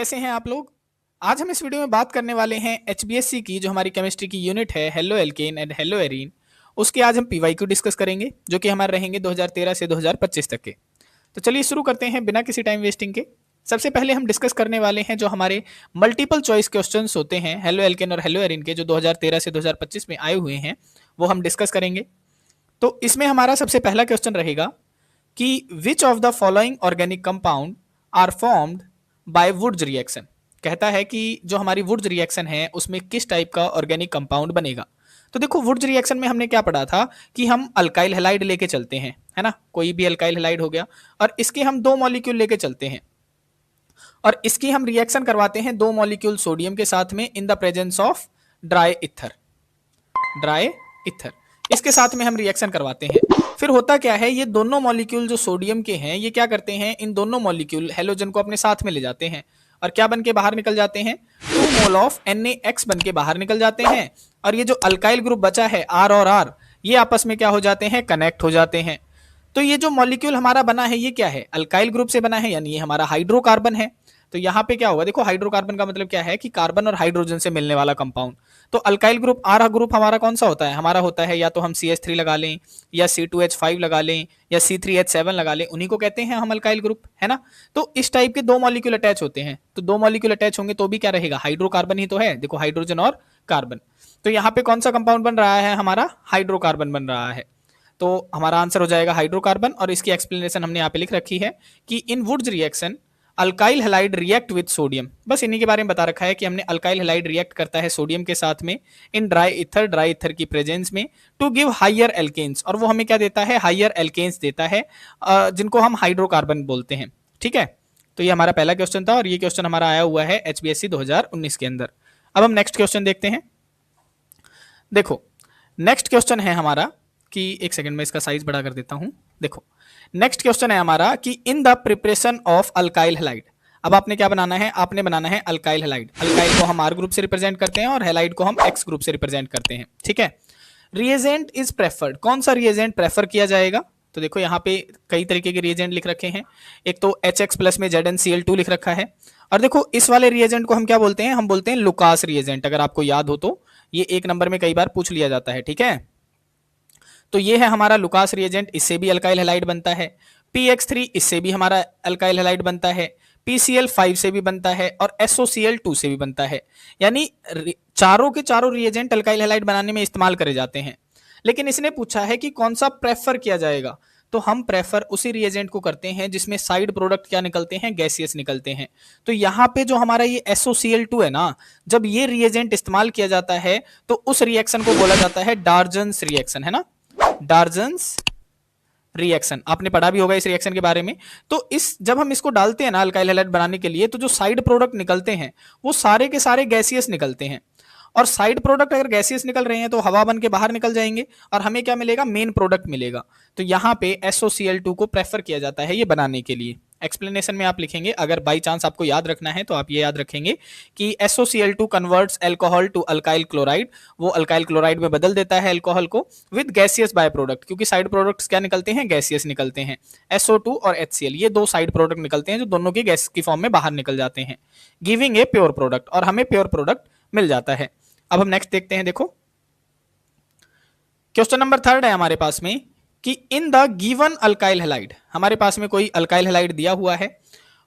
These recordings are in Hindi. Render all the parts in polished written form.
कैसे हैं आप लोग। आज हम इस वीडियो में बात करने वाले हैं एचबीएससी की जो हमारी केमिस्ट्री की यूनिट है halo alkane and hello arene. उसके आज हम पीवाईक्यू डिस्कस करेंगे जो कि हमारे रहेंगे 2013 से 2025 तक के। तो चलिए शुरू करते हैं बिना किसी टाइम वेस्टिंग के। सबसे पहले हम डिस्कस करने वाले हैं जो हमारे मल्टीपल चॉइस क्वेश्चंस होते हैं हेलो एल्केन और हेलो एरीन के, जो 2013 से 2025 में आए हुए हैं, वो हम डिस्कस करेंगे। तो इसमें हमारा सबसे पहला क्वेश्चन रहेगा कि which of the following organic compound are formed by Wurtz reaction. कहता है कि जो हमारी वुड्स रिएक्शन है उसमें किस टाइप का ऑर्गेनिक कंपाउंड बनेगा। तो देखो वुड्स रिएक्शन में हमने क्या पढ़ा था कि हम अल्काइल हैलाइड लेके चलते हैं, है ना, कोई भी अल्काइल हैलाइड हो गया और इसके हम दो मॉलिक्यूल लेके चलते हैं और इसकी हम रिएक्शन करवाते हैं दो मॉलिक्यूल सोडियम के साथ में इन the presence of dry ether. Dry ether इसके साथ में हम रिएक्शन करवाते हैं। फिर होता क्या है, ये दोनों मॉलिक्यूल जो सोडियम के हैं ये क्या करते हैं, इन दोनों मॉलिक्यूल हेलोजन को अपने साथ में ले जाते हैं और क्या बन के बाहर निकल जाते हैं, 2 मोल ऑफ NaX बन के बाहर निकल जाते हैं। और ये जो अल्काइल ग्रुप बचा है R और R, ये आपस में क्या हो जाते हैं, कनेक्ट हो जाते हैं। तो ये जो मॉलिक्यूल हमारा बना है ये क्या है, अल्काइल ग्रुप से बना है, यानी ये हमारा हाइड्रोकार्बन है। तो यहाँ पे क्या होगा, देखो हाइड्रोकार्बन का मतलब क्या है कि कार्बन और हाइड्रोजन से मिलने वाला कंपाउंड। तो अल्काइल ग्रुप आर ग्रुप हमारा कौन सा होता है, हमारा होता है या तो हम CH3 लगा लें या C2H5 लगा लें या C3H7 लगा लें, उन्हीं को कहते हैं हम अल्काइल ग्रुप, है ना। तो इस टाइप के दो मॉलिक्यूल अटैच होते हैं, तो दो मॉलिक्यूल अटैच होंगे तो भी क्या रहेगा, हाइड्रोकार्बन ही तो है। देखो हाइड्रोजन और कार्बन, तो यहाँ पे कौन सा कंपाउंड बन रहा है, हमारा हाइड्रोकार्बन बन रहा है। तो हमारा आंसर हो जाएगा हाइड्रोकार्बन। और इसकी एक्सप्लेनेशन हमने यहाँ पे लिख रखी है कि in Wurtz reaction alkyl halide react with sodium. बस इन्हीं के बारे में बता रखा है कि हमने अल्काइल हैलाइड रिएक्ट करता है सोडियम के साथ में इन ड्राई इथर की प्रेजेंस में टू गिव हायर एल्केन्स, और वो हमें क्या देता है, हायर एल्केन्स देता है जिनको हम हाइड्रोकार्बन बोलते हैं। ठीक है, तो ये हमारा पहला क्वेश्चन था और ये क्वेश्चन हमारा आया हुआ है एचबीएससी 2019 के अंदर। अब हम नेक्स्ट क्वेश्चन देखते हैं। देखो नेक्स्ट क्वेश्चन है हमारा कि एक सेकंड में इसका साइज बड़ा कर देता हूं। देखो नेक्स्ट क्वेश्चन है हमारा कि in the preparation of alkyl halide. अब आपने क्या बनाना है, आपने बनाना है अल्काइल हैलाइड। अल्काइल को हम R ग्रुप से रिप्रेजेंट करते हैं और हैलाइड को हम X ग्रुप से रिप्रेजेंट करते हैं। ठीक है, रिएजेंट इज प्रेफर्ड, कौन सा रिएजेंट प्रेफर किया जाएगा। तो देखो यहाँ पे कई तरीके के रिएजेंट लिख रखे हैं। एक तो HX प्लस में ZnCl2 लिख रखा है, और देखो इस वाले रिएजेंट को हम क्या बोलते हैं, हम बोलते हैं लुकास रिएजेंट। अगर आपको याद हो तो ये 1 नंबर में कई बार पूछ लिया जाता है। ठीक है, तो ये है हमारा लुकास रिएजेंट, इससे भी अल्काइल हैलाइड बनता है। PX3 इससे भी हमारा अल्काइल हैलाइड बनता है, PCl5 से भी बनता है और SOCl2 से भी बनता है। यानी चारों के चारों रिएजेंट अल्काइल हैलाइड बनाने में इस्तेमाल करे जाते हैं। लेकिन इसने पूछा है कि कौन सा प्रेफर किया जाएगा, तो हम प्रेफर उसी रिएजेंट को करते हैं जिसमें साइड प्रोडक्ट क्या निकलते हैं, गैसियस निकलते हैं। तो यहाँ पे जो हमारा ये SOCl2 है ना, जब ये रिएजेंट इस्तेमाल किया जाता है तो उस रिएक्शन को बोला जाता है डार्जन्स रिएक्शन, है ना, डार्जन्स रिएक्शन। आपने पढ़ा भी होगा इस रिएक्शन के बारे में। तो इस जब हम इसको डालते हैं ना अल्काइल हैलाइड बनाने के लिए, तो जो साइड प्रोडक्ट निकलते हैं वो सारे के सारे गैसियस निकलते हैं। और साइड प्रोडक्ट अगर गैसियस निकल रहे हैं तो हवा बन के बाहर निकल जाएंगे और हमें क्या मिलेगा, मेन प्रोडक्ट मिलेगा। तो यहाँ पे SOCl2 को प्रेफर किया जाता है ये बनाने के लिए। एक्सप्लेनेशन में आप लिखेंगे, अगर बाई चांस आपको याद रखना है तो आप ये याद रखेंगे कि SOCl2 converts alcohol to alkyl chloride. वो अल्काइल क्लोराइड में बदल देता है अल्कोहल को विद गैसियस बाय प्रोडक्ट, क्योंकि साइड प्रोडक्ट्स क्या निकलते हैं, गैसियस निकलते हैं। SO2 और HCl ये दो साइड प्रोडक्ट निकलते हैं जो दोनों की गैस की फॉर्म में बाहर निकल जाते हैं, गिविंग ए प्योर प्रोडक्ट, और हमें प्योर प्रोडक्ट मिल जाता है। अब हम नेक्स्ट देखते हैं। देखो क्वेश्चन नंबर 3 है हमारे पास में कि in the given alkyl halide, हमारे पास में कोई अल्काइल हैलाइड दिया हुआ है,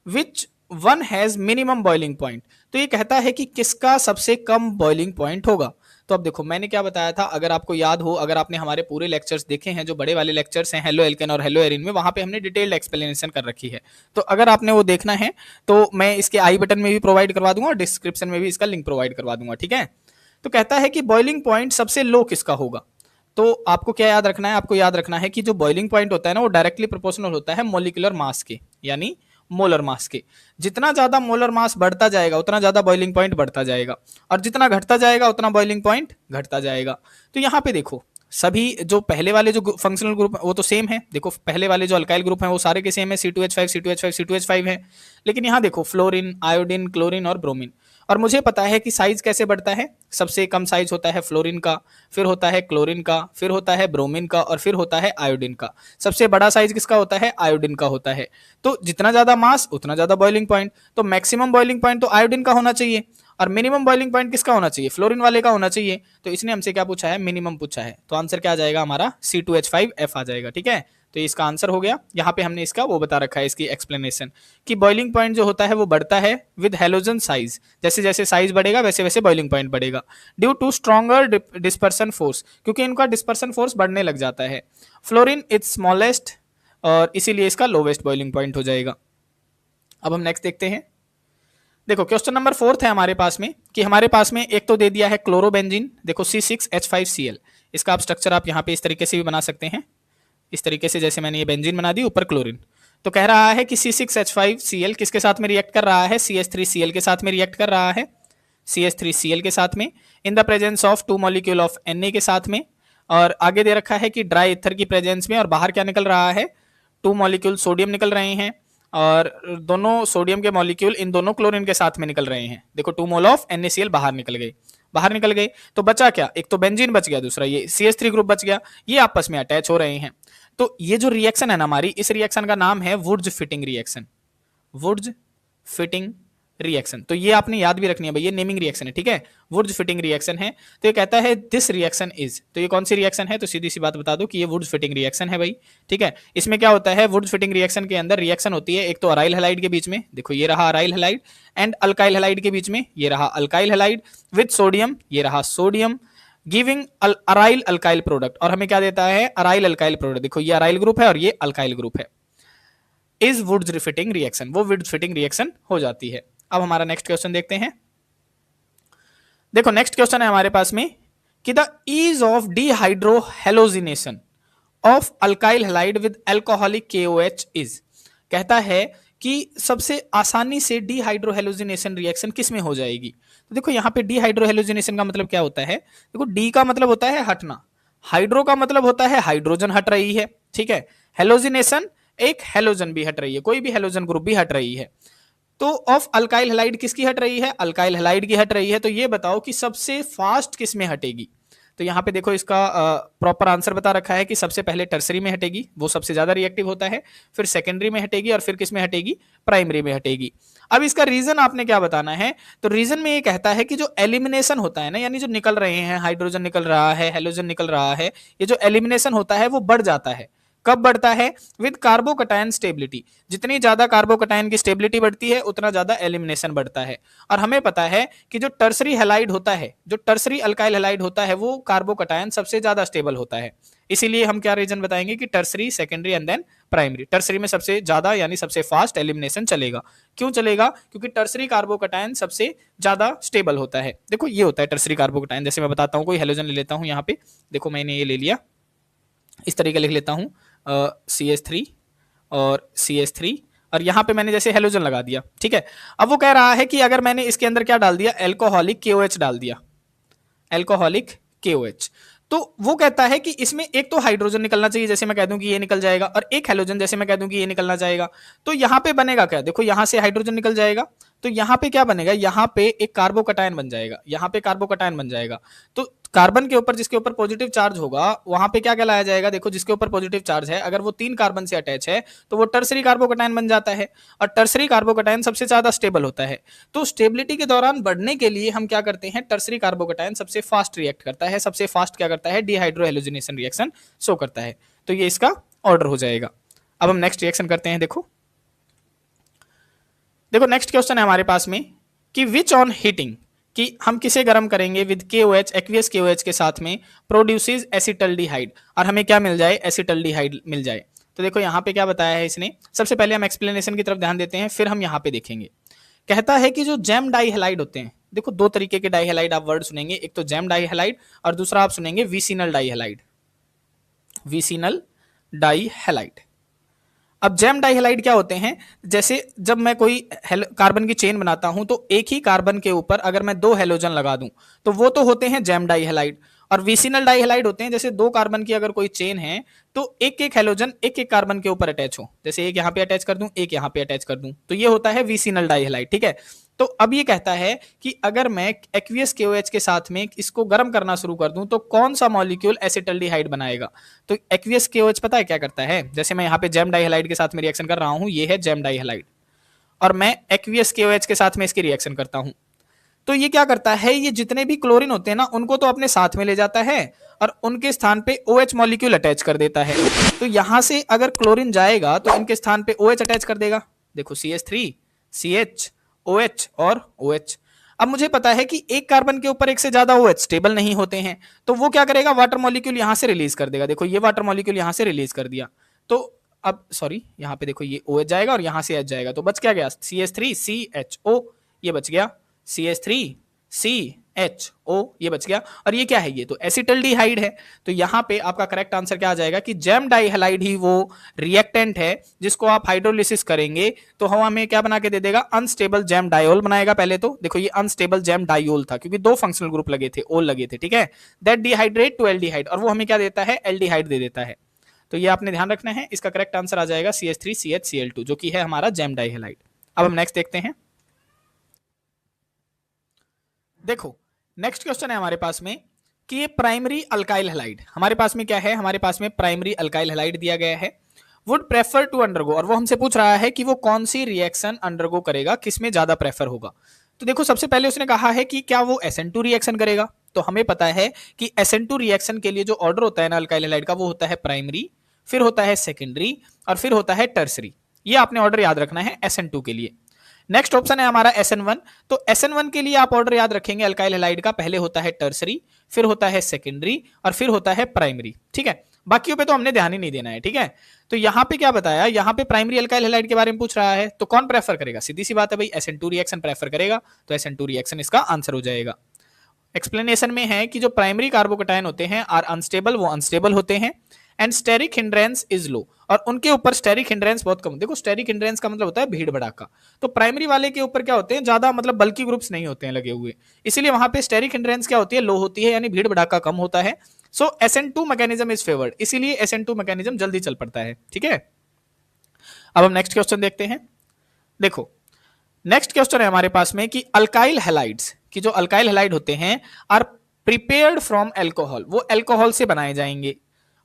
which one has minimum boiling point. तो ये कहता है कि किसका सबसे कम बॉइलिंग पॉइंट होगा। तो अब देखो मैंने क्या बताया था, अगर आपको याद हो, अगर आपने हमारे पूरे लेक्चर्स देखे हैं, जो बड़े वाले लेक्चर्स हैं हेलो एल्केन और हेलो एरीन में, वहां पे हमने डिटेल्ड एक्सप्लेनेशन कर रखी है। तो अगर आपने वो देखना है तो मैं इसके आई बटन में भी प्रोवाइड करवा दूंगा और डिस्क्रिप्शन में भी इसका लिंक प्रोवाइड करवा दूंगा। ठीक है, तो कहता है कि बॉइलिंग पॉइंट सबसे लो किसका होगा। तो आपको क्या याद रखना है, आपको याद रखना है कि जो बॉइलिंग पॉइंट होता है ना वो डायरेक्टली प्रोपोर्शनल होता है मॉलिक्यूलर मास के, यानी मोलर मास के। जितना ज्यादा मोलर मास बढ़ता जाएगा उतना ज्यादा बॉइलिंग पॉइंट बढ़ता जाएगा, और जितना घटता जाएगा उतना बॉइलिंग पॉइंट घटता जाएगा। तो यहाँ पे देखो सभी जो पहले वाले जो फंक्शनल ग्रुप वो तो सेम है। देखो पहले वाले जो अल्काइल ग्रुप हैं वो सारे के सेम है, C2H5 C2H5 C2H5 है। लेकिन यहाँ देखो फ्लोरीन, आयोडीन, क्लोरीन और ब्रोमीन, और मुझे पता है कि साइज कैसे बढ़ता है, सबसे कम साइज होता है फ्लोरीन का, फिर होता है क्लोरीन का, फिर होता है ब्रोमीन का और फिर होता है आयोडीन का। सबसे बड़ा साइज किसका होता है, आयोडीन का होता है। तो जितना ज्यादा मास उतना ज्यादा बॉइलिंग पॉइंट, तो मैक्सिमम बॉइलिंग पॉइंट तो आयोडीन का होना चाहिए और मिनिमम बॉइलिंग पॉइंट किसका होना चाहिए, फ्लोरीन वाले का होना चाहिए। तो इसने हमसे क्या पूछा है, मिनिमम पूछा है। तो आंसर क्या आ जाएगा हमारा, C2H5F आ जाएगा। ठीक है, तो ये इसका आंसर हो गया। यहाँ पे हमने इसका वो बता रखा है, इसकी एक्सप्लेनेशन कि बॉइलिंग पॉइंट जो होता है वो बढ़ता है विद हेलोजन साइज, जैसे जैसे साइज बढ़ेगा वैसे वैसे बॉइलिंग पॉइंट बढ़ेगा। Due to stronger dispersion force, क्योंकि इनका डिस्पर्सन फोर्स बढ़ने लग जाता है। फ्लोरीन इज स्मॉलेस्ट और इसीलिए इसका लोवेस्ट बॉइलिंग पॉइंट हो जाएगा। अब हम नेक्स्ट देखते हैं। देखो क्वेश्चन नंबर 4 है हमारे पास में कि हमारे पास में एक तो दे दिया है क्लोरोबेंजीन, देखो C6H5Cl। इसका आप स्ट्रक्चर आप यहाँ पे इस तरीके से भी बना सकते हैं, इस तरीके से जैसे मैंने ये बेंजीन बना दी, ऊपर क्लोरीन। तो कह रहा है कि C6H5Cl किसके साथ में रिएक्ट कर रहा है, CH3Cl के साथ में रिएक्ट कर रहा है, CH3Cl के साथ में इन the presence of 2 molecule of Na के साथ में। और आगे दे रखा है कि ड्राई ईथर की प्रेजेंस में, और बाहर क्या निकल रहा है, 2 मॉलिक्यूल सोडियम निकल रहे हैं और दोनों सोडियम के मॉलिक्यूल इन दोनों क्लोरीन के साथ में निकल रहे हैं। देखो 2 मोल ऑफ NaCl बाहर निकल गए, बाहर निकल गए। तो बचा क्या, एक तो बेंजीन बच गया, दूसरा ये CH3 ग्रुप बच गया, ये आपस में अटैच हो रहे हैं। तो ये जो रिएक्शन है ना हमारी, इस रिएक्शन का नाम है Wurtz Fittig reaction, Wurtz Fittig reaction. तो ये आपने याद भी रखनी है भाई, ये नेमिंग रिएक्शन है। ठीक है, वुड्स फिटिंग रिएक्शन है। तो ये कहता है दिस रिएक्शन इज, तो ये कौन सी रिएक्शन है, तो सीधी सी बात बता दो कि ये वुड्स फिटिंग रिएक्शन है भाई। ठीक है, इसमें क्या होता है, वुड्स फिटिंग रिएक्शन के अंदर रिएक्शन होती है एक तो अराइल हैलाइड के बीच में, देखो ये रहा aryl halide, and alkyl halide के बीच में, ये रहा अल्काइल हैलाइड, विद सोडियम, ये रहा sodium, giving aryl alkyl product. और हमें क्या देता है, अराइल अल्काइल प्रोडक्ट। देखो ये अराइल ग्रुप है और ये अल्काइल ग्रुप है। इज वुड्स फिटिंग रिएक्शन, वो वुड्स फिटिंग रिएक्शन हो जाती है। अब हमारा नेक्स्ट क्वेश्चन देखते हैं। देखो नेक्स्ट क्वेश्चन है हमारे पास में कि the ease of dehydrohalogenation of alkyl halide with alcoholic KOH is, कहता है कि सबसे आसानी से डिहाइड्रोहेलोजिनेशन रिएक्शन किस में हो जाएगी। तो देखो यहाँ पे डिहाइड्रोहेलोजिनेशन का मतलब क्या होता है, देखो डी का मतलब होता है हटना, हाइड्रो का मतलब होता है हाइड्रोजन हट रही है। ठीक है, हेलोजिनेशन एक हेलोजन भी हट रही है, कोई भी हेलोजन ग्रुप भी हट रही है। तो ऑफ अल्काइल हैलाइड किसकी हट रही है, अल्काइल हैलाइड की हट रही है। तो ये बताओ कि सबसे फास्ट किस में हटेगी। तो यहाँ पे देखो इसका प्रॉपर आंसर बता रखा है कि सबसे पहले टर्सरी में हटेगी, वो सबसे ज्यादा रिएक्टिव होता है, फिर सेकेंडरी में हटेगी और फिर किस में हटेगी, प्राइमरी में हटेगी। अब इसका रीजन आपने क्या बताना है, तो रीजन में ये कहता है कि जो एलिमिनेशन होता है ना, यानी जो निकल रहे हैं, हाइड्रोजन निकल रहा है, हेलोजन निकल रहा है, ये जो एलिमिनेशन होता है वो बढ़ जाता है। कब बढ़ता है, विद कार्बोकटायन स्टेबिलिटी। जितनी ज्यादा कार्बोकटायन की स्टेबिलिटी बढ़ती है उतना ज्यादा एलिमिनेशन बढ़ता है। और हमें पता है कि जो टर्सरी हैलाइड होता है, जो टर्सरी अल्काइल हैलाइड होता है, वो कार्बोकटायन सबसे ज्यादा स्टेबल होता है। इसीलिए हम क्या रीजन बताएंगे कि tertiary, secondary and then primary. Tertiary में सबसे ज्यादा यानी सबसे फास्ट एलिमिनेशन चलेगा। क्यों चलेगा, क्योंकि टर्सरी कार्बोकटायन सबसे ज्यादा स्टेबल होता है। देखो ये होता है टर्सरी कार्बोकटायन, जैसे मैं बताता हूँ, कोई हेलोजन ले लेता हूँ यहाँ पे, देखो मैंने ये ले लिया, इस तरीके लिख लेता हूँ CH3 और CH3, और यहाँ पे मैंने जैसे हेलोजन लगा दिया। ठीक है, अब वो कह रहा है कि अगर मैंने इसके अंदर क्या डाल दिया, एल्कोहलिक KOH डाल दिया, एल्कोहलिक KOH, तो वो कहता है कि इसमें एक तो हाइड्रोजन निकलना चाहिए, जैसे मैं कह दूं कि ये निकल जाएगा, और एक हेलोजन, जैसे मैं कह दूं कि ये निकलना जाएगा। तो यहाँ पे बनेगा क्या, देखो यहाँ से हाइड्रोजन निकल जाएगा, तो यहाँ पे क्या बनेगा, यहाँ पे एक कार्बोकटायन बन जाएगा, यहाँ पे कार्बोकटायन बन जाएगा। तो कार्बन के ऊपर जिसके ऊपर पॉजिटिव चार्ज होगा वहां पे क्या कहलाया जाएगा, देखो जिसके ऊपर पॉजिटिव चार्ज है, अगर वो 3 कार्बन से अटैच है तो वो टर्सरी कार्बोकटायन बन जाता है, और टर्सरी कार्बोकटायन सबसे ज्यादा स्टेबल होता है। तो स्टेबिलिटी के दौरान बढ़ने के लिए हम क्या करते हैं, टर्सरी कार्बोकटायन सबसे फास्ट रिएक्ट करता है, सबसे फास्ट क्या करता है, डिहाइड्रोहेलोजिनेशन रिएक्शन शो करता है। तो ये इसका ऑर्डर हो जाएगा। अब हम नेक्स्ट रिएक्शन करते हैं। देखो नेक्स्ट क्वेश्चन है हमारे पास में कि विच ऑन हीटिंग, कि हम किसे गर्म करेंगे विद KOH, एक्वियस KOH के साथ में, प्रोड्यूसेस एसिटल्डिहाइड, और हमें क्या मिल जाए, एसिटल्डिहाइड मिल जाए। तो देखो यहाँ पे क्या बताया है इसने, सबसे पहले हम एक्सप्लेनेशन की तरफ ध्यान देते हैं, फिर हम यहाँ पे देखेंगे। कहता है कि जो जैम डाइहैलाइड होते हैं, देखो 2 तरीके के डाइहैलाइड आप वर्ड सुनेंगे, एक तो जैम डाइहैलाइड और दूसरा आप सुनेंगे विसिनल डाइहैलाइड, विसिनल डाइहैलाइड। अब जैम डाइहैलाइड क्या होते हैं, जैसे जब मैं कोई कार्बन की चेन बनाता हूं तो एक ही कार्बन के ऊपर अगर मैं 2 हेलोजन लगा दूं तो वो तो होते हैं जैम डाइहैलाइड। और विसिनल डाइहैलाइड होते हैं जैसे 2 कार्बन की अगर कोई चेन है तो एक एक हेलोजन एक एक कार्बन के ऊपर अटैच हो, जैसे एक यहाँ पे अटैच कर दूं, एक यहाँ पे अटैच कर दूं, तो ये होता है विसिनल डाइहैलाइड। ठीक है, तो अब ये कहता है कि अगर मैं एक्वियस KOH के साथ में इसको गर्म करना शुरू कर दूं तो कौन सा मॉलिक्यूल एसिटल्डिहाइड बनाएगा। तो एक्वियस KOH पता है क्या करता है, जैसे मैं यहाँ पे जेम डाइहैलाइड के साथ में रिएक्शन कर रहा हूं, ये है जेम डाइहैलाइड, और मैं एक्वियस KOH के साथ में इसकी रिएक्शन करता हूं, तो ये क्या करता है, ये जितने भी क्लोरीन होते हैं ना उनको तो अपने साथ में ले जाता है और उनके स्थान पे OH मॉलिक्यूल अटैच कर देता है। तो यहां से अगर क्लोरीन जाएगा तो इनके स्थान पे OH अटैच कर देगा, देखो CH3 CH OH और OH। अब मुझे पता है कि एक कार्बन के ऊपर एक से ज्यादा OH स्टेबल नहीं होते हैं, तो वो क्या करेगा, वाटर मॉलिक्यूल यहां से रिलीज कर देगा, देखो ये वाटर मॉलिक्यूल यहां से रिलीज कर दिया, तो अब सॉरी यहाँ पे देखो ये OH जाएगा और यहां से H जाएगा, तो बच क्या गया CH3 CHO, ये बच गया CH3 CHO, ये बच गया, और ये क्या है, ये तो एसिटल्डिहाइड है। तो यहां पे आपका करेक्ट आंसर क्या आ जाएगा कि जेम डाइहैलाइड ही वो रिएक्टेंट है जिसको आप हाइड्रोलिसिस करेंगे तो हवा में क्या बना के दे देगा, अनस्टेबल जेम डायोल बनाएगा। पहले तो देखो ये अनस्टेबल जेम डायोल था क्योंकि दो फंक्शनल ग्रुप लगे थे, ओल लगे थे, ठीक है, दैट डिहाइड्रेट टू एल्डिहाइड, और वो हमें क्या देता है, एल्डिहाइड दे देता है। तो ये आपने ध्यान रखना है, इसका करेक्ट आंसर आ जाएगा CH3 CHCl2 जो कि है हमारा जेम डाइहैलाइड। अब हम नेक्स्ट देखते हैं। देखो नेक्स्ट क्वेश्चन है हमारे पास में कि ये प्राइमरी अल्काइल हैलाइड, हमारे पास में क्या है, हमारे पास में प्राइमरी अल्काइल हैलाइड दिया गया है, वुड प्रेफर टू अंडरगो, और वो हमसे पूछ रहा है कि वो कौन सी रिएक्शन अंडरगो करेगा, किसमें ज्यादा प्रेफर होगा। तो देखो सबसे पहले उसने कहा है कि क्या वो SN2 रिएक्शन करेगा, तो हमें पता है कि SN2 रिएक्शन के लिए जो ऑर्डर होता है ना अल्काइल हैलाइड का, वो होता है प्राइमरी, फिर होता है सेकेंडरी, और फिर होता है टर्सरी। ये आपने ऑर्डर याद रखना है SN2 के लिए। नेक्स्ट ऑप्शन है हमारा SN1, तो SN1 के लिए आप ऑर्डर याद रखेंगे अल्काइल हैलाइड का, पहले होता है टर्सरी, फिर होता है सेकेंडरी, और फिर होता है प्राइमरी, ठीक है, बाकियों पे तो हमने ध्यान ही नहीं देना है, ठीक है। तो यहां पे क्या बताया, यहां पे प्राइमरी अल्काइल हैलाइड के बारे में पूछ रहा है, तो कौन प्रेफर करेगा, सीधी सी बात है भाई, SN2 रिएक्शन प्रेफर करेगा, तो SN2 रिएक्शन इसका आंसर हो जाएगा। एक्सप्लेनेशन में है कि जो प्राइमरी कार्बोकेटायन होते हैं आर अनस्टेबल, वो अनस्टेबल होते हैं, and steric hindrance is low, और उनके ऊपर स्टेरिक हिंड्रेंस बहुत कम। देखो स्टेरिक हिंड्रेंस का मतलब होता है भीड़ भड़ाका, तो प्राइमरी वाले के ऊपर क्या होते हैं, ज्यादा मतलब बल्कि ग्रुप्स नहीं होते हैं लगे हुए, इसीलिए वहां पे स्टेरिक हिंड्रेंस क्या होती है, लो होती है, यानी भीड़ भड़ाका कम होता है। सो SN2 मैकेनिज्म इज फेवर्ड, इसीलिए SN2 मैकेनिज्म जल्दी चल पड़ता है, ठीक है। अब हम नेक्स्ट क्वेश्चन देखते हैं। देखो नेक्स्ट क्वेश्चन है हमारे पास में कि अल्काइल हैलाइड्स की, जो अल्काइल हैलाइड होते हैं आर प्रिपेयर्ड फ्रॉम एल्कोहल, वो एल्कोहल से बनाए जाएंगे,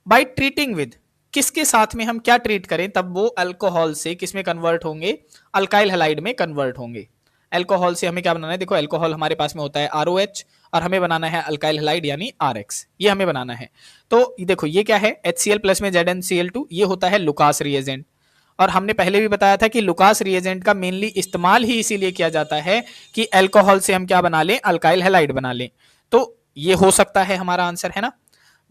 बाय ट्रीटिंग विद, किसके साथ में हम क्या ट्रीट करें तब वो अल्कोहल से किस में कन्वर्ट होंगे, अल्काइल हैलाइड में कन्वर्ट होंगे। एल्कोहल से हमें क्या बनाना है, देखो एल्कोहल हमारे पास में होता है ROH, और हमें बनाना है अल्काइल हैलाइड यानी RX, ये हमें बनाना है। तो देखो ये क्या है, HCl प्लस में ZnCl2, ये होता है लुकास रिएजेंट, और हमने पहले भी बताया था कि लुकास रिएजेंट का मेनली इस्तेमाल ही इसीलिए किया जाता है कि अल्कोहल से हम क्या बना लें, अल्काइल हैलाइड बना लें। तो ये हो सकता है हमारा आंसर, है ना।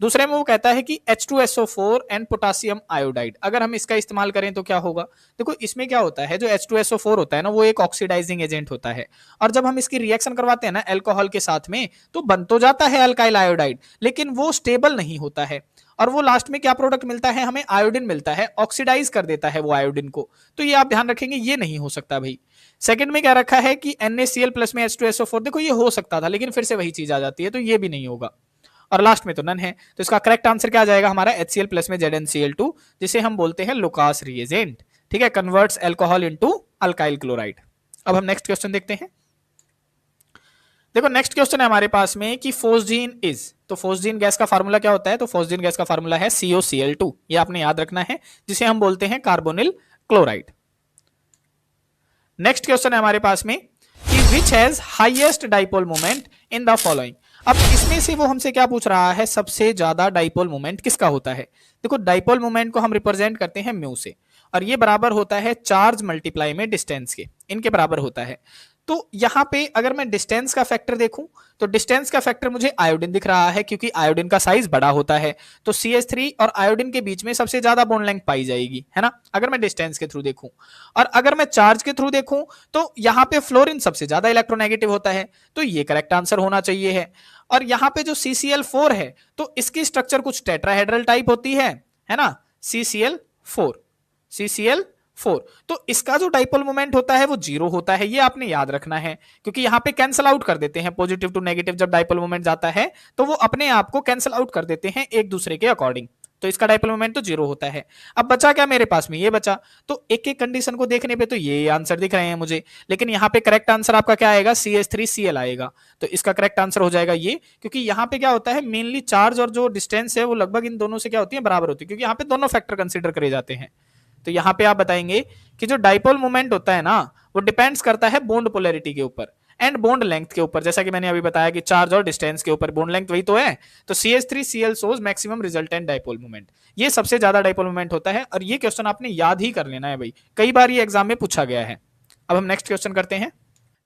दूसरे में वो कहता है कि H2SO4 एंड पोटासियम आयोडाइड, अगर हम इसका इस्तेमाल करें तो क्या होगा। देखो इसमें क्या होता है, जो H2SO4 होता है ना, वो एक ऑक्सीडाइजिंग एजेंट होता है, और जब हम इसकी रिएक्शन करवाते हैं ना अल्कोहल के साथ में, तो बन तो जाता है अल्काइल आयोडाइड, लेकिन वो स्टेबल नहीं होता है, और वो लास्ट में क्या प्रोडक्ट मिलता है, हमें आयोडीन मिलता है, ऑक्सीडाइज कर देता है वो आयोडीन को। तो ये आप ध्यान रखेंगे, ये नहीं हो सकता भाई। सेकंड में क्या रखा है कि NaCl प्लस में H2SO4, देखो ये हो सकता था, लेकिन फिर से वही चीज आ जाती है, तो ये भी नहीं होगा, और लास्ट में तो नन है। तो इसका करेक्ट आंसर क्या आ जाएगा हमारा, HCl प्लस में ZnCl2, जिसे हम बोलते हैं लुकास रिएजेंट, ठीक है, converts alcohol into alkyl chloride. अब हम नेक्स्ट क्वेश्चन देखते हैं। देखो नेक्स्ट क्वेश्चन है हमारे पास में कि फोस्जीन इज, तो फोस्जीन गैस का फार्मूला क्या होता है, तो फोस्जीन गैस का फार्मूला है COCl2, ये आपने याद रखना है, जिसे हम बोलते हैं कार्बोनिल क्लोराइड। नेक्स्ट क्वेश्चन है हमारे पास में कि which has highest dipole moment in the following. अब इसमें से वो हमसे क्या पूछ रहा है, सबसे ज्यादा डाइपोल मोमेंट किसका होता है। देखो डाइपोल मोमेंट को हम रिप्रेजेंट करते हैं म्यू से, और ये बराबर होता है चार्ज मल्टीप्लाई में डिस्टेंस के, इनके बराबर होता है। तो यहां पे अगर मैं डिस्टेंस का फैक्टर देखूं, तो डिस्टेंस का फैक्टर मुझे आयोडीन दिख रहा है, क्योंकि आयोडीन का साइज बड़ा होता है, तो CH3 और आयोडीन के बीच में सबसे ज्यादा बॉन्ड लेंथ पाई जाएगी, है ना, अगर मैं डिस्टेंस के थ्रू देखूं। और अगर मैं चार्ज के थ्रू देखूं, तो यहां पे फ्लोरीन सबसे ज्यादा इलेक्ट्रोनेगेटिव होता है, तो ये करेक्ट आंसर होना चाहिए है। और यहां पे जो CCl4 है, तो इसकी स्ट्रक्चर कुछ टेट्राहेड्रल टाइप होती है ना, CCl4, तो इसका जो डाइपोल मोमेंट होता है वो 0 होता है, ये आपने याद रखना है, क्योंकि यहां पे कैंसल आउट कर देते हैं, पॉजिटिव टू नेगेटिव जब डाइपोल मोमेंट जाता है तो वो अपने आप को कैंसल आउट कर देते हैं एक दूसरे के अकॉर्डिंग, तो इसका डाइपोल मोमेंट तो जीरो होता है। अब बचा क्या मेरे पास में, ये बचा। तो एक एक कंडीशन को देखने पे तो ये आंसर दिख रहे हैं मुझे, लेकिन यहाँ पे करेक्ट आंसर आपका क्या आएगा, CH3Cl आएगा। तो इसका करेक्ट आंसर हो जाएगा ये, क्योंकि यहाँ पे क्या होता है, मेनली चार्ज और जो डिस्टेंस है वो लगभग इन दोनों से क्या होती है, बराबर होती है, क्योंकि यहाँ पे दोनों फैक्टर कंसिडर करे जाते हैं। तो यहाँ पे आप बताएंगे कि जो डाइपोल मोमेंट होता है ना, वो डिपेंड्स करता है बॉन्ड पोलैरिटी के ऊपर एंड बॉन्ड लेंथ के ऊपर, जैसा कि मैंने अभी बताया कि चार्ज और डिस्टेंस के ऊपर, बॉन्ड लेंथ वही तो है। तो CH3Cl shows maximum resultant dipole moment, ये सबसे ज्यादा डाइपोल मोमेंट होता है। और ये क्वेश्चन आपने याद ही कर लेना है भाई, कई बार ये एग्जाम में पूछा गया है। अब हम नेक्स्ट क्वेश्चन करते हैं।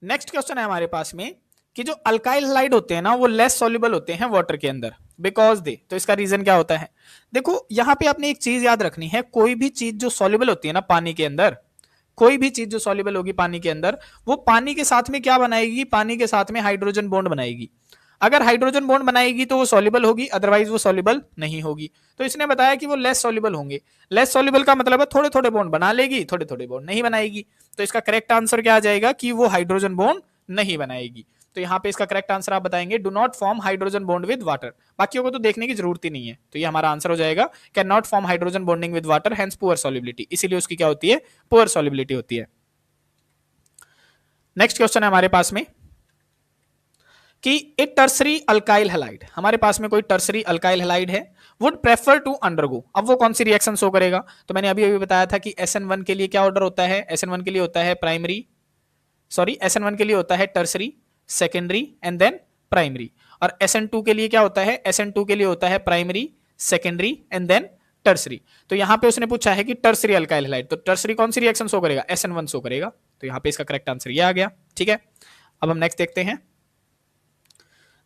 नेक्स्ट क्वेश्चन है हमारे पास में कि जो अल्काइल हैलाइड होते हैं ना, वो लेस सॉल्युबल होते हैं वाटर के अंदर बिकॉज दे। तो इसका रीजन क्या होता है, देखो यहाँ पे आपने एक चीज याद रखनी है, कोई भी चीज जो सॉल्युबल होती है ना पानी के अंदर, कोई भी चीज जो सॉल्युबल होगी पानी के अंदर, वो पानी के साथ में क्या बनाएगी, पानी के साथ में हाइड्रोजन बॉन्ड बनाएगी। अगर हाइड्रोजन बॉन्ड बनाएगी तो वो सॉल्युबल होगी, अदरवाइज वो सॉल्युबल नहीं होगी। तो इसने बताया कि वो लेस सॉल्युबल होंगे। लेस सॉल्युबल का मतलब है थोड़े थोड़े बॉन्ड बना लेगी, थोड़े थोड़े बॉन्ड नहीं बनाएगी। तो इसका करेक्ट आंसर क्या आ जाएगा कि वो हाइड्रोजन बॉन्ड नहीं बनाएगी। तो यहाँ पे इसका करेक्ट आंसर आप बताएंगे do not form hydrogen bond with water. बाकियों को तो देखने की जरूरत ही नहीं है, तो ये हमारा आंसर हो जाएगा can not form hydrogen bonding with water, hence poor solubility, इसीलिए उसकी क्या होती है, पुअर सॉल्युबिलिटी होती है। नेक्स्ट क्वेश्चन है हमारे पास में कि ए टर्सरी अल्काइल हैलाइड, हमारे पास में कोई टर्सरी अल्काइल हैलाइड है, वुड प्रेफर टू अंडरगो। अब वो कौन सी रिएक्शन शो करेगा, तो मैंने अभी अभी बताया था कि SN1 के लिए क्या ऑर्डर होता है, SN1 के लिए होता है प्राइमरी, सॉरी SN1 के लिए होता है tertiary, secondary and then primary. और SN2 के लिए क्या होता है, SN2 के लिए होता है primary, secondary and then tertiary. तो यहां पे उसने पूछा है कि टर्सरी अल्काइल हैलाइड, तो टर्सरी कौन सी रिएक्शन शो करेगा, SN1 शो करेगा। तो यहां पे इसका करेक्ट आंसर ये आ गया। ठीक है, अब हम नेक्स्ट देखते हैं।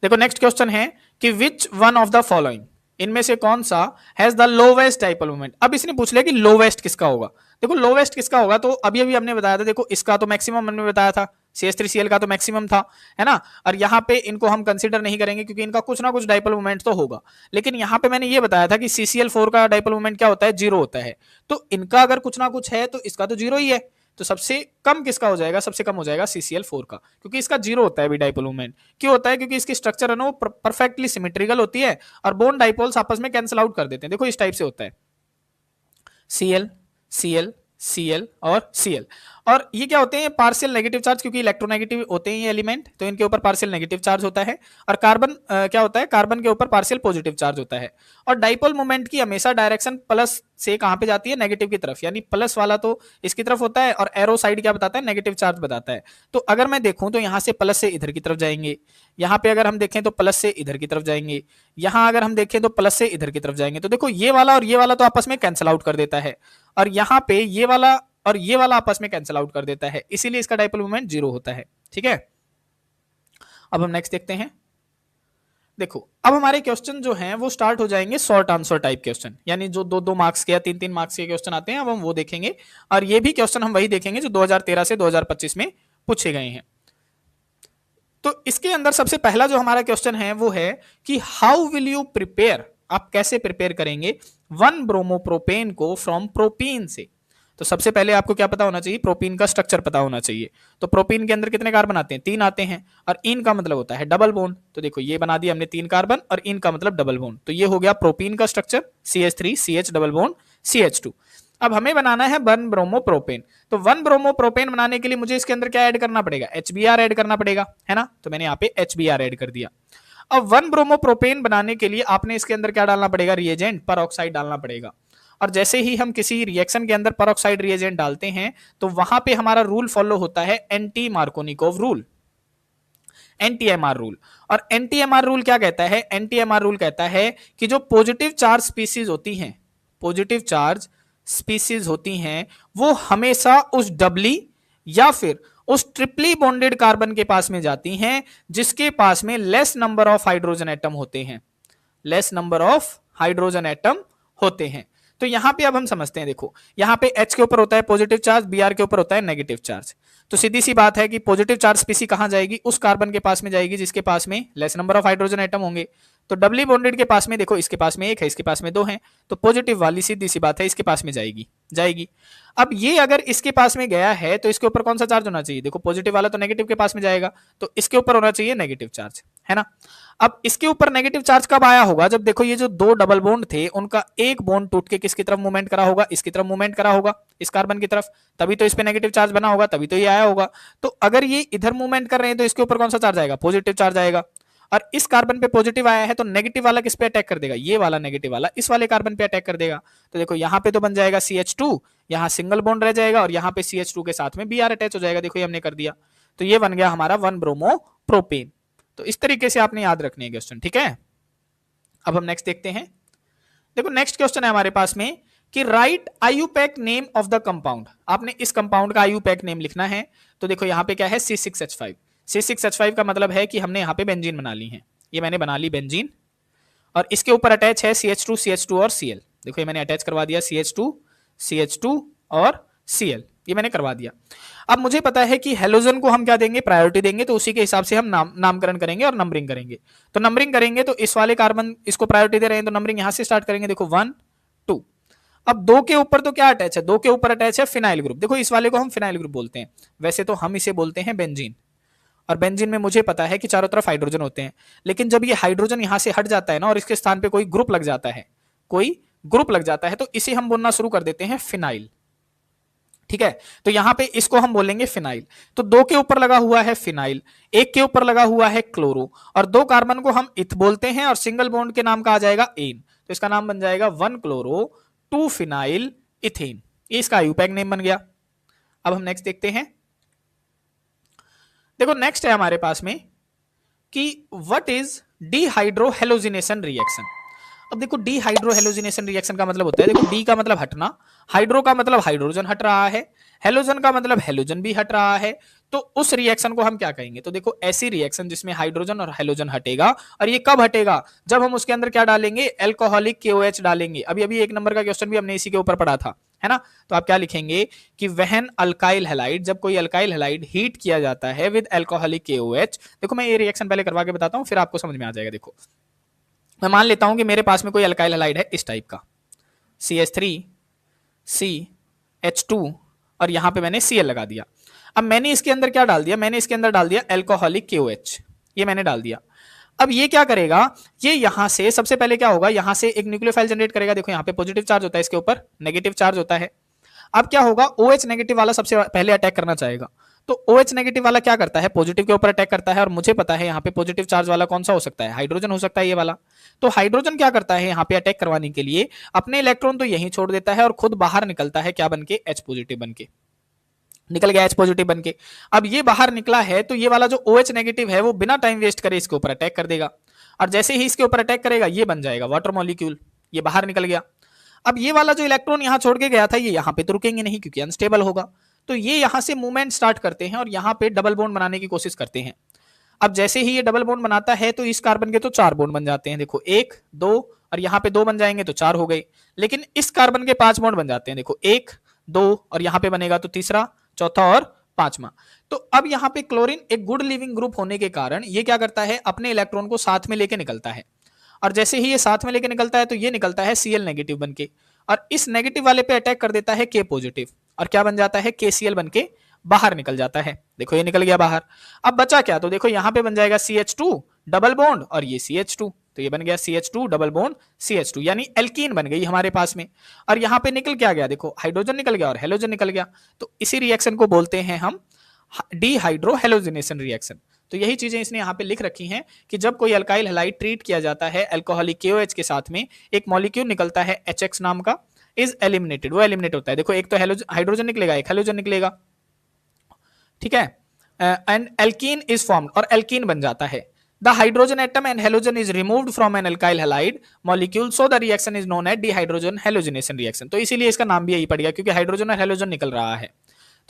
देखो नेक्स्ट क्वेश्चन है कि which one of the following, इनमें से कौन सा has the lowest dipole moment. अब इसने पूछ लिया कि लोवेस्ट किसका होगा। देखो लोवेस्ट किसका होगा, तो अभी अभी हमने बताया था, देखो इसका तो मैक्सिमम हमने बताया था, CH3Cl का तो मैक्सिमम था, है ना। और यहाँ पे इनको हम कंसीडर नहीं करेंगे क्योंकि इनका कुछ ना कुछ डाइपोल मोमेंट तो होगा। लेकिन यहाँ पे मैंने ये बताया था कि CCl4 का डाइपोल मोमेंट क्या होता है, जीरो होता है। तो इनका अगर कुछ ना कुछ है तो इसका तो जीरो ही है। तो सबसे कम किसका हो जाएगा, सबसे कम हो जाएगा CCl4 का, क्योंकि इसका जीरो होता है अभी डाइपोल मोमेंट। क्यों होता है, क्योंकि इसकी स्ट्रक्चर है ना वो परफेक्टली सिमेट्रिकल होती है और बोन डाइपोल्स आपस में कैंसिल आउट कर देते हैं। देखो इस टाइप से होता है, Cl Cl Cl और Cl। और ये क्या होते हैं, पार्शियल नेगेटिव चार्ज, क्योंकि इलेक्ट्रोनेगेटिव होते हैं ये एलिमेंट, तो इनके ऊपर पार्शियल नेगेटिव चार्ज होता है। और कार्बन क्या होता है, कार्बन के ऊपर पार्शियल पॉजिटिव चार्ज होता है। और डाइपोल मोमेंट की हमेशा डायरेक्शन प्लस से कहां पे जाती है, नेगेटिव की तरफ, यानी प्लस वाला तो इसकी तरफ होता है और एरो साइड क्या बताता है, नेगेटिव चार्ज बताता है। तो अगर मैं देखूं तो यहां से प्लस से इधर की तरफ जाएंगे, यहां पे अगर हम देखें तो प्लस से इधर की तरफ जाएंगे, यहां अगर हम देखें तो प्लस से इधर की तरफ जाएंगे। तो देखो ये वाला और ये वाला तो आपस में कैंसिल आउट कर देता है, और यहां पे ये वाला और ये वाला आपस में कैंसिल आउट कर देता है, इसीलिए इसका डाइपोल मोमेंट जीरो होता है। ठीक है, अब हम नेक्स्ट देखते हैं। देखो अब हमारे क्वेश्चन जो हैं वो स्टार्ट हो जाएंगे शॉर्ट आंसर टाइप क्वेश्चन, यानी जो 2-2 मार्क्स के या 3-3 मार्क्स के क्वेश्चन आते हैं, अब हम वो देखेंगे। और ये भी क्वेश्चन हम वही देखेंगे जो 2013 से 2025 में पूछे गए हैं। तो इसके अंदर सबसे पहला जो हमारा क्वेश्चन है वो है कि हाउ विल यू प्रिपेयर, आप कैसे प्रिपेयर करेंगे 1 ब्रोमोप्रोपेन को फ्रॉम प्रोपीन से। तो सबसे पहले आपको क्या पता होना चाहिए, प्रोपीन का स्ट्रक्चर पता होना चाहिए। तो प्रोपीन के अंदर कितने कार्बन आते हैं, 3 आते हैं, और इन का मतलब होता है डबल बॉन्ड। तो देखो ये बना दिया हमने 3 कार्बन और इन का मतलब डबल बॉन्ड, तो ये हो गया प्रोपीन का structure, CH3 CH double bond CH2। अब हमें बनाना है 1 ब्रोमोप्रोपेन। तो 1 ब्रोमोप्रोपेन बनाने के लिए मुझे इसके अंदर क्या ऐड करना पड़ेगा, HBr ऐड करना पड़ेगा, है ना। तो मैंने यहाँ पे HBr ऐड कर दिया। अब 1 ब्रोमोप्रोपेन बनाने के लिए आपने इसके अंदर क्या डालना पड़ेगा, रिएजेंट परऑक्साइड डालना पड़ेगा। और जैसे ही हम किसी रिएक्शन के अंदर परऑक्साइड रिएजेंट डालते हैं तो वहां पे हमारा रूल फॉलो होता है anti Markovnikov rule, NTMR rule. और NTMR रूल क्या कहता है, NTMR रूल कहता है कि जो पॉजिटिव चार्ज स्पीसीज होती हैं, पॉजिटिव चार्ज स्पीसीज होती हैं, वो हमेशा उस डबली या फिर उस ट्रिपली बॉन्डेड कार्बन के पास में जाती हैं जिसके पास में less number of hydrogen atom होते हैं, less number of hydrogen atom होते हैं। तो यहां पे अब हम समझते हैं, देखो यहां पे H के ऊपर होता है पॉजिटिव चार्ज, Br के ऊपर होता है नेगेटिव चार्ज। तो सीधी सी बात है कि पॉजिटिव चार्ज स्पीसी कहां जाएगी, उस कार्बन के पास में जाएगी जिसके पास में less number of hydrogen atom होंगे। तो डबली बॉन्डेड के पास में देखो, इसके पास में 1 है, इसके पास में 2 है, तो पॉजिटिव वाली सीधी सी बात है इसके पास में जाएगी। अब ये अगर इसके पास में गया है तो इसके ऊपर कौन सा चार्ज होना चाहिए, देखो पॉजिटिव वाला तो नेगेटिव के पास में जाएगा, तो इसके ऊपर होना चाहिए नेगेटिव चार्ज, है ना। अब इसके ऊपर नेगेटिव चार्ज कब आया होगा, जब देखो ये जो दो डबल बॉन्ड थे उनका एक बॉन्ड टूट के किसकी तरफ मूवमेंट करा होगा, इसकी तरफ मूवमेंट करा होगा, इस कार्बन की तरफ, तभी तो इस पे नेगेटिव चार्ज बना होगा, तभी तो ये आया होगा। तो अगर ये इधर मूवमेंट कर रहे हैं तो इसके ऊपर कौन सा चार्ज आएगा, पॉजिटिव चार्ज आएगा। और इस कार्बन पे पॉजिटिव आया है तो नेगेटिव वाला किस पे अटैक कर देगा, ये वाला नेगेटिव वाला इस वाले कार्बन पे अटैक कर देगा। तो देखो यहाँ पे तो बन जाएगा CH2, यहाँ सिंगल बॉन्ड रह जाएगा और यहाँ पे CH2 के साथ में Br अटैच हो जाएगा। देखो ये हमने कर दिया, तो ये बन गया हमारा 1 ब्रोमो प्रोपेन। तो इस तरीके से आपने याद रखनी है क्वेश्चन, ठीक है। अब हम नेक्स्ट देखते हैं। देखो नेक्स्ट क्वेश्चन है हमारे पास में कि right IUPAC name of the compound. आपने इस कंपाउंड का आईयूपैक नेम लिखना है। तो देखो यहाँ पे क्या है, C6H5। C6H5 का मतलब है कि हमने यहाँ पे बेंजीन बना ली है, ये मैंने बना ली बेंजीन, और इसके ऊपर अटैच है CH2 CH2 और Cl। देखो ये मैंने अटैच करवा दिया CH2 CH2 और Cl, ये मैंने करवा दिया। अब मुझे पता है कि हेलोजन को हम क्या देंगे, प्रायोरिटी देंगे, तो उसी के हिसाब से हम नामकरण करेंगे और नंबरिंग करेंगे। तो नंबरिंग करेंगे तो इस वाले कार्बन इसको प्रायोरिटी दे रहे हैं तो नंबरिंग यहां से स्टार्ट करेंगे। देखो 1 2। अब 2 के ऊपर तो क्या अटैच है, 2 के ऊपर अटैच है फिनाइल ग्रुप। देखो इस वाले को हम फिनाइल ग्रुप बोलते हैं, वैसे तो हम इसे बोलते हैं बेंजीन। और बेंजीन में मुझे पता है कि चारों तरफ हाइड्रोजन होते हैं, लेकिन जब ये हाइड्रोजन यहां से हट जाता है ना और इसके स्थान पे कोई ग्रुप लग जाता है, कोई ग्रुप लग जाता है, तो इसे हम बोलना शुरू कर देते हैं फिनाइल, ठीक है। तो यहां पे इसको हम बोलेंगे फिनाइल। तो 2 के ऊपर लगा हुआ है फिनाइल, 1 के ऊपर लगा हुआ है क्लोरो, और 2 कार्बन को हम इथ बोलते हैं और सिंगल बॉन्ड के नाम का आ जाएगा एन। तो इसका नाम बन जाएगा 1 क्लोरो 2 फिनाइल इथेन। ये इसका आईयूपैक नेम बन गया। अब हम नेक्स्ट देखते हैं। देखो नेक्स्ट है हमारे पास में कि व्हाट इज डीहाइड्रोहेलोजिनेशन रिएक्शन। अब देखो डीहाइड्रोहेलोजिनेशन रिएक्शन का मतलब होता है, देखो डी का मतलब हटना, हाइड्रो का मतलब हाइड्रोजन हट रहा है, हेलोजन का मतलब हेलोजन भी हट रहा है, तो उस रिएक्शन को हम क्या कहेंगे। तो देखो ऐसी रिएक्शन जिसमें हाइड्रोजन और हेलोजन हटेगा, और ये कब हटेगा, जब हम उसके अंदर क्या डालेंगे, एल्कोहलिक KOH डालेंगे। अभी अभी 1 नंबर का क्वेश्चन भी हमने इसी के ऊपर पढ़ा था, है ना। तो आप क्या लिखेंगे कि व्हेन अल्काइल हैलाइड, जब कोई अल्काइल हैलाइड हीट किया जाता है विद एल्कोहलिक KOH। देखो मैं ये रिएक्शन पहले करवा के बताता हूं, फिर आपको समझ में आ जाएगा। देखो मैं मान लेता हूं कि मेरे पास में कोई अल्काइल हैलाइड है इस टाइप का, CH3 CH2 और यहां पे मैंने Cl लगा दिया। अब मैंने इसके अंदर क्या डाल दिया, मैंने इसके अंदर डाल दिया एल्कोहलिक KOH, ये मैंने डाल दिया। अब ये क्या करेगा, ये यहां से सबसे पहले क्या होगा, यहां से एक न्यूक्लियोफाइल जनरेट करेगा। देखो यहां पे पॉजिटिव चार्ज होता है, इसके ऊपर नेगेटिव चार्ज होता है। अब क्या होगा, OH नेगेटिव वाला सबसे पहले अटैक करना चाहेगा। तो OH नेगेटिव वाला क्या करता है, पॉजिटिव के ऊपर अटैक करता है, और मुझे पता है यहाँ पे पॉजिटिव चार्ज वाला कौन सा हो सकता है, हाइड्रोजन हो सकता है ये वाला। तो हाइड्रोजन क्या करता है, यहाँ पे अटैक करवाने के लिए अपने इलेक्ट्रॉन तो यहीं छोड़ देता है और खुद बाहर निकलता है, क्या बनके, H पॉजिटिव बनके निकल गया, H पॉजिटिव बनके। अब ये बाहर निकला है तो ये वाला जो OH नेगेटिव है वो बिना टाइम वेस्ट करे इसके ऊपर अटैक कर देगा, और जैसे ही इसके ऊपर अटैक करेगा ये बन जाएगा वाटर मॉलिक्यूल, ये बाहर निकल गया। अब ये वाला जो इलेक्ट्रॉन यहां छोड़ के गया था ये यहां पे तो रुकेंगे नहीं क्योंकि अनस्टेबल होगा, तो ये यहां से मूवमेंट स्टार्ट करते हैं और यहां पे डबल बॉन्ड बनाने की कोशिश करते हैं। अब जैसे ही ये डबल बॉन्ड बनाता है तो इस कार्बन के तो 4 बॉन्ड बन जाते हैं। देखो 1 2 और यहाँ पे 2 बन जाएंगे तो 4 हो गए, लेकिन इस कार्बन के 5 बॉन्ड बन जाते हैं। देखो 1 2 और यहाँ पे बनेगा तो तीसरा, चौथा और पांचवा। तो अब यहाँ पे क्लोरीन एक गुड लिविंग ग्रुप होने के कारण ये क्या करता है, अपने इलेक्ट्रॉन को साथ में लेके निकलता है, और जैसे ही ये साथ में लेके निकलता है तो ये निकलता है Cl नेगेटिव बनके, और इस नेगेटिव वाले पे अटैक कर देता है K पॉजिटिव, और क्या बन जाता है, KCl बनके बाहर निकल जाता है। देखो ये निकल गया बाहर। अब बचा क्या, तो देखो यहाँ पे बन जाएगा CH2 डबल बॉन्ड और ये CH2, तो ये बन गया CH2 डबल बॉन्ड CH2, यानी एल्कीन बन गई हमारे पास में। और यहाँ पे निकल क्या गया, देखो हाइड्रोजन निकल गया और हेलोजन निकल गया। तो इसी रिएक्शन को बोलते हैं हम डीहाइड्रोहेलोजिनेशन रिएक्शन। तो यही चीजें इसने यहाँ पे लिख रखी हैं कि जब कोई अल्काइल हैलाइड ट्रीट किया जाता है अल्कोहलिक KOH के साथ में, एक मॉलिक्यूल निकलता है HX नाम का, इज एलिमिनेटेड, वो एलिमिनेट होता है। देखो एक तो हाइड्रोजन निकलेगा, एक हेलोजन निकलेगा, ठीक है, एंड एल्कीन इज फॉर्म्ड, और एल्कीन बन जाता है। The hydrogen atom and halogen is removed from an alkyl halide molecule, so the reaction is known as dehydrogen halogenation reaction। तो इसीलिए इसका नाम भी यही पड़ गया क्योंकि हाइड्रोजन और हेलोजन निकल रहा है।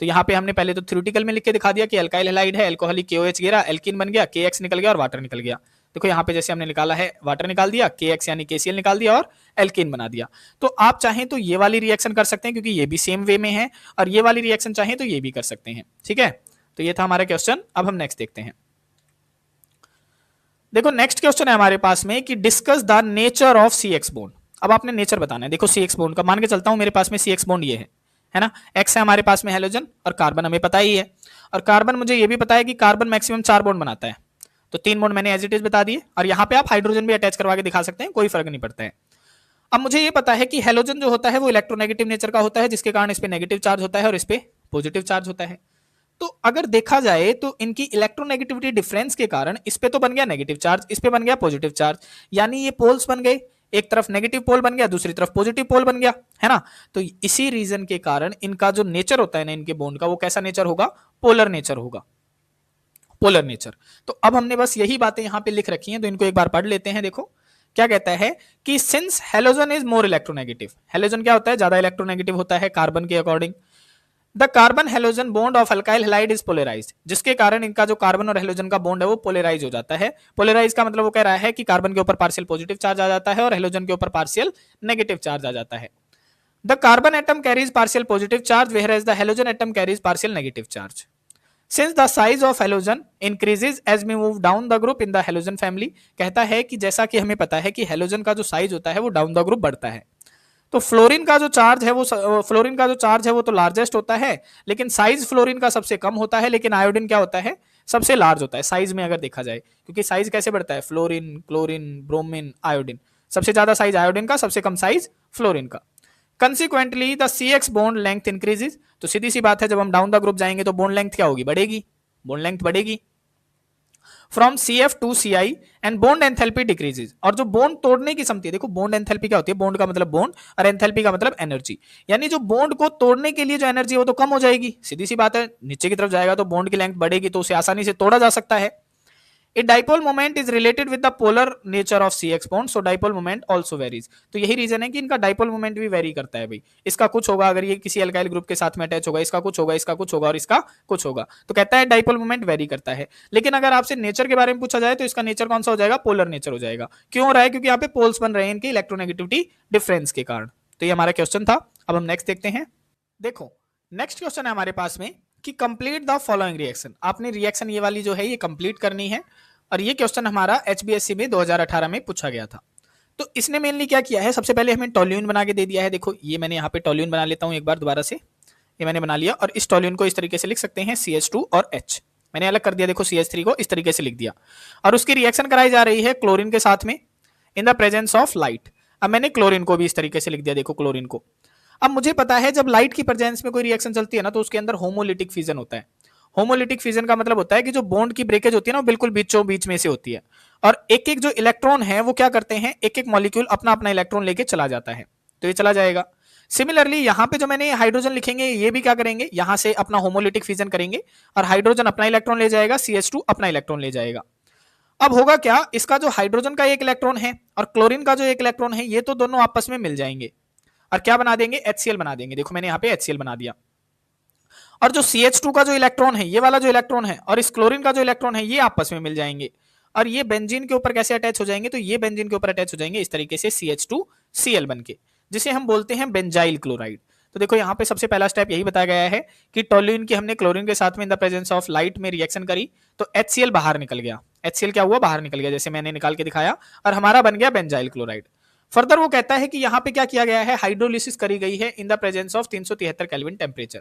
तो यहाँ पे हमने पहले तो थ्योरेटिकल में लिख के दिखा दिया कि अल्काइल हैलाइड है, अल्कोहलिक KOH गिरा, एल्कीन बन गया, KX निकल गया और वाटर निकल गया। देखो यहाँ पे जैसे हमने निकाला है, वाटर निकाल दिया, KX यानी KCl निकाल दिया और एल्कीन बना दिया। तो आप चाहें तो ये वाली रिएक्शन कर सकते हैं क्योंकि ये भी सेम वे में है, और ये वाली रिएक्शन चाहें तो ये भी कर सकते हैं, ठीक है। तो ये था हमारा क्वेश्चन। अब हम नेक्स्ट देखते हैं। देखो नेक्स्ट क्वेश्चन है हमारे पास में कि discuss the nature of CX bond. अब आपने नेचर बताना है। देखो CX बॉन्ड का मान के चलता हूं मेरे पास में CX बॉन्ड ये है ना, X है हमारे पास में हेलोजन, और कार्बन हमें पता ही है, और कार्बन मुझे ये भी पता है कि कार्बन मैक्सिमम 4 बॉन्ड बनाता है। तो 3 बॉन्ड मैंने एज इट इज बता दिए, और यहाँ पे आप हाइड्रोजन भी अटैच करवा के दिखा सकते हैं, कोई फर्क नहीं पड़ता है। अब मुझे ये पता है कि हेलोजन जो होता है वो इलेक्ट्रोनेगेटिव नेचर का होता है, जिसके कारण इस पे नेगेटिव चार्ज होता है और इस पे पॉजिटिव चार्ज होता है। तो अगर देखा जाए तो इनकी इलेक्ट्रोनेगेटिविटी डिफरेंस के कारण इस पे तो बन गया नेगेटिव चार्ज, इस पे बन गया पॉजिटिव चार्ज, यानी ये पोल्स बन गए, एक तरफ नेगेटिव पोल बन गया, दूसरी तरफ पॉजिटिव पोल बन गया, है ना। तो इसी रीजन के कारण इनका जो नेचर होता है ना इनके बॉन्ड का, वो कैसा नेचर होगा, पोलर नेचर होगा, पोलर नेचर। तो अब हमने बस यही बातें यहां पे लिख रखी हैं, तो इनको एक बार पढ़ लेते हैं। देखो क्या कहता है कि since halogen is more electronegative, halogen क्या होता है, ज्यादा इलेक्ट्रोनेगेटिव होता है कार्बन के according. The carbon halogen bond of alkyl halide is polarised, जिसके कारण इनका जो कार्बन और हेलोजन का बॉन्ड है वो पोलराइज हो जाता है। पोलराइज का मतलब वो कह रहा है कि कार्बन के ऊपर पार्शियल पॉजिटिव चार्ज आ जाता है और हेलोजन के ऊपर पार्शियल नेगेटिव चार्ज आ जाता है। The carbon atom carries partial positive charge whereas the halogen atom carries partial negative charge. Since the size of halogen increases as we move down the group in the halogen family, कहता है कि जैसा कि हमें पता है कि हेलोजन का जो साइज होता है वो डाउन द ग्रुप बढ़ता है। तो फ्लोरीन का जो चार्ज है वो तो लार्जेस्ट होता है, लेकिन साइज फ्लोरीन का सबसे कम होता है, लेकिन आयोडीन क्या होता है, सबसे लार्ज होता है साइज में अगर देखा जाए, क्योंकि साइज कैसे बढ़ता है, फ्लोरीन, क्लोरीन, ब्रोमीन, आयोडीन, सबसे ज्यादा साइज आयोडीन का, सबसे कम साइज फ्लोरीन का। Consequently the CX bond length increases, तो सीधी सी बात है जब हम डाउन द ग्रुप जाएंगे तो बॉन्ड लेंथ क्या होगी, बढ़ेगी, बॉन्ड लेंथ बढ़ेगी from CF to CI and bond enthalpy decreases. और जो बॉन्ड तोड़ने की क्षमता है, देखो बॉन्ड एंथैल्पी क्या होती है, बॉन्ड का मतलब बॉन्ड और एंथैल्पी का मतलब एनर्जी, यानी जो बॉन्ड को तोड़ने के लिए जो एनर्जी है वो तो कम हो जाएगी, सीधी सी बात है, नीचे की तरफ जाएगा तो बॉन्ड की लेंथ बढ़ेगी, तो उसे आसानी से तोड़ा जा सकता है। A dipole moment is related with the polar nature of CX bond, so dipole moment also varies। तो यही रीजन है कि इनका डाइपोल मोमेंट भी वेरी करता है भाई, इसका कुछ होगा अगर ये किसी अल्काइल ग्रुप के साथ में अटैच होगा, इसका कुछ होगा, इसका कुछ होगा और इसका कुछ होगा, तो कहता है डाइपोल मोमेंट वेरी करता है। लेकिन अगर आपसे नेचर के बारे में पूछा जाए तो इसका नेचर कौन सा हो जाएगा, पोलर नेचर हो जाएगा। क्यों हो रहा है, क्योंकि यहाँ पे पोल्स बन रहे हैं इनके इलेक्ट्रोनेगेटिविटी डिफरेंस के कारण। तो ये हमारा क्वेश्चन था। अब हम नेक्स्ट देखते हैं। देखो नेक्स्ट क्वेश्चन है हमारे पास में कि कंप्लीट द फॉलोइंग रिएक्शन, आपने रिएक्शन ये वाली जो है ये कंप्लीट करनी है, और ये क्वेश्चन हमारा HBSC में 2018 में पूछा गया था। तो इसने मेनली क्या किया है, सबसे पहले हमें टोल्यून बना के दे दिया है। देखो ये मैंने यहाँ पे टोल्यून बना लेता हूँ एक बार दोबारा से, ये मैंने बना लिया, और इस टोल्यून को इस तरीके से लिख सकते हैं CH2 और H, मैंने अलग कर दिया, देखो CH3 को इस तरीके से लिख दिया, और उसकी रिएक्शन कराई जा रही है क्लोरीन के साथ में इन द प्रेजेंस ऑफ लाइट। अब मैंने क्लोरीन को भी इस तरीके से लिख दिया, देखो क्लोरीन को। अब मुझे पता है जब लाइट की प्रेजेंस में कोई रिएक्शन चलती है ना तो उसके अंदर होमोलिटिक फिजन होता है। होमोलिटिक फिजन का मतलब होता है कि जो बॉन्ड की ब्रेकेज होती है ना वो बिल्कुल बीचों बीच में से होती है, और एक एक जो इलेक्ट्रॉन है वो क्या करते हैं, एक एक मॉलिक्यूल अपना अपना इलेक्ट्रॉन लेके चला जाता है, तो ये चला जाएगा। सिमिलरली यहाँ पे जो मैंने हाइड्रोजन लिखेंगे ये भी क्या करेंगे, यहां से अपना होमोलिटिक फिजन करेंगे, और हाइड्रोजन अपना इलेक्ट्रॉन ले जाएगा, CH2 अपना इलेक्ट्रॉन ले जाएगा। अब होगा क्या, इसका जो हाइड्रोजन का एक इलेक्ट्रॉन है और क्लोरीन का जो एक इलेक्ट्रॉन है ये तो दोनों आपस में मिल जाएंगे और क्या बना देंगे, HCl बना देंगे। देखो मैंने यहाँ पे HCl बना दिया, और जो CH2 का जो इलेक्ट्रॉन है, ये वाला जो इलेक्ट्रॉन है, और इस क्लोरीन का जो इलेक्ट्रॉन है, ये आपस में मिल जाएंगे, और ये बेंजीन के ऊपर कैसे अटैच हो जाएंगे, तो ये बेंजीन के ऊपर अटैच हो जाएंगे इस तरीके से CH2Cl बनके, जिसे हम बोलते हैं बेंजाइल क्लोराइड। तो देखो यहाँ पे सबसे पहला स्टेप यही बताया गया है कि टोल्यूइन की हमने क्लोरीन के साथ में इन द प्रेजेंस ऑफ लाइट में रिएक्शन करी, तो HCl बाहर निकल गया, HCl क्या हुआ, बाहर निकल गया, जैसे मैंने निकाल के दिखाया, और हमारा बन गया बेंजाइल क्लोराइड। फर्दर वो कहता है कि यहाँ पे क्या किया गया है, हाइड्रोलिसिस करी गई है इन the presence of 373 kelvin temperature.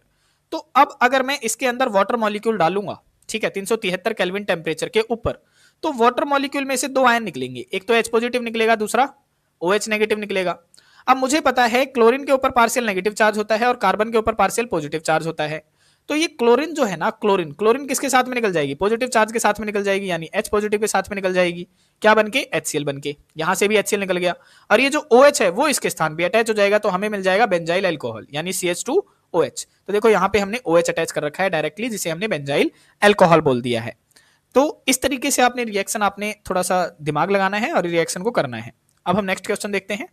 तो अब अगर मैं इसके अंदर वाटर मॉलिक्यूल डालूंगा, ठीक है, 373 केल्विन टेम्परेचर के ऊपर, तो वाटर मॉलिक्यूल में से दो आयन निकलेंगे, एक तो H पॉजिटिव निकलेगा, दूसरा OH नेगेटिव निकलेगा। अब मुझे पता है क्लोरीन के ऊपर पार्शियल नेगेटिव चार्ज होता है और कार्बन के ऊपर पार्शियल पॉजिटिव चार्ज होता है, तो ये क्लोरीन जो है ना, क्लोरीन किसके साथ में निकल जाएगी, पॉजिटिव चार्ज के साथ में निकल जाएगी, यानी H पॉजिटिव के साथ में निकल जाएगी, क्या बनके, HCl बनके, यहां से भी HCl निकल गया, और ये जो OH है वो इसके स्थान पे अटैच हो जाएगा, तो हमें मिल जाएगा बेंजाइल अल्कोहल, यानी CH2OH। तो देखो यहाँ पे हमने OH अटैच कर रखा है डायरेक्टली, जिसे हमने बेंजाइल अल्कोहल बोल दिया है। तो इस तरीके से आपने रिएक्शन, आपने थोड़ा सा दिमाग लगाना है और रिएक्शन को करना है। अब हम नेक्स्ट क्वेश्चन देखते हैं।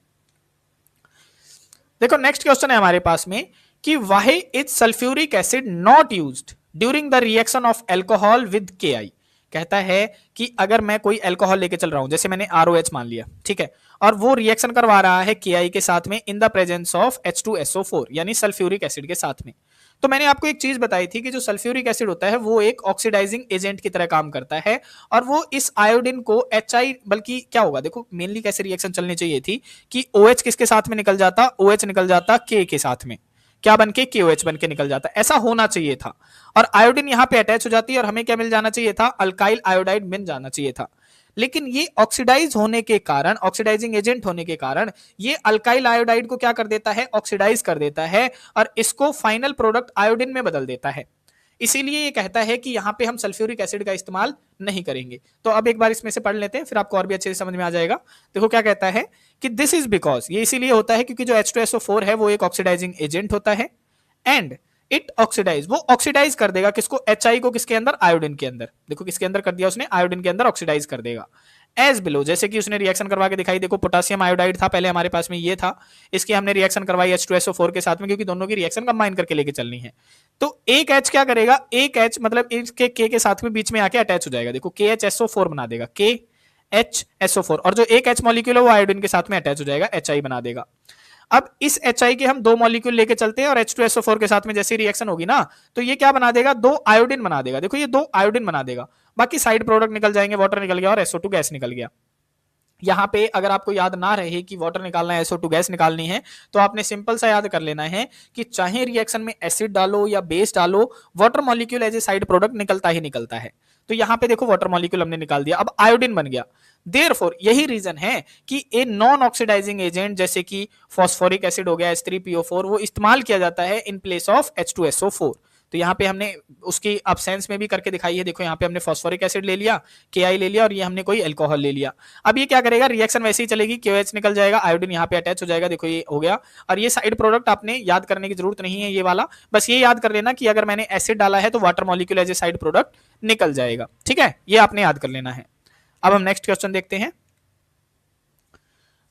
देखो नेक्स्ट क्वेश्चन है हमारे पास में कि why is sulphuric acid not used during the reaction of alcohol with Ki। कहता है कि अगर मैं कोई अल्कोहल लेके चल रहा हूं, जैसे मैंने ROH मान लिया, ठीक है, और वो रिएक्शन करवा रहा है Ki के साथ में इन द प्रेजेंस ऑफ H2SO4 यानी सल्फ्यूरिक एसिड के साथ में, तो मैंने आपको एक चीज बताई थी कि जो सल्फ्यूरिक एसिड होता है वो एक ऑक्सीडाइजिंग एजेंट की तरह काम करता है, और वो इस आयोडीन को HI, बल्कि क्या होगा, देखो मेनली कैसे रिएक्शन चलनी चाहिए थी कि OH किसके साथ में निकल जाता, OH निकल जाता K के साथ में, क्या बन के, KOH बन के निकल जाता। ऐसा होना चाहिए था और आयोडीन यहाँ पे अटैच हो जाती है और हमें क्या मिल जाना चाहिए था, अल्काइल आयोडाइड मिल जाना चाहिए था। लेकिन ये ऑक्सीडाइज होने के कारण, ऑक्सीडाइजिंग एजेंट होने के कारण ये अल्काइल आयोडाइड को क्या कर देता है, ऑक्सीडाइज कर देता है और इसको फाइनल प्रोडक्ट आयोडीन में बदल देता है। इसीलिए ये कहता है कि यहां पे हम सल्फ्यूरिक एसिड का इस्तेमाल नहीं करेंगे। तो अब एक बार इसमें से पढ़ लेते हैं, फिर आपको और भी अच्छे से समझ में आ जाएगा। देखो क्या कहता है कि दिस इज बिकॉज, ये इसीलिए होता है क्योंकि जो H2SO4 है वो एक ऑक्सीडाइजिंग एजेंट होता है एंड इट ऑक्सीडाइज, वो ऑक्सीडाइज कर देगा किसको, HI को, किसके अंदर, आयोडीन के अंदर। देखो किसके अंदर कर दिया उसने, आयोडीन के अंदर ऑक्सीडाइज कर देगा। एज बिलो, जैसे कि उसने रिएक्शन करवा के दिखाई। देखो पोटेशियम आयोडाइड था पहले हमारे पास में, ये था, इसकी हमने रिएक्शन करवाई H2SO4 के साथ में, क्योंकि दोनों की रिएक्शन कंबाइन करके लेके चलनी है। तो एक H क्या करेगा, एक H मतलब इसके K के साथ में बीच में आके अटैच हो जाएगा। देखो KHSO4 बना देगा, KHSO4, और जो एक H मॉलिक्यूल है वो आयोडीन के साथ में अटैच हो जाएगा, HI बना देगा। अब इस HI के हम दो मॉलिक्यूल लेके चलते हैं और H2SO4 के साथ में जैसी रिएक्शन होगी ना, तो ये क्या बना देगा, दो आयोडीन बना देगा। देखो ये दो आयोडीन बना देगा, बाकी साइड प्रोडक्ट निकल जाएंगे, वाटर निकल गया और SO2 गैस निकल गया। यहाँ पे अगर आपको याद ना रहे कि वाटर निकालना है, SO2 गैस निकालनी है, तो आपने सिंपल सा याद कर लेना है कि चाहे रिएक्शन में एसिड डालो या बेस डालो, water molecule as a side product निकलता ही निकलता है। तो यहाँ पे देखो वाटर मॉलिक्यूल हमने निकाल दिया, अब आयोडीन बन गया। देयरफॉर यही रीजन है कि ए नॉन ऑक्सीडाइजिंग एजेंट जैसे कि फॉस्फोरिक एसिड हो गया H3PO4, वो इस्तेमाल किया जाता है इन प्लेस ऑफ H2SO4। तो यहाँ पे हमने उसकी एब्सेंस में भी करके दिखाई है। देखो यहाँ पे हमने फॉस्फोरिक एसिड ले लिया, KI ले लिया और ये हमने कोई अल्कोहल ले लिया। अब ये क्या करेगा, रिएक्शन वैसे ही चलेगी, KOH निकल जाएगा, आयोडीन यहाँ पे अटैच हो जाएगा। देखो ये हो गया, और ये साइड प्रोडक्ट आपने याद करने की जरूरत नहीं है, ये वाला बस ये याद कर लेना कि अगर मैंने एसिड डाला है तो water molecule as a side product निकल जाएगा। ठीक है, ये आपने याद कर लेना है। अब हम नेक्स्ट क्वेश्चन देखते हैं।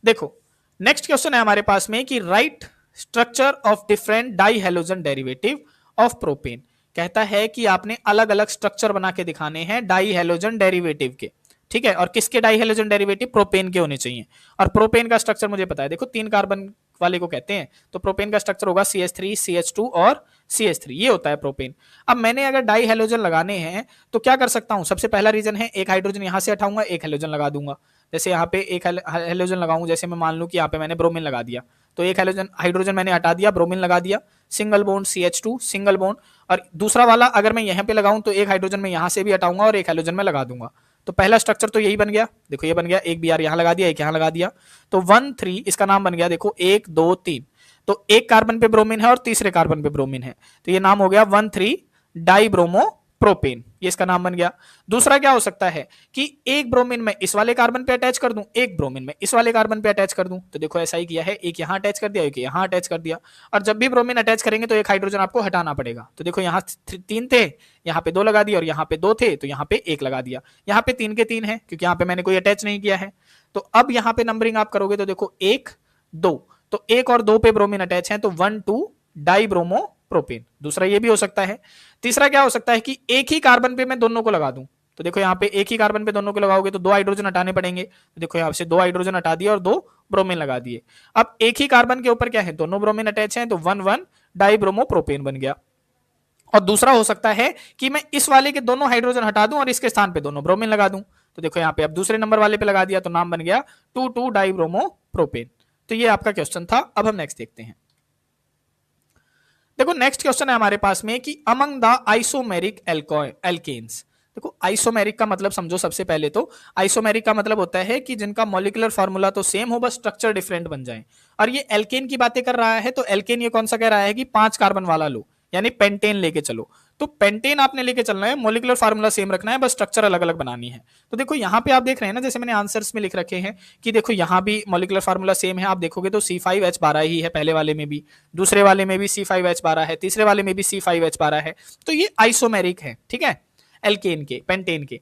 देखो नेक्स्ट क्वेश्चन है हमारे पास में कि right structure of different die halogen derivative of propane. कहता है कि आपने अलग अलग स्ट्रक्चर बना के दिखाने हैं डाई हेलोजन डेरिवेटिव के। ठीक है, और किसके डाई हेलोजन डेरिवेटिव, प्रोपेन के होने चाहिए। और प्रोपेन का स्ट्रक्चर मुझे पता है, देखो 3 कार्बन वाले को कहते हैं, तो प्रोपेन का स्ट्रक्चर होगा CH3 CH2 और CH3, ये होता है प्रोपेन। अब मैंने अगर डाई हेलोजन लगाने हैं तो क्या कर सकता हूं, सबसे पहला रीजन है एक हाइड्रोजन यहां से हटाऊंगा, एक हेलोजन लगा दूंगा। जैसे यहाँ पे एक हेलोजन लगाऊं, जैसे मैं मान लूं कि यहाँ पे मैंने ब्रोमीन लगा दिया, तो एक हाइड्रोजन मैंने हटा दिया, ब्रोमीन लगा दिया, single bond CH2 single bond. और दूसरा वाला अगर मैं यहाँ पे लगाऊं तो एक हाइड्रोजन मैं यहाँ से भी हटाऊंगा और एक हेलोजन में लगा दूंगा। तो पहला स्ट्रक्चर तो यही बन गया, देखो ये बन गया, एक Br यहाँ लगा दिया, एक यहाँ लगा दिया, तो 1 3 इसका नाम बन गया। देखो 1 2 3, तो एक कार्बन पे ब्रोमीन है और तीसरे कार्बन पे ब्रोमीन है, तो ये नाम हो गया 1 3 डाई ब्रोमो प्रोपेन, ये इसका नाम बन गया। दूसरा क्या हो सकता है कि एक ब्रोमीन में इस वाले कार्बन पे अटैच कर दूं, एक ब्रोमीन में इस वाले कार्बन पे अटैच कर दूं, तो देखो ऐसा ही किया है, एक यहां अटैच कर दिया, एक यहां अटैच कर दिया। और जब भी ब्रोमीन अटैच करेंगे तो एक हाइड्रोजन आपको हटाना पड़ेगा। तो देखो यहाँ 3 थे, यहाँ पे 2 लगा दिया, और यहाँ पे 2 थे तो यहाँ पे 1 लगा दिया। यहाँ पे 3 के 3 है क्योंकि यहाँ पे मैंने कोई अटैच नहीं किया है। तो अब यहाँ पे नंबरिंग आप करोगे तो देखो 1 2, तो 1 और 2 पे ब्रोमीन अटैच है, तो 1 2 डाई ब्रोमो प्रोपेन। दूसरा ये भी हो सकता है। तीसरा क्या हो सकता है कि एक ही कार्बन पे मैं दोनों को लगा दूं, तो देखो यहाँ पे एक ही कार्बन पे दोनों को लगाओगे तो 2 हाइड्रोजन हटाने पड़ेंगे, तो देखो यहाँ से 2 हाइड्रोजन हटा दिए और 2 ब्रोमीन लगा दिए। अब एक ही कार्बन के ऊपर क्या है, दोनों ब्रोमीन अटैच हैं, तो 1 1 डाई ब्रोमो प्रोपेन बन गया। और दूसरा हो सकता है कि मैं इस वाले के दोनों हाइड्रोजन हटा दूं और इसके स्थान पे दोनों ब्रोमीन लगा दूं, तो देखो यहाँ पे अब दूसरे नंबर वाले पे लगा दिया, तो नाम बन गया 2 2 डाई ब्रोमो प्रोपेन। तो ये आपका क्वेश्चन था। अब हम नेक्स्ट देखते हैं। देखो नेक्स्ट क्वेश्चन है हमारे पास में कि अमंग द आइसोमेरिक एल्केन्स। देखो आइसोमेरिक का मतलब समझो, सबसे पहले तो आइसोमेरिक का मतलब होता है कि जिनका मॉलिक्यूलर फार्मूला तो सेम हो, बस स्ट्रक्चर डिफरेंट बन जाए। और ये एल्केन की बातें कर रहा है, तो एल्केन ये कौन सा कह रहा है कि 5 कार्बन वाला लो, यानी पेंटेन लेके चलो। तो पेंटेन आपने लेके चलना है, मॉलिक्यूलर फार्मूला सेम रखना है, बस स्ट्रक्चर अलग अलग बनानी है। तो देखो यहाँ पे आप देख रहे हैं ना, जैसे मैंने आंसर्स में लिख रखे हैं कि देखो यहाँ भी मॉलिक्यूलर फार्मूला सेम है। आप देखोगे तो C5H12 ही है, पहले वाले में भी, दूसरे वाले में भी C5H12 है, तीसरे वाले में भी C5H12 है। तो ये आइसोमेरिक है, ठीक है, एल्केन के, पेंटेन के।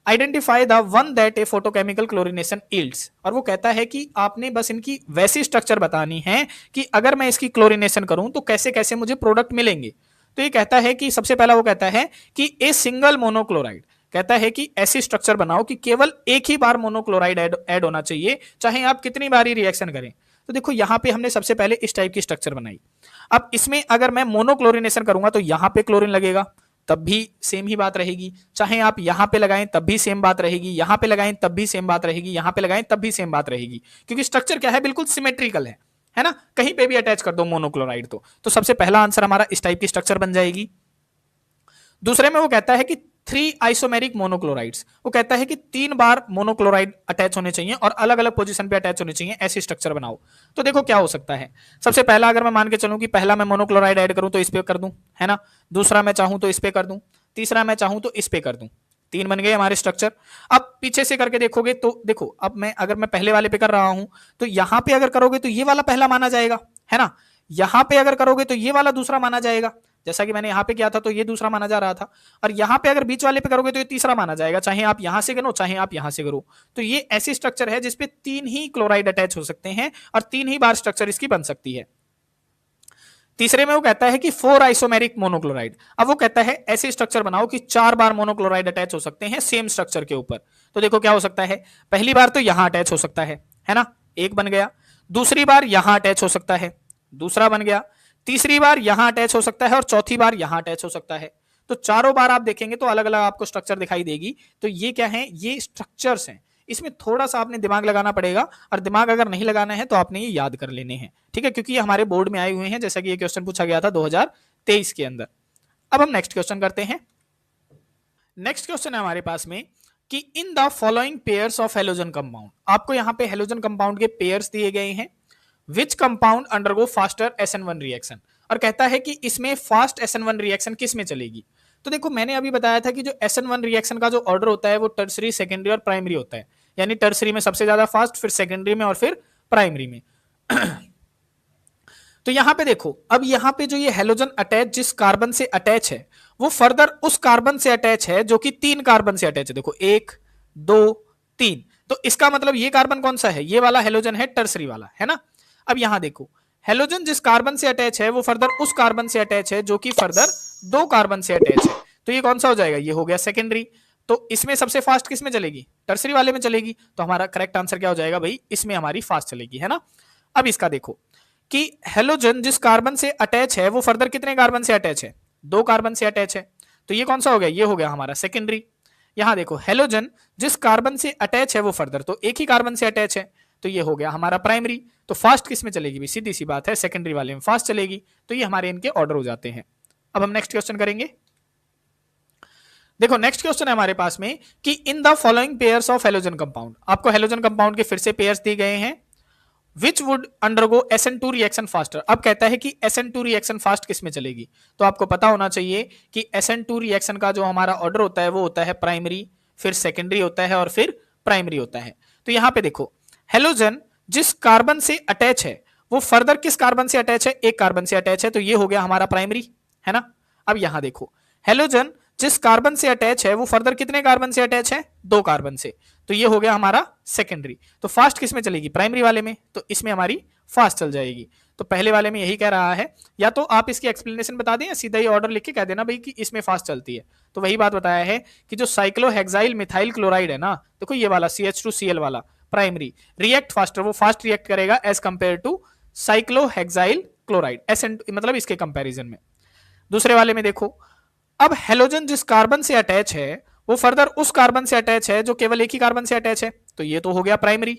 Identify the one that A photochemical chlorination yields, और वो कहता है कि आपने बस इनकी वैसी स्ट्रक्चर बतानी है कि अगर मैं इसकी क्लोरिनेशन करूं तो कैसे कैसे मुझे प्रोडक्ट मिलेंगे। तो ये कहता है कि सबसे पहला वो कहता है कि ए सिंगल मोनोक्लोराइड, कहता है कि ऐसी स्ट्रक्चर बनाओ कि केवल एक ही बार मोनोक्लोराइड ऐड होना चाहिए, चाहे आप कितनी बार ही रिएक्शन करें। तो देखो यहाँ पे हमने सबसे पहले इस टाइप की स्ट्रक्चर बनाई। अब इसमें अगर मैं मोनोक्लोरिनेशन करूंगा तो यहाँ पे क्लोरीन लगेगा, तब भी सेम ही बात रहेगी, चाहे आप यहां पे लगाएं तब भी सेम बात रहेगी, यहां पे लगाएं तब भी सेम बात रहेगी, यहां पे लगाएं तब भी सेम बात रहेगी, क्योंकि स्ट्रक्चर क्या है, बिल्कुल सिमेट्रिकल है है ना, कहीं पे भी अटैच कर दो मोनोक्लोराइड तो सबसे पहला आंसर हमारा इस टाइप की स्ट्रक्चर बन जाएगी। दूसरे में वो कहता है कि 3 आइसोमेरिक मोनोक्लोराइड्स, वो कहता है कि 3 बार मोनोक्लोराइड अटैच होने चाहिए और अलग अलग पोजीशन पे अटैच होने चाहिए, ऐसी स्ट्रक्चर बनाओ। तो देखो क्या हो सकता है। सबसे पहला अगर मैं मान के चलूं कि पहला मैं मोनोक्लोराइड ऐड करूं तो इस पे कर दूं, है ना, दूसरा मैं चाहूं तो इस पे कर दूं, तीसरा मैं चाहूं तो इस पे कर दूं। 3 बन गए हमारे स्ट्रक्चर। अब पीछे से करके देखोगे तो देखो, अब मैं अगर मैं पहले वाले पे कर रहा हूं तो यहां पे अगर करोगे तो ये वाला पहला माना जाएगा, है ना, यहां पे अगर करोगे तो ये वाला दूसरा माना जाएगा, जैसा कि मैंने यहां पे किया था तो ये दूसरा माना जा रहा था, और यहां पे अगर बीच वाले पे करोगे तो ये तीसरा माना जाएगा, चाहे आप यहां से करो चाहे आप यहां से करो। तो ये ऐसी स्ट्रक्चर है जिसपे 3 ही क्लोराइड अटैच हो सकते हैं और 3 ही बार स्ट्रक्चर इसकी बन सकती है। तीसरे में वो कहता है कि 4 आइसोमेरिक मोनोक्लोराइड, अब वो कहता है ऐसे स्ट्रक्चर बनाओ कि 4 बार मोनोक्लोराइड अटैच हो सकते हैं सेम स्ट्रक्चर के ऊपर। तो देखो क्या हो सकता है, पहली बार तो यहां अटैच हो सकता है ना, एक बन गया। दूसरी बार यहां अटैच हो सकता है, दूसरा बन गया। तीसरी बार यहां अटैच हो सकता है और चौथी बार यहां अटैच हो सकता है। तो चारों बार आप देखेंगे तो अलग अलग आपको स्ट्रक्चर दिखाई देगी। तो ये क्या है, ये स्ट्रक्चर्स हैं। इसमें थोड़ा सा आपने दिमाग लगाना पड़ेगा, और दिमाग अगर नहीं लगाना है तो आपने ये याद कर लेने हैं, ठीक है, क्योंकि ये हमारे बोर्ड में आए हुए हैं, जैसा कि ये क्वेश्चन पूछा गया था 2023 के अंदर। अब हम नेक्स्ट क्वेश्चन करते हैं। नेक्स्ट क्वेश्चन है हमारे पास में कि in the following pairs of halogen compound, आपको यहां पे हेलोजन कंपाउंड के पेयर्स दिए गए हैं। Which compound undergo faster SN1 reaction, और कहता है कि इसमें फास्ट SN1 रिएक्शन किस में चलेगी। तो देखो मैंने अभी बताया था कि जो SN1 रिएक्शन का जो ऑर्डर होता है वो टर्सरी, सेकेंडरी और प्राइमरी होता है, यानी टर्सरी में सबसे ज्यादा फास्ट, फिर सेकेंडरी में और फिर प्राइमरी में। तो यहां पे देखो, अब यहां पे जो ये हेलोजन अटैच जिस कार्बन से अटैच है वो फर्दर उस कार्बन से अटैच है जो कि 3 कार्बन से अटैच है। देखो 1 2 3, तो इसका मतलब ये कार्बन कौन सा है, ये वाला हेलोजन है टर्सरी वाला, है ना। अब यहां देखो, हेलोजन जिस कार्बन से अटैच है वो फर्दर उस कार्बन से अटैच है जो कि फर्दर 2 कार्बन से अटैच है। तो ये कौन सा हो जाएगा, ये हो गया सेकेंडरी। तो इसमें सबसे फास्ट किस में चलेगी, टर्सरी वाले में चलेगी। तो हमारा करेक्ट आंसर क्या हो जाएगा भाई, इसमें हमारी फास्ट चलेगी, है ना। अब इसका देखो कि हेलोजन जिस कार्बन से अटैच है वो फर्दर कितने कार्बन से अटैच है, 2 कार्बन से अटैच है। तो ये कौन सा हो गया, ये हो गया हमारा सेकेंडरी। यहां देखो, हेलोजन जिस कार्बन से अटैच है वो फर्दर तो एक ही कार्बन से अटैच है, तो ये हो गया हमारा प्राइमरी। तो फास्ट किस में चलेगी भी, सीधी सी बात है, सेकेंडरी वाले में फास्ट चलेगी। तो ये हमारे इनके ऑर्डर हो जाते हैं। अब हम नेक्स्ट क्वेश्चन करेंगे। देखो नेक्स्ट क्वेश्चन है हमारे पास में कि in the following pairs of halogen compound, आपको हेलोजन कंपाउंड के फिर से पेयर्स दिए गए हैं। Which would undergo SN2 reaction faster, अब कहता है कि SN2 रिएक्शन फास्ट किस में चलेगी। तो आपको पता होना चाहिए कि SN2 रिएक्शन का जो हमारा ऑर्डर होता है वो होता है प्राइमरी, फिर सेकेंडरी होता है और फिर प्राइमरी होता है। तो यहां पे देखो, हेलोजन जिस कार्बन से अटैच है वो फर्दर किस कार्बन से अटैच है, एक कार्बन से अटैच है, तो ये हो गया हमारा प्राइमरी, है ना। अब यहां देखो, हेलोजन जिस कार्बन से अटैच है वो फर्दर कितने कार्बन से अटैच है, 2 कार्बन से, तो ये हो गया हमारा सेकेंडरी। तो फास्ट किस में चलेगी, प्राइमरी वाले में, तो इसमें हमारी फास्ट चल जाएगी। तो पहले वाले में यही कह रहा है, या तो आप इसकी एक्सप्लेनेशन बता दें या सीधा ही ऑर्डर लिख के कह देना भाई कि इसमें फास्ट चलती है। तो वही बात बताया है कि जो साइक्लोहेक्साइल मिथाइल क्लोराइड है ना, देखो ये वाला CH2Cl वाला प्राइमरी रिएक्ट फास्टर, वो फास्ट रिएक्ट करेगा as compare to cyclohexyl chloride, मतलब इसके कंपेरिजन में। दूसरे वाले में देखो, अब हेलोजन जिस कार्बन से अटैच है वो फर्दर उस कार्बन से अटैच है जो केवल एक ही कार्बन से अटैच है, तो ये तो हो गया प्राइमरी।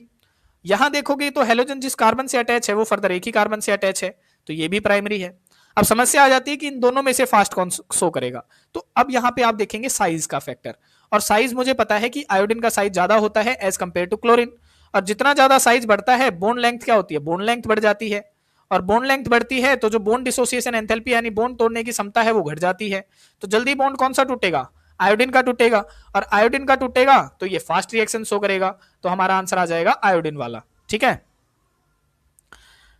यहां देखोगे तो हेलोजन जिस कार्बन से अटैच है वो फर्दर एक ही कार्बन से अटैच है, तो ये भी प्राइमरी है। अब समस्या आ जाती है कि इन दोनों में से फास्ट कौन शो करेगा। तो अब यहां पे आप देखेंगे साइज का फैक्टर, और साइज मुझे पता है कि आयोडीन का साइज ज्यादा होता है एज कंपेयर टू क्लोरीन, और जितना ज्यादा साइज बढ़ता है बोन लेंथ क्या होती है, बोन लेंथ बढ़ जाती है, और बोन लेंथ बढ़ती है तो जो बोन डिसोसिएशन एंथैल्पी यानी बोन तोड़ने की क्षमता है वो घट जाती है। तो जल्दी बोन्ड कौन सा टूटेगा, आयोडीन का टूटेगा, और आयोडीन का टूटेगा तो ये फास्ट रिएक्शन शो करेगा। तो हमारा आंसर आ जाएगा आयोडीन वाला, ठीक है।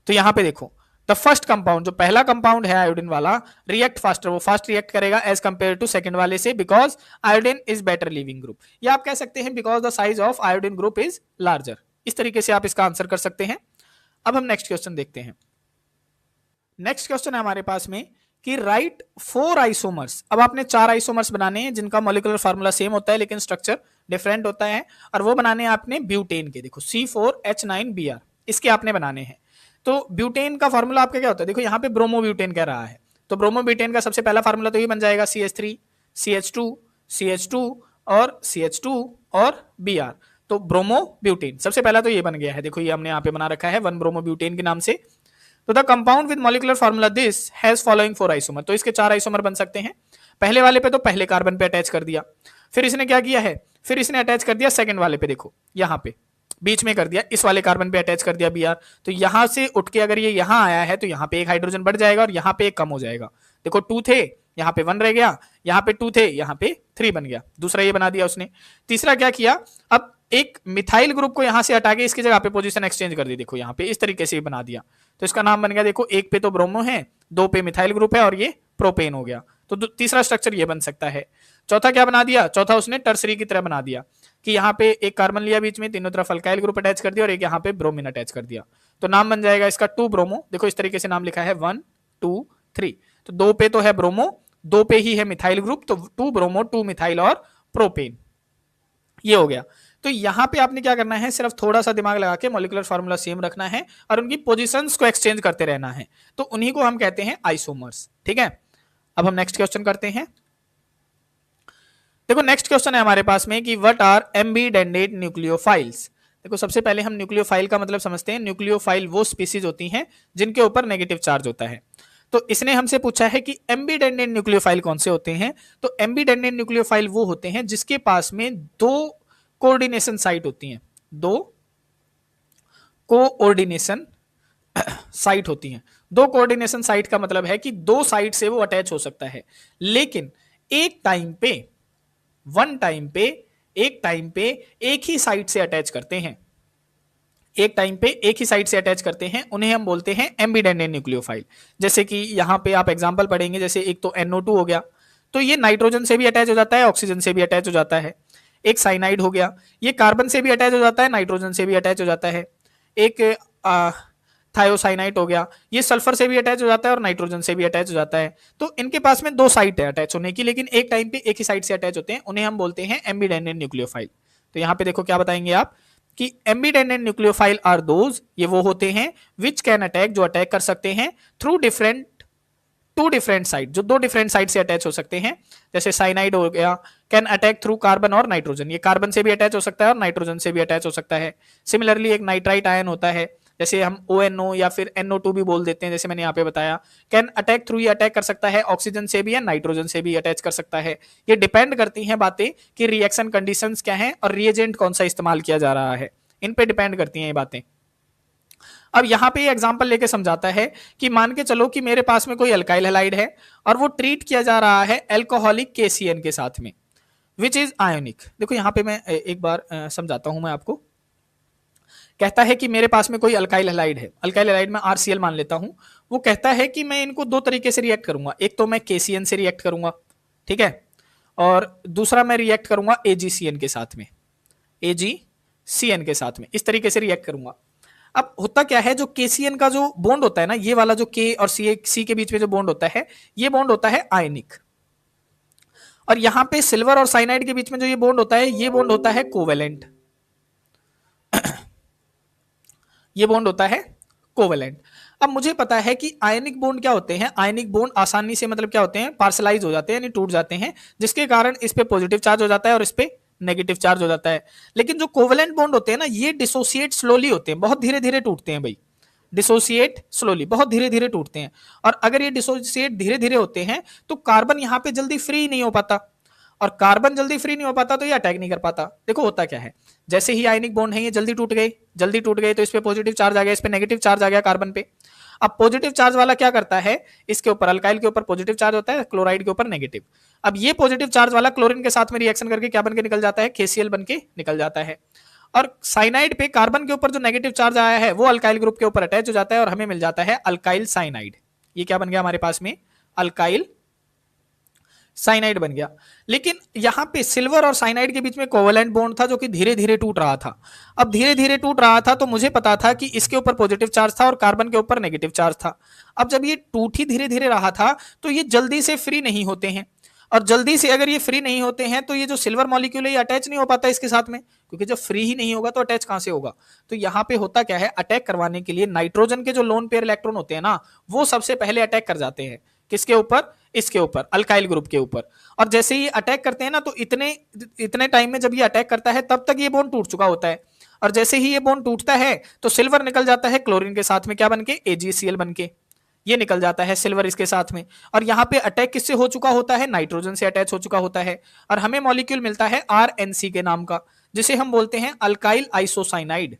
तो यहां पे देखो, द फर्स्ट कंपाउंड, जो पहला कंपाउंड है आयोडीन वाला, रिएक्ट फास्टर, वो फास्ट रिएक्ट करेगा एज कंपेयर टू सेकंड वाले से, because iodine is better leaving group, या आप कह सकते हैं because the size of iodine group is larger. इस तरीके से आप इसका आंसर कर सकते हैं। अब हम नेक्स्ट क्वेश्चन देखते हैं। नेक्स्ट क्वेश्चन है हमारे पास में कि राइट 4 आइसोमर्स, अब आपने 4 आइसोमर्स बनाने हैं जिनका मॉलिक्यूलर फार्मूला सेम होता है लेकिन स्ट्रक्चर डिफरेंट होता है, और वो बनाने हैं आपने ब्यूटेन के। देखो C4H9Br, इसके आपने बनाने हैं। तो ब्यूटेन का फार्मूला आपका क्या होता है, देखो यहाँ पे ब्रोमो ब्यूटेन कह रहा है, तो ब्रोमो ब्यूटेन का सबसे पहला फार्मूला तो ये बन जाएगा CH3 CH2 CH2 और CH2 और Br। तो ब्रोमो ब्यूटेन सबसे पहला तो ये बन गया है, देखो ये हमने यहाँ पे बना रखा है 1 ब्रोमो ब्यूटेन के नाम से। तो the compound with molecular formula this has following 4 isomer. तो इसके 4 आइसोमर बन सकते हैं। पहले वाले पे तो पहले कार्बन पे अटैच कर दिया, फिर इसने क्या किया है, फिर इसने अटैच कर दिया सेकंड वाले पे, देखो यहाँ पे बीच में कर दिया, इस वाले कार्बन पे अटैच कर दिया Br। तो यहां से उठ के अगर ये यहां आया है तो यहाँ पे एक हाइड्रोजन बढ़ जाएगा और यहाँ पे एक कम हो जाएगा। देखो 2 थे, यहाँ पे 1 रह गया, यहाँ पे 2 थे, यहाँ पे 3 बन गया। दूसरा ये बना दिया उसने। तीसरा क्या किया, अब एक मिथाइल ग्रुप को यहां से हटा के इसकी जगह पे पोजीशन एक्सचेंज कर दी, देखो यहाँ पे इस तरीके से बना दिया। तो इसका नाम बन गया, देखो एक पे तो ब्रोमो है, 2 पे मिथाइल ग्रुप है और ये प्रोपेन हो गया। तो तीसरा स्ट्रक्चर ये बन सकता है। चौथा क्या बना दिया, चौथा उसने टर्सरी की तरह बना दिया कि यहाँ पे एक कार्बन लिया बीच में, तीनों तरफ अल्काइल ग्रुप अटैच कर दिया और एक यहाँ पे ब्रोमीन अटैच कर दिया। तो नाम बन जाएगा इसका 2 ब्रोमो। देखो इस तरीके से नाम लिखा है 1 2 3। तो 2 पे तो है ब्रोमो, 2 पे ही है मिथाइल ग्रुप, तो 2 ब्रोमो 2 मिथाइल और प्रोपेन, ये हो गया। तो यहां पे आपने क्या करना है, सिर्फ थोड़ा सा दिमाग लगा के मॉलिक्यूलर फार्मूला सेम रखना है और उनकी पोजीशंस को एक्सचेंज करते रहना है। तो उन्हीं को हम कहते हैं आइसोमर्स। ठीक है, अब हम नेक्स्ट क्वेश्चन करते हैं। देखो नेक्स्ट क्वेश्चन है हमारे पास में कि व्हाट आर एम्बीडेंडेड न्यूक्लियोफाइल्स। देखो सबसे पहले हम न्यूक्लियोफाइल का मतलब समझते हैं। न्यूक्लियोफाइल वो स्पीसीज होती हैं जिनके ऊपर नेगेटिव चार्ज होता है। तो इसने हमसे पूछा है कि एम्बीडेंडेड न्यूक्लियोफाइल कौन से होते हैं। तो एम्बीडेंडेड न्यूक्लियोफाइल वो होते हैं जिसके पास में 2 कोऑर्डिनेशन साइट होती हैं, 2 कोऑर्डिनेशन साइट होती हैं। 2 कोऑर्डिनेशन साइट का मतलब है कि 2 साइट से वो अटैच हो सकता है, लेकिन एक टाइम पे एक ही साइट से अटैच करते हैं। एक टाइम पे एक ही साइड से अटैच करते हैं, उन्हें हम बोलते हैं एम्बीडेंडेड न्यूक्लियोफाइल। जैसे कि यहां पे आप एग्जांपल पढ़ेंगे, जैसे एक तो NO2 हो गया, तो ये नाइट्रोजन से भी अटैच हो जाता है, ऑक्सीजन से भी अटैच हो जाता है। एक साइनाइड हो गया, ये कार्बन से भी अटैच हो जाता है, नाइट्रोजन से भी अटैच हो जाता है। एक थायोसाइनाइड हो गया, ये सल्फर से भी अटैच हो जाता है और नाइट्रोजन से भी अटैच हो जाता है। तो इनके पास में 2 साइट है अटैच होने की, लेकिन एक टाइम पे एक ही साइड से अटैच होते हैं, उन्हें हम बोलते हैं एम्बीडेंडेड न्यूक्लियोफाइल। तो यहाँ पे देखो क्या बताएंगे आप कि एम्बीडेंडेड न्यूक्लियोफाइल आर दोज, ये वो होते हैं विच कैन अटैक, जो अटैक कर सकते हैं थ्रू टू डिफरेंट साइड, जो 2 डिफरेंट साइड से अटैच हो सकते हैं। जैसे साइनाइड हो गया, कैन अटैक थ्रू कार्बन और नाइट्रोजन, ये कार्बन से भी अटैच हो सकता है और नाइट्रोजन से भी अटैच हो सकता है। सिमिलरली एक नाइट्राइट आयन होता है, जैसे हम ONO या फिर NO2 भी बोल देते हैं, जैसे मैंने यहाँ पे बताया, कैन अटैक थ्रू, ये अटैक कर सकता है ऑक्सीजन से भी या नाइट्रोजन से भी अटैच कर सकता है। ये डिपेंड करती हैं बातें कि रिएक्शन कंडीशंस क्या हैं और रिएजेंट कौन सा इस्तेमाल किया जा रहा है, इन पे डिपेंड करती हैं ये बातें। अब यहाँ पे एग्जांपल लेके समझाता है कि मान के चलो कि मेरे पास में कोई अल्काइल हैलाइड है और वो ट्रीट किया जा रहा है एल्कोहलिक KCN के साथ में, विच इज आयोनिक। देखो यहाँ पे मैं एक बार समझाता हूं मैं आपको। कहता है कि मेरे पास में कोई अल्काइल हैलाइड है, अल्काइल हैलाइड में RCl मान लेता हूं। वो कहता है कि मैं इनको 2 तरीके से रिएक्ट करूंगा, एक तो मैं KCN से रिएक्ट करूंगा, ठीक है, और दूसरा मैं रिएक्ट करूंगा AgCN के साथ में, AgCN के साथ में, इस तरीके से रिएक्ट करूंगा। अब होता क्या है, जो KCN का जो बॉन्ड होता है ना, ये वाला जो K और C के बीच में जो बॉन्ड होता है, ये बॉन्ड होता है आयनिक। और यहां पे सिल्वर और साइनाइड के बीच में जो ये बॉन्ड होता है, ये बॉन्ड होता है कोवेलेंट। ये बॉन्ड होता है कोवेलेंट। अब मुझे पता है कि आयनिक बॉन्ड क्या होते हैं, आयनिक बॉन्ड आसानी से मतलब क्या होते हैं, पार्सलाइज हो जाते हैं, यानी टूट जाते हैं, जिसके कारण इस पे पॉजिटिव चार्ज हो जाता है और इस पे नेगेटिव चार्ज हो जाता है। लेकिन जो कोवेलेंट बॉन्ड होते हैं ना, ये डिसोसिएट स्लोली होते हैं, बहुत धीरे धीरे टूटते हैं भाई, डिसोसिएट स्लोली, बहुत धीरे धीरे टूटते हैं। और अगर ये डिसोसिएट धीरे धीरे होते हैं तो कार्बन यहाँ पे जल्दी फ्री नहीं हो पाता, और कार्बन जल्दी फ्री नहीं हो पाता तो ये अटैक नहीं कर पाता। देखो होता क्या है, जैसे ही आयनिक बॉन्ड है ये जल्दी टूट गए तो इस पे पॉजिटिव चार्ज आ गया, इस पे नेगेटिव चार्ज आ गया कार्बन पे। अब पॉजिटिव चार्ज वाला क्या करता है, इसके ऊपर अल्काइल के ऊपर पॉजिटिव चार्ज होता है, क्लोराइड के ऊपर नेगेटिव। अब ये पॉजिटिव चार्ज वाला क्लोरीन के साथ में रिएक्शन करके क्या बन के निकल जाता है, KCl बन के निकल जाता है। और साइनाइड पे कार्बन के ऊपर जो नेगेटिव चार्ज आया है वो अल्काइल ग्रुप के ऊपर अटैच हो जाता है और हमें मिल जाता है अल्काइल साइनाइड। ये क्या बन गया हमारे पास में, अल्काइल साइनाइड बन गया। लेकिन यहां पे सिल्वर और साइनाइड के बीच में कोवेलेंट बॉन्ड था जो कि धीरे धीरे टूट रहा था। अब धीरे धीरे टूट रहा था तो मुझे पता था कि इसके ऊपर पॉजिटिव चार्ज था और कार्बन के ऊपर नेगेटिव चार्ज था। अब जब ये टूट ही धीरे धीरे रहा था तो ये जल्दी से फ्री नहीं होते हैं, और जल्दी से अगर ये फ्री नहीं होते हैं तो ये जो सिल्वर मॉलिक्यूल है ये अटैच नहीं हो पाता इसके साथ में, क्योंकि जब फ्री ही नहीं होगा तो अटैच कहां से होगा। तो यहाँ पे होता क्या है, अटैक करवाने के लिए नाइट्रोजन के जो लोन पेयर इलेक्ट्रॉन होते हैं ना, वो सबसे पहले अटैक कर जाते हैं, किसके ऊपर, इसके ऊपर, अल्काइल ग्रुप के ऊपर। और जैसे ही अटैक करते हैं ना तो इतने टाइम में जब ये अटैक करता है तब तक ये बॉन्ड टूट चुका होता है। और जैसे ही ये बॉन्ड टूटता है तो सिल्वर निकल जाता है क्लोरीन के साथ में क्या बनके, AgCl बनके, ये निकल जाता है सिल्वर इसके साथ में। और यहां पे अटैक किससे हो चुका होता है, नाइट्रोजन से अटैच हो चुका होता है, और हमें मॉलिक्यूल मिलता है RNC के नाम का, जिसे हम बोलते हैं अल्काइल आइसोसाइनाइड,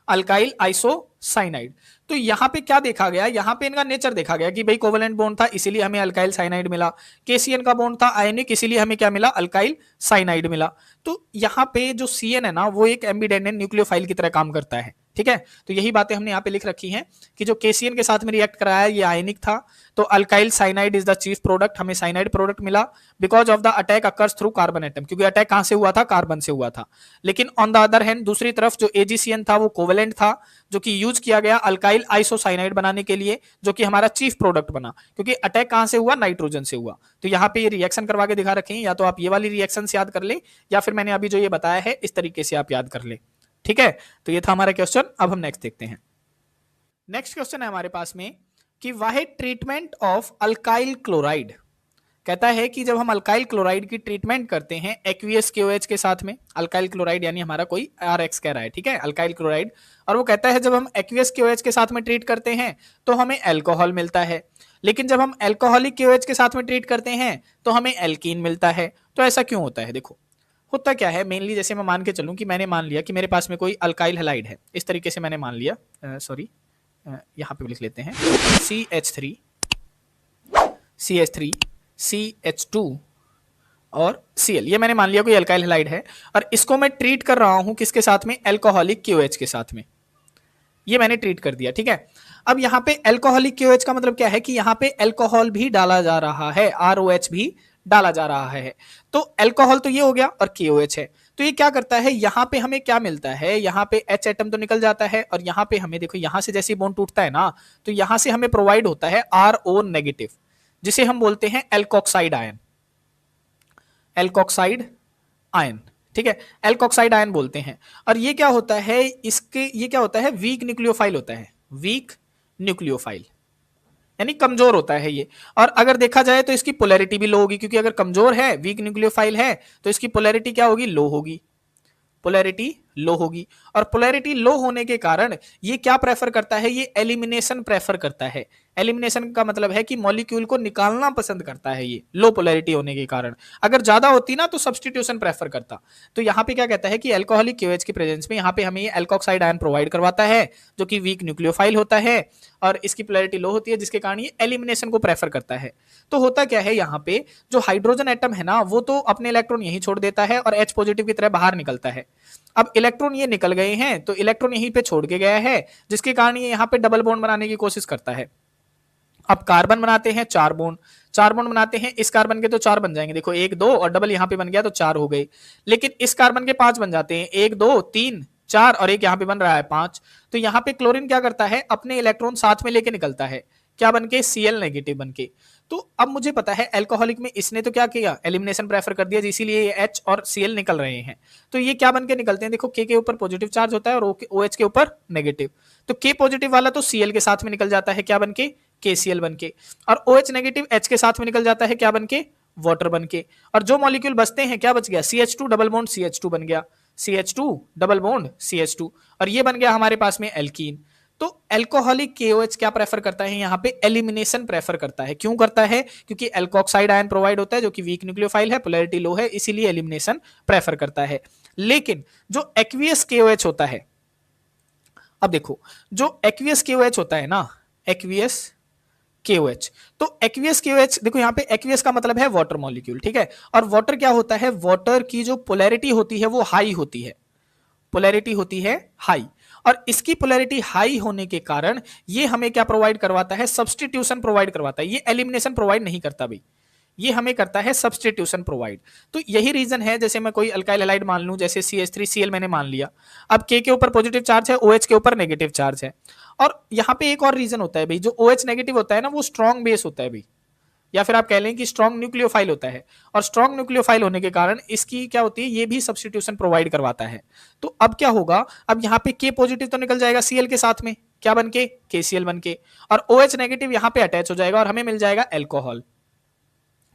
अल्काइल आइसोसाइनाइड। तो यहां पे क्या देखा गया, यहां पे इनका नेचर देखा गया कि भाई कोवेलेंट बॉन्ड था इसीलिए हमें अल्काइल साइनाइड मिला, KCN का बॉन्ड था आयनिक इसीलिए हमें क्या मिला, अल्काइल साइनाइड मिला। तो यहां पे जो CN है ना वो एक एम्बिडेंडेंट न्यूक्लियोफाइल की तरह काम करता है, ठीक है। तो यही बातें हमने यहाँ पे लिख रखी हैं कि जो KCN के साथ में रिएक्ट कराया ये आयनिक था, तो alkyl cyanide is the chief product, हमें साइनाइड प्रोडक्ट मिला because of the attack occurs through carbon atom, क्योंकि अटैक कहां से हुआ था, कार्बन से हुआ था। लेकिन ऑन द अदर हैंड दूसरी तरफ जो AgCN था वो कोवेलेंट था, जो कि यूज किया गया अल्काइल आइसोसाइनाइड बनाने के लिए, जो कि हमारा चीफ प्रोडक्ट बना, क्योंकि अटैक कहां से हुआ, नाइट्रोजन से हुआ। तो यहाँ पे ये रिएक्शन करवा के दिखा रखे हैं, या तो आप ये वाली रिएक्शन याद कर ले, या फिर मैंने अभी जो ये बताया है इस तरीके से आप याद कर ले, ठीक है। तो ये था हमारा क्वेश्चन। अब हम नेक्स्ट देखते हैं। नेक्स्ट क्वेश्चन है हमारे पास में कि वाहिद ट्रीटमेंट ऑफ अल्काइल क्लोराइड। कहता है कि जब हम अल्काइल क्लोराइड की ट्रीटमेंट करते हैं एक्वियस KOH के साथ में, अल्काइल क्लोराइड यानी हमारा कोई RX कह रहा है, ठीक है, अल्काइल क्लोराइड, और वो कहता है जब हम एक्वियस KOH के साथ में ट्रीट करते हैं तो हमें अल्कोहल मिलता है, लेकिन जब हम अल्कोहलिक KOH के साथ में ट्रीट करते हैं तो हमें एल्कीन मिलता है। तो ऐसा क्यों होता है, देखो होता क्या है मेनली, जैसे मैं मान के चलूं कि मैंने मान लिया कि मेरे पास में कोई अल्काइल हैलाइड है, इस तरीके से मैंने मान लिया, सॉरी यहां पे लिख लेते हैं CH3 CH3 CH2 और Cl, ये मैंने मान लिया कोई अल्काइल हैलाइड है, और इसको मैं ट्रीट कर रहा हूं किसके साथ में, अल्कोहलिक KOH के साथ में, ये मैंने ट्रीट कर दिया, ठीक है। अब यहाँ पे अल्कोहलिक KOH का मतलब क्या है कि यहाँ पे अल्कोहल भी डाला जा रहा है, ROH भी डाला जा रहा है। तो अल्कोहल तो ये हो गया और KOH है, तो ये क्या करता है, यहाँ पे हमें क्या मिलता है, यहाँ पे H एटम तो निकल जाता है, और यहाँ पे हमें देखो यहाँ से जैसे बॉन्ड टूटता है ना, तो यहाँ से हमें प्रोवाइड होता है RO नेगेटिव, जिसे हम बोलते हैं एल्कोक्साइड आयन, एल्कोक्साइड आयन, ठीक है, एल्कोक्साइड आयन बोलते हैं। और ये क्या होता है, इसके ये क्या होता है, वीक न्यूक्लियोफाइल होता है, वीक न्यूक्लियोफाइल यानी कमजोर होता है ये। और अगर देखा जाए तो इसकी पोलैरिटी भी लो होगी, क्योंकि अगर कमजोर है, वीक न्यूक्लियोफाइल है, तो इसकी पोलैरिटी क्या होगी, लो होगी, पोलैरिटी लो होगी। और पोलैरिटी लो होने के कारण ये क्या प्रेफर करता है, ये एलिमिनेशन प्रेफर करता है। एलिमिनेशन का मतलब है कि मॉलिक्यूल को निकालना पसंद करता है ये, लो पोलैरिटी होने के कारण। अगर ज्यादा होती ना तो सब्स्टिट्यूशन प्रेफर करता। तो यहाँ पे क्या कहता है कि अल्कोहलिक KOH की प्रेजेंस में यहाँ पे हमें ये एल्कोक्साइड आयन प्रोवाइड करवाता है, जो कि वीक न्यूक्लियोफाइल होता है और इसकी पोलैरिटी लो होती है, जिसके कारण ये एलिमिनेशन को प्रेफर करता है। तो होता क्या है, यहाँ पे जो हाइड्रोजन एटम है ना वो तो अपने इलेक्ट्रॉन यहीं छोड़ देता है और H पॉजिटिव की तरह बाहर निकलता है। अब इलेक्ट्रॉन ये निकल गए हैं तो इलेक्ट्रॉन यहीं पे छोड़ के गया है, जिसके कारण ये यहाँ पे डबल बॉन्ड बनाने की कोशिश करता है। अब कार्बन बनाते हैं चार बॉन्ड बनाते हैं, इस कार्बन के तो चार बन जाएंगे, देखो एक दो और डबल यहाँ पे बन गया तो चार हो गए। लेकिन इस कार्बन के पांच बन जाते हैं, एक दो तीन चार और एक यहाँ पे बन रहा है पांच। तो यहाँ पे क्लोरीन क्या करता है, अपने इलेक्ट्रॉन साथ में लेके निकलता है, क्या बनके, Cl नेगेटिव बनके। तो अब मुझे पता है अल्कोहलिक में इसने तो क्या किया, एलिमिनेशन प्रेफर कर दिया, इसीलिए ये H और Cl निकल रहे हैं। तो ये क्या बनके निकलते हैं, देखो K के ऊपर पॉजिटिव चार्ज होता है और OH के ऊपर नेगेटिव। तो K पॉजिटिव वाला तो Cl के साथ में निकल जाता है, क्या बनके, KCl बनके। और OH नेगेटिव H के साथ में निकल जाता है, क्या बनके, वाटर बनके। और जो मॉलिक्यूल बचते हैं क्या बच गया, CH2 डबल बॉन्ड CH2 बन गया, CH2 डबल बॉन्ड CH2, और ये बन गया हमारे पास में एल्कीन। तो अल्कोहलिक KOH क्या प्रेफर करता है, यहाँ पे एलिमिनेशन प्रेफर करता है। क्यों करता है, क्योंकि एल्कोक्साइड आयन प्रोवाइड होता है जो कि वीक न्यूक्लियोफाइल है, पोलैरिटी लो है, इसीलिए एलिमिनेशन प्रेफर करता है। लेकिन जो एक्वियस KOH होता है, अब देखो जो एक्वियस KOH होता है ना, एक्वियस KOH, तो एक्वियस KOH देखो यहाँ पे एक्वियस का मतलब है वाटर मॉलिक्यूल, ठीक है। और वाटर क्या होता है, वाटर की जो पोलैरिटी होती है वो हाई होती है, पोलैरिटी होती है हाई। और इसकी पोलैरिटी हाई होने के कारण ये हमें क्या प्रोवाइड करवाता है, सब्स्टिट्यूशन प्रोवाइड करवाता है। ये एलिमिनेशन प्रोवाइड नहीं करता भाई, ये हमें करता है सब्स्टिट्यूशन प्रोवाइड। तो यही रीजन है, जैसे मैं कोई अल्काइल हैलाइड मान लूं, जैसे CH3Cl मैंने मान लिया, अब K के ऊपर पॉजिटिव चार्ज है, OH के ऊपर नेगेटिव चार्ज है। और यहाँ पे एक और रीजन होता है भाई, जो OH नेगेटिव होता है ना वो स्ट्रॉन्ग बेस होता है भाई, या फिर आप कह लें कि स्ट्रॉन्ग न्यूक्लियोफाइल होता है। और स्ट्रॉन्ग न्यूक्लियोफाइल होने के कारण इसकी क्या होती है, ये भी सब्स्टिट्यूशन प्रोवाइड करवाता है। तो अब क्या होगा, अब यहाँ पे K पॉजिटिव तो निकल जाएगा Cl के साथ में, क्या बनके, KCl बनके, और OH नेगेटिव यहाँ पे अटैच हो जाएगा और हमें मिल जाएगा एल्कोहल।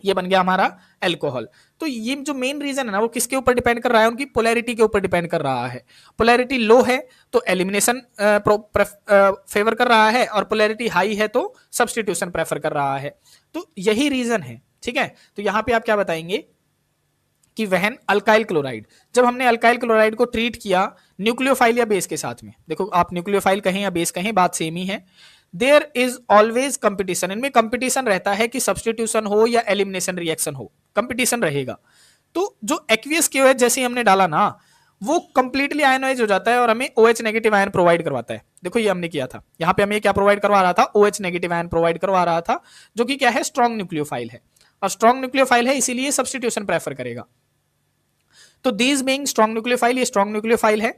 ये बन गया हमारा एल्कोहल। तो ये जो मेन रीजन है ना वो किसके ऊपर डिपेंड कर रहा है, उनकी पोलैरिटी के ऊपर डिपेंड कर रहा है। पोलैरिटी लो है तो एलिमिनेशन फेवर कर रहा है, और पोलैरिटी हाई है तो सब्स्टिट्यूशन प्रेफर कर रहा है। तो यही रीजन है, ठीक है। तो यहां पे आप क्या बताएंगे कि वहन अल्काइल क्लोराइड, जब हमने अल्काइल क्लोराइड को ट्रीट किया न्यूक्लियोफाइल या बेस के साथ में, देखो आप न्यूक्लियोफाइल कहें या बेस कहें बात सेम ही है, देयर इज ऑलवेज कंपटीशन, इनमें कंपटीशन रहता है कि सब्स्टिट्यूशन हो या एलिमिनेशन रिएक्शन हो, कंपटीशन रहेगा। तो जो एक्वियस क्यूएच जैसे हमने डाला ना वो कंप्लीटली आयनाइज हो जाता है और हमें OH नेगेटिव आयन प्रोवाइड करवाता है। देखो ये हमने किया था, यहाँ पे हमें क्या प्रोवाइड करवा रहा था, OH नेगेटिव आयन प्रोवाइड करवा रहा था, जो कि क्या है, स्ट्रॉन्ग न्यूक्लियोफाइल है, और स्ट्रॉन्ग न्यूक्लियोफाइल है इसीलिए सब्स्टिट्यूशन प्रेफर करेगा। तो दीज बीइंग स्ट्रॉन्ग न्यूक्लियोफाइल, ये स्ट्रॉन्ग न्यूक्लियोफाइल है,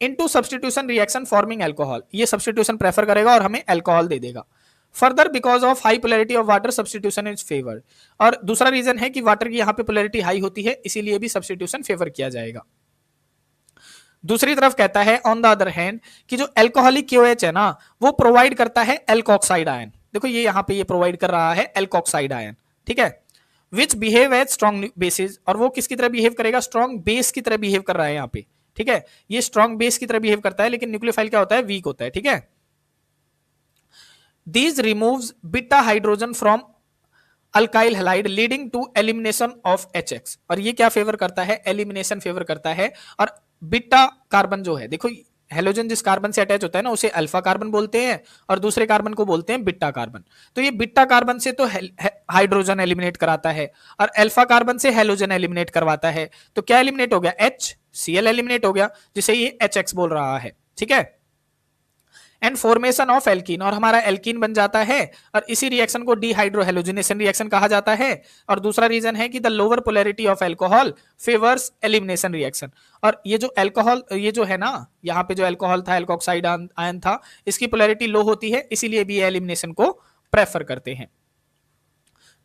into substitution reaction forming alcohol, ये सब्स्टिट्यूशन प्रेफर करेगा और हमें अल्कोहल दे देगा। Further because of high polarity of water substitution is favoured, और दूसरा रीजन है कि वाटर की यहाँ पे पोलैरिटी हाई होती है इसीलिए भी सब्स्टिट्यूशन फेवर किया जाएगा। दूसरी तरफ कहता है ऑन द अदर हैंड कि जो एल्कोहलिक क्यूएच है ना वो प्रोवाइड करता है एल्कोक्साइड आयन, देखो ये यहाँ पे ये प्रोवाइड कर रहा है एल्कोक्साइड आयन, ठीक है, विच बिहेव एज स्ट्रॉन्ग बेसिस, और वो किसकी तरह बिहेव करेगा, स्ट्रॉन्ग बेस की तरह बिहेव कर रहा है यहाँ पे, ठीक है, ये स्ट्रॉन्ग बेस की तरह बिहेव करता है, लेकिन न्यूक्लियोफाइल क्या होता है, वीक होता है, ठीक है। These removes beta hydrogen from alkyl halide leading to elimination of HX, और ये क्या फेवर करता है, एलिमिनेशन फेवर करता है। और बीटा कार्बन जो है, देखो हेलोजन जिस कार्बन से अटैच होता है ना उसे अल्फा कार्बन बोलते हैं और दूसरे कार्बन को बोलते हैं बीटा कार्बन। तो ये बीटा कार्बन से तो हाइड्रोजन एलिमिनेट कराता है और अल्फा कार्बन से हेलोजन एलिमिनेट करवाता है। तो क्या एलिमिनेट हो गया, HCl एलिमिनेट हो गया, जिसे ये HX बोल रहा है, ठीक है। एंड फॉर्मेशन ऑफ एल्कीन, और हमारा एल्कीन बन जाता है, और इसी रिएक्शन को डिहाइड्रोहेलोजिनेशन रिएक्शन कहा जाता है। और दूसरा रीजन है कि the lower polarity of alcohol favours elimination reaction, और ये जो अल्कोहल, ये जो है ना यहाँ पे जो अल्कोहल था, एल्कोक्साइड आयन था, इसकी पोलैरिटी लो होती है इसीलिए भी एलिमिनेशन को प्रेफर करते हैं।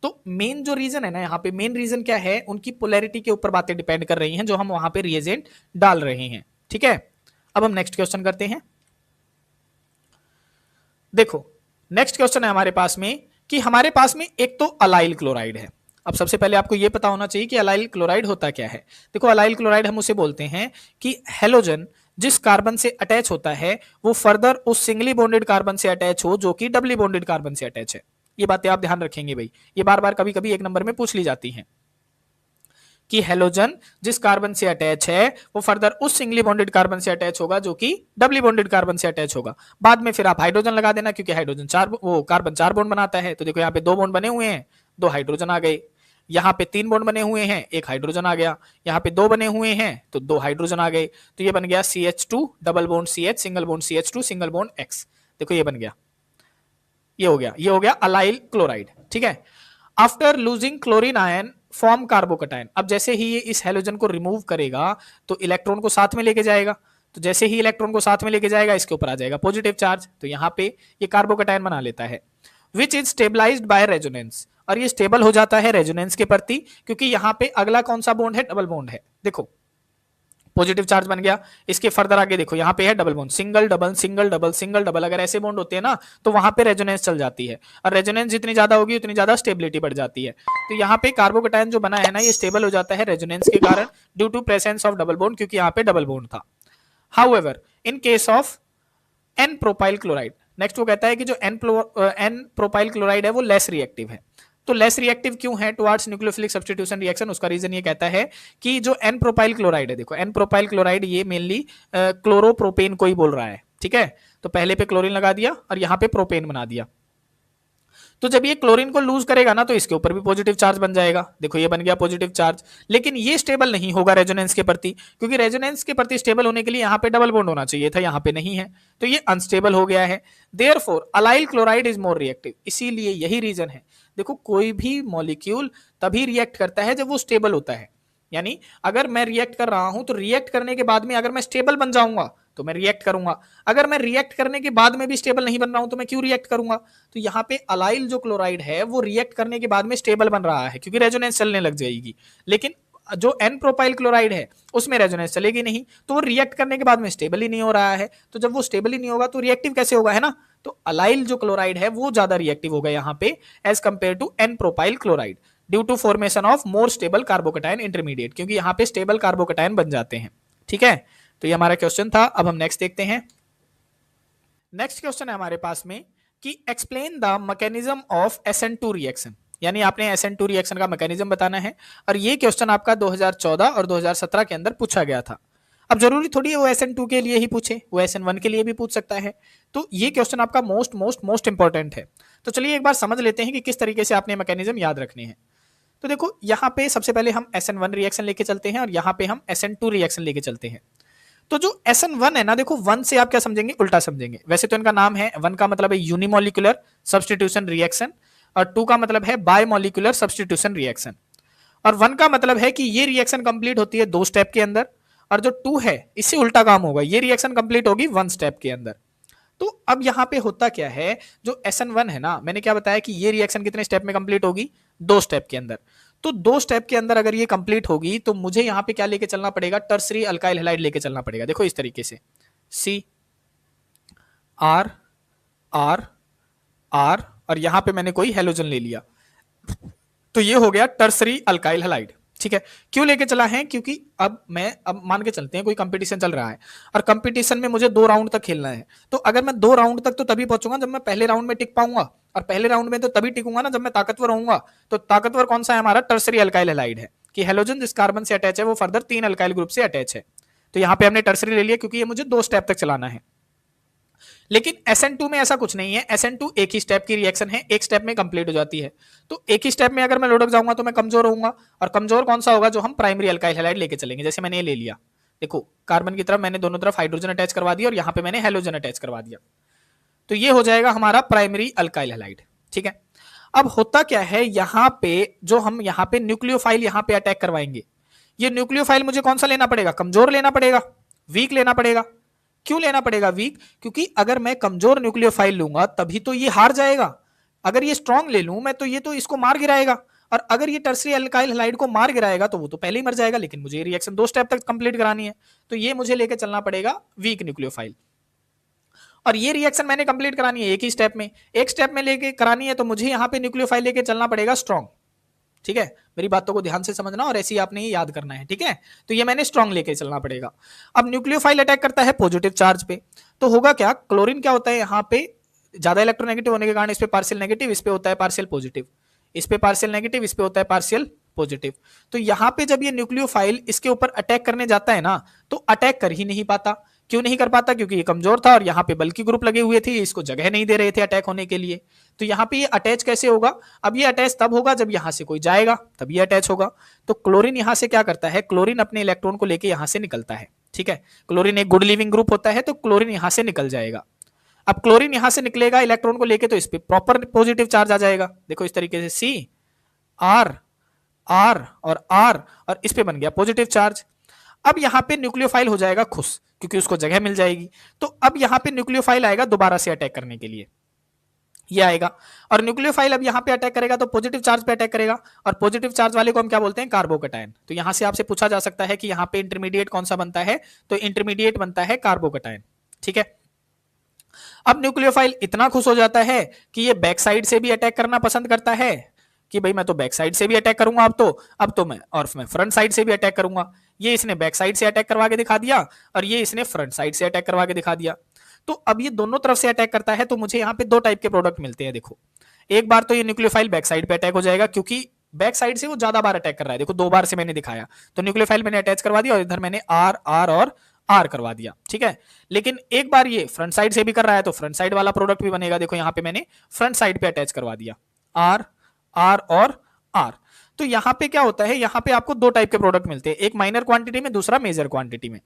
तो मेन जो रीजन है ना यहाँ पे, मेन रीजन क्या है, उनकी पोलैरिटी के ऊपर बातें डिपेंड कर रही हैं जो हम वहां पे रिएजेंट डाल रहे हैं, ठीक है। अब हम नेक्स्ट क्वेश्चन करते हैं। देखो नेक्स्ट क्वेश्चन है हमारे पास में कि हमारे पास में एक तो अलाइल क्लोराइड है। अब सबसे पहले आपको यह पता होना चाहिए कि अलाइल क्लोराइड होता क्या है। देखो अलाइल क्लोराइड हम उसे बोलते हैं कि हेलोजन जिस कार्बन से अटैच होता है वो फर्दर उस सिंगली बॉन्डेड कार्बन से अटैच हो जो कि डबली बॉन्डेड कार्बन से अटैच है। ये बातें आप ध्यान रखेंगे भाई, ये बार बार कभी कभी एक नंबर में पूछ ली जाती हैं कि हेलोजन जिस कार्बन से अटैच है वो फर्दर उस सिंगली बॉन्डेड कार्बन से अटैच होगा जो कि डबली बॉन्डेड कार्बन से अटैच होगा। बाद में फिर आप हाइड्रोजन लगा देना क्योंकि हाइड्रोजन वो कार्बन 4 बॉन्ड बनाता है। तो देखो यहाँ पे 2 बॉन्ड बने हुए हैं, 2 हाइड्रोजन आ गए, यहाँ पे 3 बॉन्ड बने हुए हैं, 1 हाइड्रोजन आ गया, यहाँ पे 2 बने हुए हैं तो 2 हाइड्रोजन आ गए। तो ये बन गया CH2 double bond CH single bond CH2 single bond X। देखो ये बन गया, ये हो गया अलाइल क्लोराइड, ठीक है। After losing chlorine ion form carbocation, अब जैसे ही ये इस हेलोजन को रिमूव करेगा तो इलेक्ट्रॉन को साथ में लेके जाएगा, तो जैसे ही इलेक्ट्रॉन को साथ में लेके जाएगा इसके ऊपर आ जाएगा पॉजिटिव चार्ज, तो यहाँ पे ये कार्बोकटायन बना लेता है, which is stabilised by resonance, और ये स्टेबल हो जाता है रेजोनेंस के प्रति क्योंकि यहाँ पे अगला कौन सा बॉन्ड है, डबल बॉन्ड है। देखो पॉजिटिव चार्ज बन गया, इसके फर्दर आगे देखो यहाँ पे है double bond, single double single double single double, अगर ऐसे बॉन्ड होते हैं ना तो वहां पे रेजोनेंस चल जाती है, और रेजोनेंस जितनी ज्यादा होगी उतनी ज्यादा स्टेबिलिटी बढ़ जाती है। तो यहाँ पे कार्बोकटायन जो बना है ना ये स्टेबल हो जाता है रेजोनेंस के कारण due to presence of double bond, क्योंकि यहाँ पे डबल बॉन्ड था। However in case of n propyl chloride, next वो कहता है कि जो एन प्रोपाइल क्लोराइड है वो लेस रिएक्टिव है। तो लेस रिएक्टिव क्यों है टुवर्ड्स न्यूक्लियोफिलिक सब्स्टिट्यूशन रिएक्शन, उसका रीजन ये कहता है कि जो एन प्रोपाइल क्लोराइड है, देखो एन प्रोपाइल क्लोराइड ये मेनली क्लोरोप्रोपेन को ही बोल रहा है, ठीक है। तो पहले पे क्लोरीन लगा दिया और यहाँ पे प्रोपेन बना दिया, तो जब ये क्लोरीन को लूज करेगा ना तो इसके ऊपर भी पॉजिटिव चार्ज बन जाएगा, देखो ये बन गया पॉजिटिव चार्ज, लेकिन ये स्टेबल नहीं होगा रेजोनेंस के प्रति, क्योंकि रेजोनेंस के प्रति स्टेबल होने के लिए यहाँ पे डबल बॉन्ड होना चाहिए था, यहाँ पे नहीं है, तो ये अनस्टेबल हो गया है। Therefore allyl chloride is more reactive, इसीलिए यही रीजन है। देखो कोई भी मॉलिक्यूल तभी रिएक्ट करता है जब वो स्टेबल होता है, यानी अगर मैं रिएक्ट कर रहा हूं तो रिएक्ट करने के बाद में अगर मैं स्टेबल बन जाऊंगा तो मैं रिएक्ट करूंगा, अगर मैं रिएक्ट करने के बाद में भी स्टेबल नहीं बन रहा हूं तो मैं क्यों रिएक्ट करूंगा। तो यहाँ पे अलाइल जो क्लोराइड है वो रिएक्ट करने के बाद में स्टेबल बन रहा है क्योंकि रेजोनेंस चलने लग जाएगी, लेकिन जो एन प्रोपाइल क्लोराइड है उसमें रेजोनेंस चलेगी नहीं, तो वो रिएक्ट करने के बाद में स्टेबल ही नहीं हो रहा है, तो जब वो स्टेबल ही नहीं होगा तो रिएक्टिव कैसे होगा, है ना। तो अलाइल जो क्लोराइड है वो ज्यादा रिएक्टिव होगा यहाँ पे as compare to n propyl chloride. Due to formation of more stable carbocation intermediate, क्योंकि यहाँ पे स्टेबल कार्बोकेटाइन बन जाते हैं। ठीक है, तो ये हमारा क्वेश्चन था। अब हम नेक्स्ट देखते हैं। नेक्स्ट क्वेश्चन है हमारे पास में कि explain the mechanism of SN2 reaction, यानी आपने SN2 रिएक्शन का मैकेनिज्म बताना है। और ये क्वेश्चन आपका 2014 और 2017 के अंदर पूछा गया था। अब जरूरी थोड़ी है वो SN2 के लिए ही पूछे, वो SN1 के लिए भी पूछ सकता है। तो ये क्वेश्चन आपका मोस्ट इंपॉर्टेंट है। तो चलिए एक बार समझ लेते हैं कि किस तरीके से आपने मैकेनिज्म याद रखने हैं। तो देखो यहाँ पे सबसे पहले हम SN1 रिएक्शन लेके चलते हैं और यहाँ पे हम SN2 रिएक्शन लेके चलते हैं। तो जो SN1 है ना, देखो 1 से आप क्या समझेंगे, उल्टा समझेंगे। वैसे तो इनका नाम है, 1 का मतलब है यूनिमोलिकुलर सब्स्टिट्यूशन रिएक्शन और 2 का मतलब है बायमोलिकुलर सब्स्टिट्यूशन रिएक्शन। और 1 का मतलब है कि ये रिएक्शन कंप्लीट होती है 2 स्टेप के अंदर, और जो 2 है इससे उल्टा काम होगा, ये रिएक्शन कंप्लीट होगी 1 स्टेप के अंदर। तो अब यहाँ पे होता क्या है, जो SN1 है ना, मैंने क्या बताया कि ये रिएक्शन कितने स्टेप में कंप्लीट होगी, 2 स्टेप के अंदर। तो 2 स्टेप के अंदर अगर ये कंप्लीट होगी तो मुझे यहाँ पे क्या लेके चलना पड़ेगा, टर्सरी अल्काइल हैलाइड लेके चलना पड़ेगा। देखो इस तरीके से C R R R, और यहाँ पे मैंने कोई हेलोजन ले लिया, तो ये हो गया टर्सरी अल्काइल हैलाइड। ठीक है, क्यों लेके चला है, क्योंकि अब मान के चलते हैं कोई कंपटीशन चल रहा है और कंपटीशन में मुझे 2 राउंड तक खेलना है। तो अगर मैं 2 राउंड तक तो तभी पहुंचूंगा जब मैं पहले राउंड में टिक पाऊंगा, और पहले राउंड में तो तभी टिकूंगा ना जब मैं ताकतवर होऊंगा। तो ताकतवर कौन सा है हमारा, टर्सरी अल्काइल हैलाइड है, कि हेलोजन जिस कार्बन से अटैच है वो फर्दर 3 अल्काइल ग्रुप से अटैच है। तो यहाँ पे हमने टर्सरी ले लिया क्योंकि ये मुझे 2 स्टेप तक चलाना है। लेकिन SN2 में ऐसा कुछ नहीं है, SN2 एक ही स्टेप की रिएक्शन है, एक स्टेप में कंप्लीट हो जाती है। तो एक ही स्टेप में अगर मैं लुढ़क जाऊंगा तो मैं कमजोर होऊंगा, और कमजोर कौन सा होगा, जो हम प्राइमरी अल्काइल हैलाइड लेके चलेंगे। जैसे मैंने ये ले लिया, देखो कार्बन की तरफ मैंने दोनों तरफ हाइड्रोजन अटैच करवा दिया और यहाँ पे मैंने हेलोजन अटैच करवा दिया, तो ये हो जाएगा हमारा प्राइमरी अल्काइल हैलाइड। ठीक है, अब होता क्या है, यहाँ पे जो हम यहाँ पे न्यूक्लियोफाइल यहाँ पे अटैक करवाएंगे, ये न्यूक्लियोफाइल मुझे कौन सा लेना पड़ेगा, कमजोर लेना पड़ेगा, वीक लेना पड़ेगा। क्यों लेना पड़ेगा वीक, क्योंकि अगर मैं कमजोर न्यूक्लियोफाइल लूंगा तभी तो ये हार जाएगा। अगर ये स्ट्रांग ले लूं मैं तो ये तो इसको मार गिराएगा, और अगर ये टर्सरी अल्काइल हैलाइड को मार गिराएगा तो वो तो पहले ही मर जाएगा। लेकिन मुझे ये रिएक्शन 2 स्टेप तक कंप्लीट करानी है, तो ये मुझे लेके चलना पड़ेगा वीक न्यूक्लियोफाइल। और ये रिएक्शन मैंने कंप्लीट करानी है एक ही स्टेप में, एक स्टेप में लेके करानी है, तो मुझे यहाँ पे न्यूक्लियोफाइल लेके चलना पड़ेगा स्ट्रांग। ठीक है, मेरी बातों को ध्यान से समझना और ऐसे ही आपने ये याद करना है। ठीक है, तो ये मैंने स्ट्रांग लेके चलना पड़ेगा। अब न्यूक्लियोफाइल अटैक करता है पॉजिटिव चार्ज पे, तो होगा क्या, क्लोरीन क्या होता है यहाँ पे, ज्यादा इलेक्ट्रोनेगेटिव होने के कारण इस पे पार्शियल नेगेटिव, इस पे होता है पार्शियल पॉजिटिव, इस पे पार्शियल नेगेटिव, इस पे होता है पार्शियल पॉजिटिव। तो यहाँ पे जब ये न्यूक्लियोफाइल इसके ऊपर अटैक करने जाता है ना, तो अटैक कर ही नहीं पाता। क्यों नहीं कर पाता, क्योंकि ये कमजोर था और यहाँ पे बल्कि ग्रुप लगे हुए थे, इसको जगह नहीं दे रहे थे अटैक होने के लिए। तो यहाँ पे ये अटैच कैसे होगा, अब ये अटैच तब होगा जब यहाँ से कोई जाएगा तब ये अटैच होगा। तो क्लोरीन यहाँ से क्या करता है, क्लोरीन अपने इलेक्ट्रॉन को लेके यहाँ से निकलता है। ठीक है, क्लोरीन एक गुड लिविंग ग्रुप होता है, तो क्लोरीन यहाँ से निकल जाएगा। अब क्लोरीन यहाँ से निकलेगा इलेक्ट्रॉन को लेके, तो इस पे प्रॉपर पॉजिटिव चार्ज आ जाएगा। देखो इस तरीके से C R R और R, और इस पे बन गया पॉजिटिव चार्ज। अब यहाँ पे न्यूक्लियोफाइल हो जाएगा खुश, क्योंकि उसको जगह मिल जाएगी। तो अब यहाँ पे न्यूक्लियोफाइल आएगा दोबारा से अटैक करने के लिए, ये आएगा, और न्यूक्लियोफाइल अब यहाँ पे अटैक करेगा तो पॉजिटिव चार्ज पे अटैक करेगा, और पॉजिटिव चार्ज वाले को हम क्या बोलते हैं, कार्बोकेटायन। तो यहाँ से आपसे पूछा जा सकता है कि यहाँ पे इंटरमीडिएट कौन सा बनता है, तो इंटरमीडिएट बनता है कार्बोकेटायन। ठीक है, अब न्यूक्लियोफाइल इतना खुश हो जाता है कि ये बैक साइड से भी अटैक करना पसंद करता है, कि भाई मैं तो बैक साइड से भी अटैक करूंगा अब तो मैं फ्रंट साइड से भी अटैक करूंगा। ये इसने बैक साइड से अटैक करवा के दिखा दिया और ये इसने फ्रंट साइड से अटैक करवा के दिखा दिया। तो अब ये दोनों तरफ से अटैक करता है, तो मुझे यहाँ पे 2 टाइप के प्रोडक्ट मिलते हैं। देखो एक बार तो ये न्यूक्लियोफाइल बैक साइड पे अटैक हो जाएगा, क्योंकि बैक साइड से वो ज्यादा बार अटैक कर रहा है। देखो 2 बार से मैंने दिखाया, तो न्यूक्लियोफाइल मैंने अटैच करवा दिया और इधर मैंने R R और R करवा दिया। ठीक है, लेकिन एक बार ये फ्रंट साइड से भी कर रहा है, तो फ्रंट साइड वाला प्रोडक्ट भी बनेगा। देखो यहाँ पे मैंने फ्रंट साइड पे अटैच करवा दिया R R और R। तो यहाँ पे क्या होता है, यहाँ पे आपको 2 टाइप के प्रोडक्ट मिलते हैं, एक माइनर क्वांटिटी में, दूसरा मेजर क्वांटिटी में।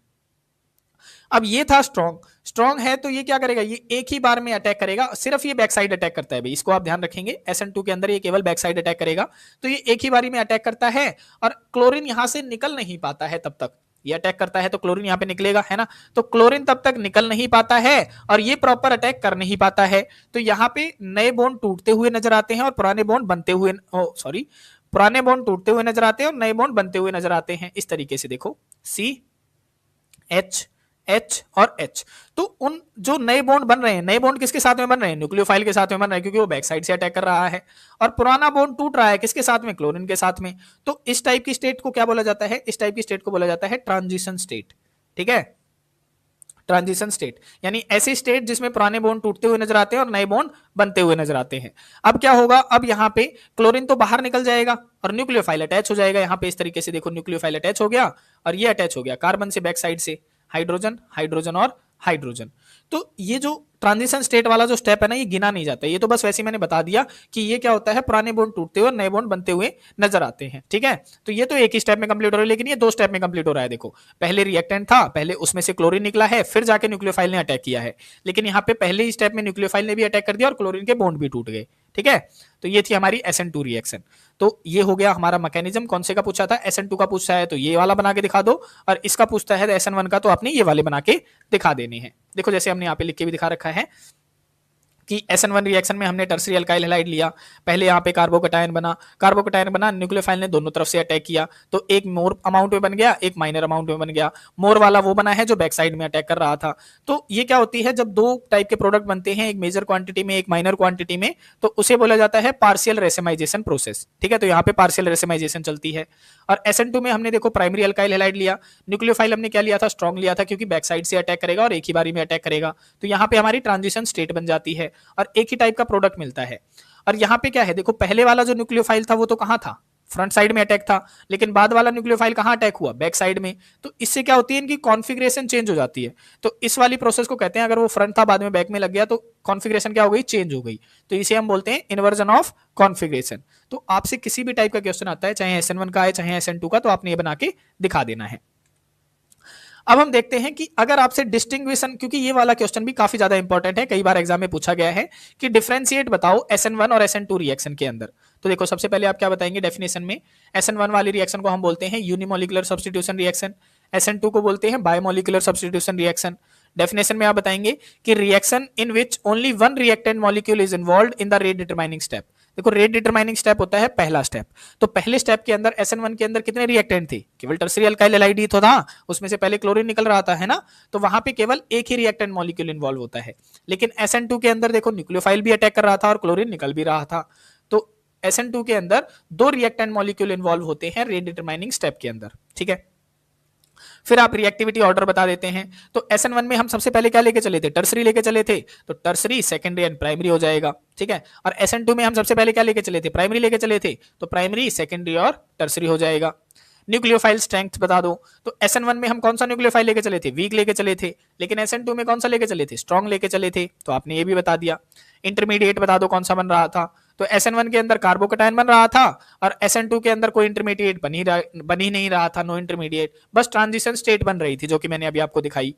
अब ये था स्ट्रॉन्ग है, तो ये क्या करेगा, ये एक ही बार में अटैक करेगा, सिर्फ ये बैक साइड अटैक करता है भाई, इसको आप ध्यान रखेंगे। SN2 के अंदर ये केवल बैक साइड अटैक करेगा, तो ये एक ही बारी में अटैक करता है, और क्लोरीन यहां से निकल नहीं पाता है तब तक। ये अटैक करता है तो क्लोरीन यहाँ पे निकलेगा, है ना, तो क्लोरीन तब तक निकल नहीं पाता है और ये प्रॉपर अटैक कर नहीं पाता है। तो यहाँ पे नए बॉन्ड टूटते हुए नजर आते हैं और पुराने बॉन्ड बनते हुए, पुराने बॉन्ड टूटते हुए नजर आते हैं और नए बॉन्ड बनते हुए नजर आते हैं। इस तरीके से देखो CH H और H। तो उन जो नए बॉन्ड बन रहे हैं, नए बॉन्ड किसके साथ में बन रहे हैं? न्यूक्लियोफाइल के साथ में बन रहे हैं, क्योंकि वो बैक साइड से अटैक कर रहा है। और पुराना बॉन्ड टूट रहा है किसके साथ में? क्लोरीन के साथ में। तो इस टाइप की स्टेट को क्या बोला जाता है? इस टाइप की स्टेट को बोला जाता है ट्रांजिशन स्टेट। ठीक है, ट्रांजिशन स्टेट यानी ऐसी स्टेट जिसमें पुराने बॉन्ड टूटते हुए नजर आते हैं और नए बॉन्ड बनते हुए नजर आते हैं। अब क्या होगा? अब यहाँ पे क्लोरीन तो बाहर निकल जाएगा और न्यूक्लियोफाइल अटैच हो जाएगा। यहाँ पे इस तरीके से देखो, न्यूक्लियोफाइल अटैच हो गया और ये अटैच हो गया कार्बन से बैक साइड से, हाइड्रोजन हाइड्रोजन और हाइड्रोजन। तो ये जो ट्रांजिशन स्टेट वाला जो स्टेप है ना, ये गिना नहीं जाता, ये तो बस वैसे ही मैंने बता दिया कि ये क्या होता है, पुराने बॉन्ड टूटते हुए और नए बॉन्ड बनते हुए नजर आते हैं। ठीक है, तो ये तो एक ही स्टेप में कंप्लीट हो रहा है, लेकिन ये दो स्टेप में कंप्लीट हो रहा है। देखो, पहले रिएक्टेंट था, पहले उसमें से क्लोरीन निकला है, फिर जाके न्यूक्लियोफाइल ने अटैक किया है। लेकिन यहाँ पे पहले ही स्टेप में न्यूक्लियोफाइल ने भी अटैक कर दिया और क्लोरीन के बॉन्ड भी टूट गए। ठीक है, तो ये थी हमारी SN2 रिएक्शन। तो ये हो गया हमारा मैकेनिज्म। कौन से का पूछा था? SN2 का पूछता है तो ये वाला बना के दिखा दो, और इसका पूछता है SN1 का तो आपने ये वाले बना के दिखा देने हैं। देखो जैसे हमने यहाँ पे लिख के भी दिखा रखा है कि SN1 रिएक्शन में हमने टर्सरी अल्काइल हैलाइड लिया, पहले यहाँ पे कार्बोकटायन बना, न्यूक्लियोफाइल ने दोनों तरफ से अटैक किया, तो एक मोर अमाउंट में बन गया, एक माइनर अमाउंट में बन गया। मोर वाला वो बना है जो बैक साइड में अटैक कर रहा था। तो ये क्या होती है, जब दो टाइप के प्रोडक्ट बनते हैं, एक मेजर क्वांटिटी में एक माइनर क्वांटिटी में, तो उसे बोला जाता है पार्शियल रेसेमाइजेशन प्रोसेस। ठीक है, तो यहाँ पे पार्शियल रेसेमाइजेशन चलती है। और SN2 में हमने देखो प्राइमरी अल्काइल हैलाइड लिया, न्यूक्लियोफाइल हमने क्या लिया था? स्ट्रॉन्ग लिया था, क्योंकि बैक साइड से अटैक करेगा और एक ही बारी में अटैक करेगा। तो यहाँ पे हमारी ट्रांजिशन स्टेट बन जाती है और एक ही टाइप का प्रोडक्ट मिलता है। और यहाँ पे क्या है, देखो पहले वाला जो न्यूक्लियोफाइल था वो तो कहाँ था? फ्रंट साइड में अटैक था, लेकिन बाद वाला न्यूक्लियोफाइल कहाँ अटैक हुआ? बैक साइड में। तो इससे क्या होती है, इनकी कॉन्फ़िगरेशन चेंज हो जाती है। तो इस वाली प्रोसेस को कहते हैं, अगर वो फ्रंट था बाद में बैक में लग गया तो कॉन्फ़िगरेशन क्या हो गई? चेंज हो गई। तो इसे हम बोलते हैं इन्वर्जन ऑफ कॉन्फ़िगरेशन। तो आपसे किसी भी टाइप का क्वेश्चन आता है, चाहे SN1 का है चाहे SN2 का, तो आपने ये बना के दिखा देना है। अब हम देखते हैं कि अगर आपसे डिस्टिंग्विशन, क्योंकि ये वाला क्वेश्चन भी काफी ज्यादा इंपॉर्टेंट है, कई बार एग्जाम में पूछा गया है कि डिफरेंशिएट बताओ SN1 और SN2 रिएक्शन के अंदर। तो देखो सबसे पहले आप क्या बताएंगे डेफिनेशन में? SN1 वाली रिएक्शन को हम बोलते हैं यूनिमोलिकुलर सब्स्टिट्यूशन रिएक्शन, SN2 को बोलते हैं बायोमोलिकुलर सब्स्टिट्यूशन रिएक्शन। डेफिनेशन में आप बताएंगे कि reaction in which only one reactant molecule is involved in the rate determining step. देखो रेट डिटरमाइनिंग स्टेप होता है पहला स्टेप। तो पहले स्टेप के अंदर SN1 के अंदर कितने रिएक्टेंट थे? केवल टर्सरी अल्काइल हैलाइड ही तो था, उसमें से पहले क्लोरीन निकल रहा था, है ना? तो वहां पे केवल एक ही रिएक्टेंट मॉलिक्यूल इन्वॉल्व होता है। लेकिन SN2 के अंदर देखो न्यूक्लियोफाइल भी अटैक कर रहा था और क्लोरीन निकल भी रहा था। तो SN2 के अंदर दो रिएक्टेंट मॉलिक्यूल इन्वॉल्व होते हैं रेट डिटरमाइनिंग स्टेप के अंदर। ठीक है, फिर आप रिएक्टिविटी ऑर्डर बता देते हैं। तो SN1 में हम सबसे पहले क्या लेके चले थे? टर्सरी लेके चले थे, तो टर्सरी सेकेंडरी एंड प्राइमरी हो जाएगा। ठीक है, और SN2 में हम सबसे पहले क्या लेके चले थे? प्राइमरी लेके चले थे, तो प्राइमरी सेकेंडरी और टर्सरी हो जाएगा। न्यूक्लियोफाइल स्ट्रेंथ बता दो। तो SN1 में हम कौन सा न्यूक्लियोफाइल लेके चले थे? वीक लेके चले थे। लेकिन SN2 में कौन सा लेके चले थे? स्ट्रॉन्ग लेके चले थे। तो आपने ये भी बता दिया। इंटरमीडिएट बता दो कौन सा बन रहा था? तो SN1 के अंदर कार्बोकटायन बन रहा था और SN2 के अंदर कोई इंटरमीडिएट बन ही नहीं रहा था, नो इंटरमीडिएट, बस ट्रांजिशन स्टेट बन रही थी, जो कि मैंने अभी आपको दिखाई।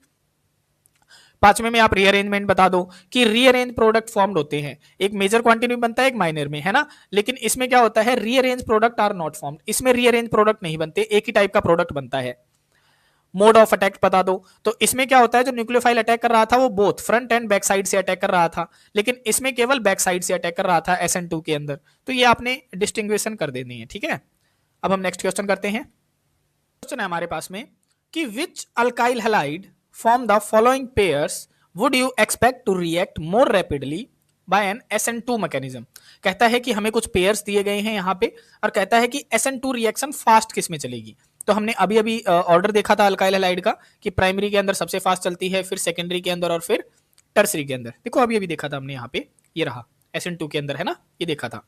पांचवें में आप रीअरेंजमेंट बता दो कि रीअरेंज प्रोडक्ट फॉर्म्ड होते हैं, एक मेजर क्वांटिटी में बनता है, एक माइनर में, है ना? लेकिन इसमें क्या होता है, rearrange product are not formed, इसमें रीअरेंज प्रोडक्ट नहीं बनते, एक ही टाइप का प्रोडक्ट बनता है। मोड ऑफ अटैक बता दो। तो इसमें क्या होता है, जो न्यूक्लियोफाइल अटैक कर रहा था वो both front end back side से अटैक कर रहा था, लेकिन इसमें केवल बैक साइड से अटैक कर रहा था SN2 के अंदर। तो ये आपने डिस्टिंग्विशन कर देनी है। ठीक है, अब हम नेक्स्ट क्वेश्चन करते हैं। क्वेश्चन है हमारे पास में कि which alkyl halide form the following pairs would you expect to react more rapidly by an SN2 mechanism. कहता है कि हमें कुछ पेयर्स दिए गए हैं यहाँ पे और कहता है कि SN2 रिएक्शन फास्ट किस में चलेगी। तो हमने अभी अभी ऑर्डर देखा था अल्काइल हैलाइड का कि प्राइमरी के अंदर सबसे फास्ट चलती है, फिर सेकेंडरी के अंदर और फिर टर्सरी के अंदर। देखो अभी अभी देखा था हमने यहाँ पे, ये रहा SN2 के अंदर, है ना, ये देखा था।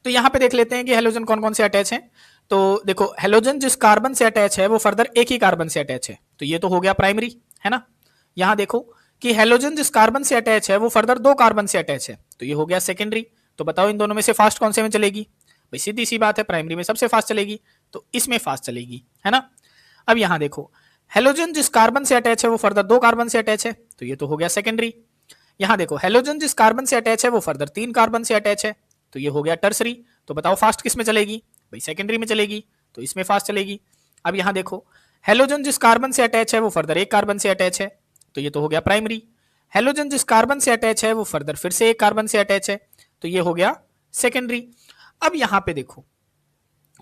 तो यहाँ पे देख लेते हैं कि हेलोजन कौन कौन से अटैच हैं। तो देखो हेलोजन जिस कार्बन से अटैच है वो फर्दर एक ही कार्बन से अटैच है, तो ये तो हो गया प्राइमरी, है ना। यहाँ देखो कि हेलोजन जिस कार्बन से अटैच है वो फर्दर दो कार्बन से अटैच है, तो ये हो गया सेकेंडरी। तो बताओ इन दोनों में से फास्ट कौन से में चलेगी? भाई सीधी सी बात है, प्राइमरी में सबसे फास्ट चलेगी, तो इसमें फास्ट चलेगी, है ना। अब यहाँ देखो हेलोजन जिस कार्बन से अटैच है वो फर्दर दो कार्बन से अटैच है, तो ये तो हो गया सेकेंडरी। यहाँ देखो हेलोजन जिस कार्बन से अटैच है वो फर्दर तीन कार्बन से अटैच है, तो ये हो गया टर्सरी। तो बताओ फास्ट किस में चलेगी? भाई सेकेंडरी में चलेगी, तो इसमें फास्ट चलेगी। अब यहाँ देखो हेलोजन जिस कार्बन से अटैच है वो फर्दर एक कार्बन से अटैच है, तो ये तो हो गया प्राइमरी। हेलोजन जिस कार्बन से अटैच है वो फर्दर फिर से एक कार्बन से अटैच है, तो ये हो गया सेकेंडरी। अब यहाँ पे देखो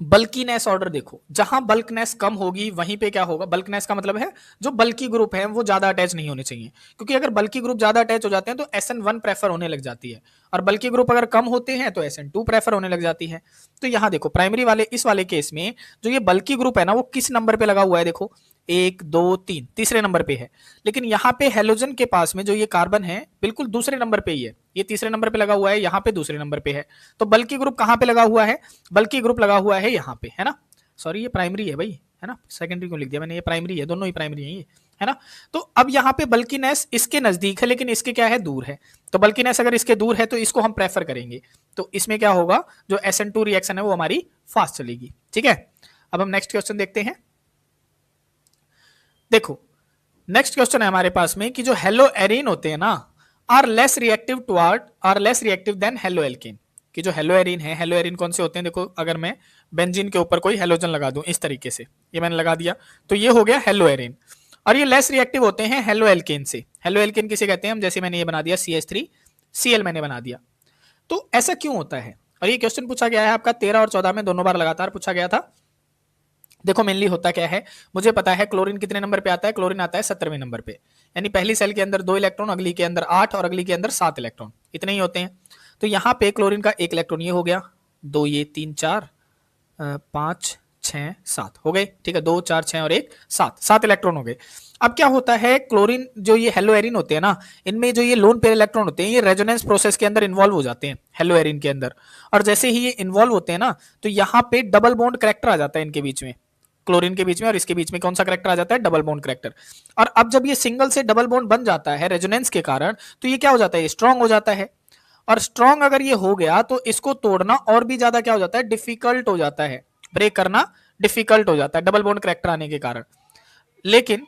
बल्कीनेस ऑर्डर देखो, जहां बल्कनेस कम होगी वहीं पे क्या होगा, बल्कनेस का मतलब है जो बल्की ग्रुप है वो ज्यादा अटैच नहीं होने चाहिए, क्योंकि अगर बल्की ग्रुप ज्यादा अटैच हो जाते हैं तो SN1 प्रेफर होने लग जाती है, और बल्की ग्रुप अगर कम होते हैं तो SN2 प्रेफर होने लग जाती है। तो यहाँ देखो प्राइमरी वाले इस वाले केस में जो ये बल्की ग्रुप है ना वो किस नंबर पे लगा हुआ है, देखो 1 2 3 तीसरे नंबर पे है, लेकिन यहाँ पे हेलोजन के पास में जो ये कार्बन है बिल्कुल दूसरे नंबर पे ही है, ये तीसरे नंबर पे लगा हुआ है, यहाँ पे दूसरे नंबर पे है। तो बल्की ग्रुप कहाँ पे लगा हुआ है, बल्की ग्रुप लगा हुआ है यहाँ पे, है ना, सॉरी ये प्राइमरी है भाई, है ना, सेकेंडरी क्यों लिख दिया मैंने, ये प्राइमरी है, दोनों ही प्राइमरी है ये, है ना। तो अब यहाँ पे बल्कीनेस इसके नजदीक है लेकिन इसके क्या है, दूर है, तो बल्कीनेस अगर इसके दूर है तो इसको हम प्रेफर करेंगे, तो इसमें क्या होगा, जो SN2 रिएक्शन है वो हमारी फास्ट चलेगी, ठीक है। अब हम नेक्स्ट क्वेश्चन देखते हैं। देखो नेक्स्ट क्वेश्चन है हमारे पास में कि जो हेलो एरीन होते हैं ना are less reactive than haloalkane, कि जो हेलो एरीन है, हेलो एरीन कौन से होते हैं, देखो अगर मैं बेंजीन के ऊपर कोई हेलोजन लगा दूं इस तरीके से, ये मैंने लगा दिया तो ये हो गया हेलो एरीन, और ये लेस रिएक्टिव होते हैं हेलो एल्केन से। हेलो एल्केन किसे कहते हैं हम, जैसे मैंने ये बना दिया CH3Cl मैंने बना दिया। तो ऐसा क्यों होता है, और ये क्वेश्चन पूछा गया है आपका 13 और 14 में दोनों बार लगातार पूछा गया था। देखो मेनली होता क्या है, मुझे पता है क्लोरीन कितने नंबर पे आता है, क्लोरीन आता है 17वें नंबर पे, यानी पहली सेल के अंदर 2 इलेक्ट्रॉन, अगली के अंदर 8 और अगली के अंदर 7 इलेक्ट्रॉन, इतने ही होते हैं। तो यहाँ पे क्लोरीन का 1 इलेक्ट्रॉन ये हो गया, 2 ये 3 4 5 6 7 हो गए, ठीक है, 2 4 6 और 1 7 इलेक्ट्रॉन हो गए। अब क्या होता है, क्लोरीन जो ये हेलो एरीन होते हैं ना, इनमें जो ये लोन पेयर इलेक्ट्रॉन होते हैं ये रेजोनेंस प्रोसेस के अंदर इन्वॉल्व हो जाते हैं हेलो एरीन के अंदर, और जैसे ही ये इन्वॉल्व होते हैं ना तो यहाँ पे डबल बॉन्ड करेक्टर आ जाता है इनके बीच में, क्लोरीन के बीच में और इसके बीच में कौन सा करेक्टर आ जाता है, डबल बॉन्ड करेक्टर। और अब जब ये सिंगल से डबल बॉन्ड बन जाता है रेजोनेंस के कारण तो ये क्या हो जाता है, स्ट्रांग हो जाता है, और स्ट्रांग अगर ये हो गया तो इसको तोड़ना और भी ज्यादा क्या हो जाता है, डिफिकल्ट हो जाता है, ब्रेक करना डिफिकल्ट हो जाता है डबल बॉन्ड करेक्टर आने के कारण। लेकिन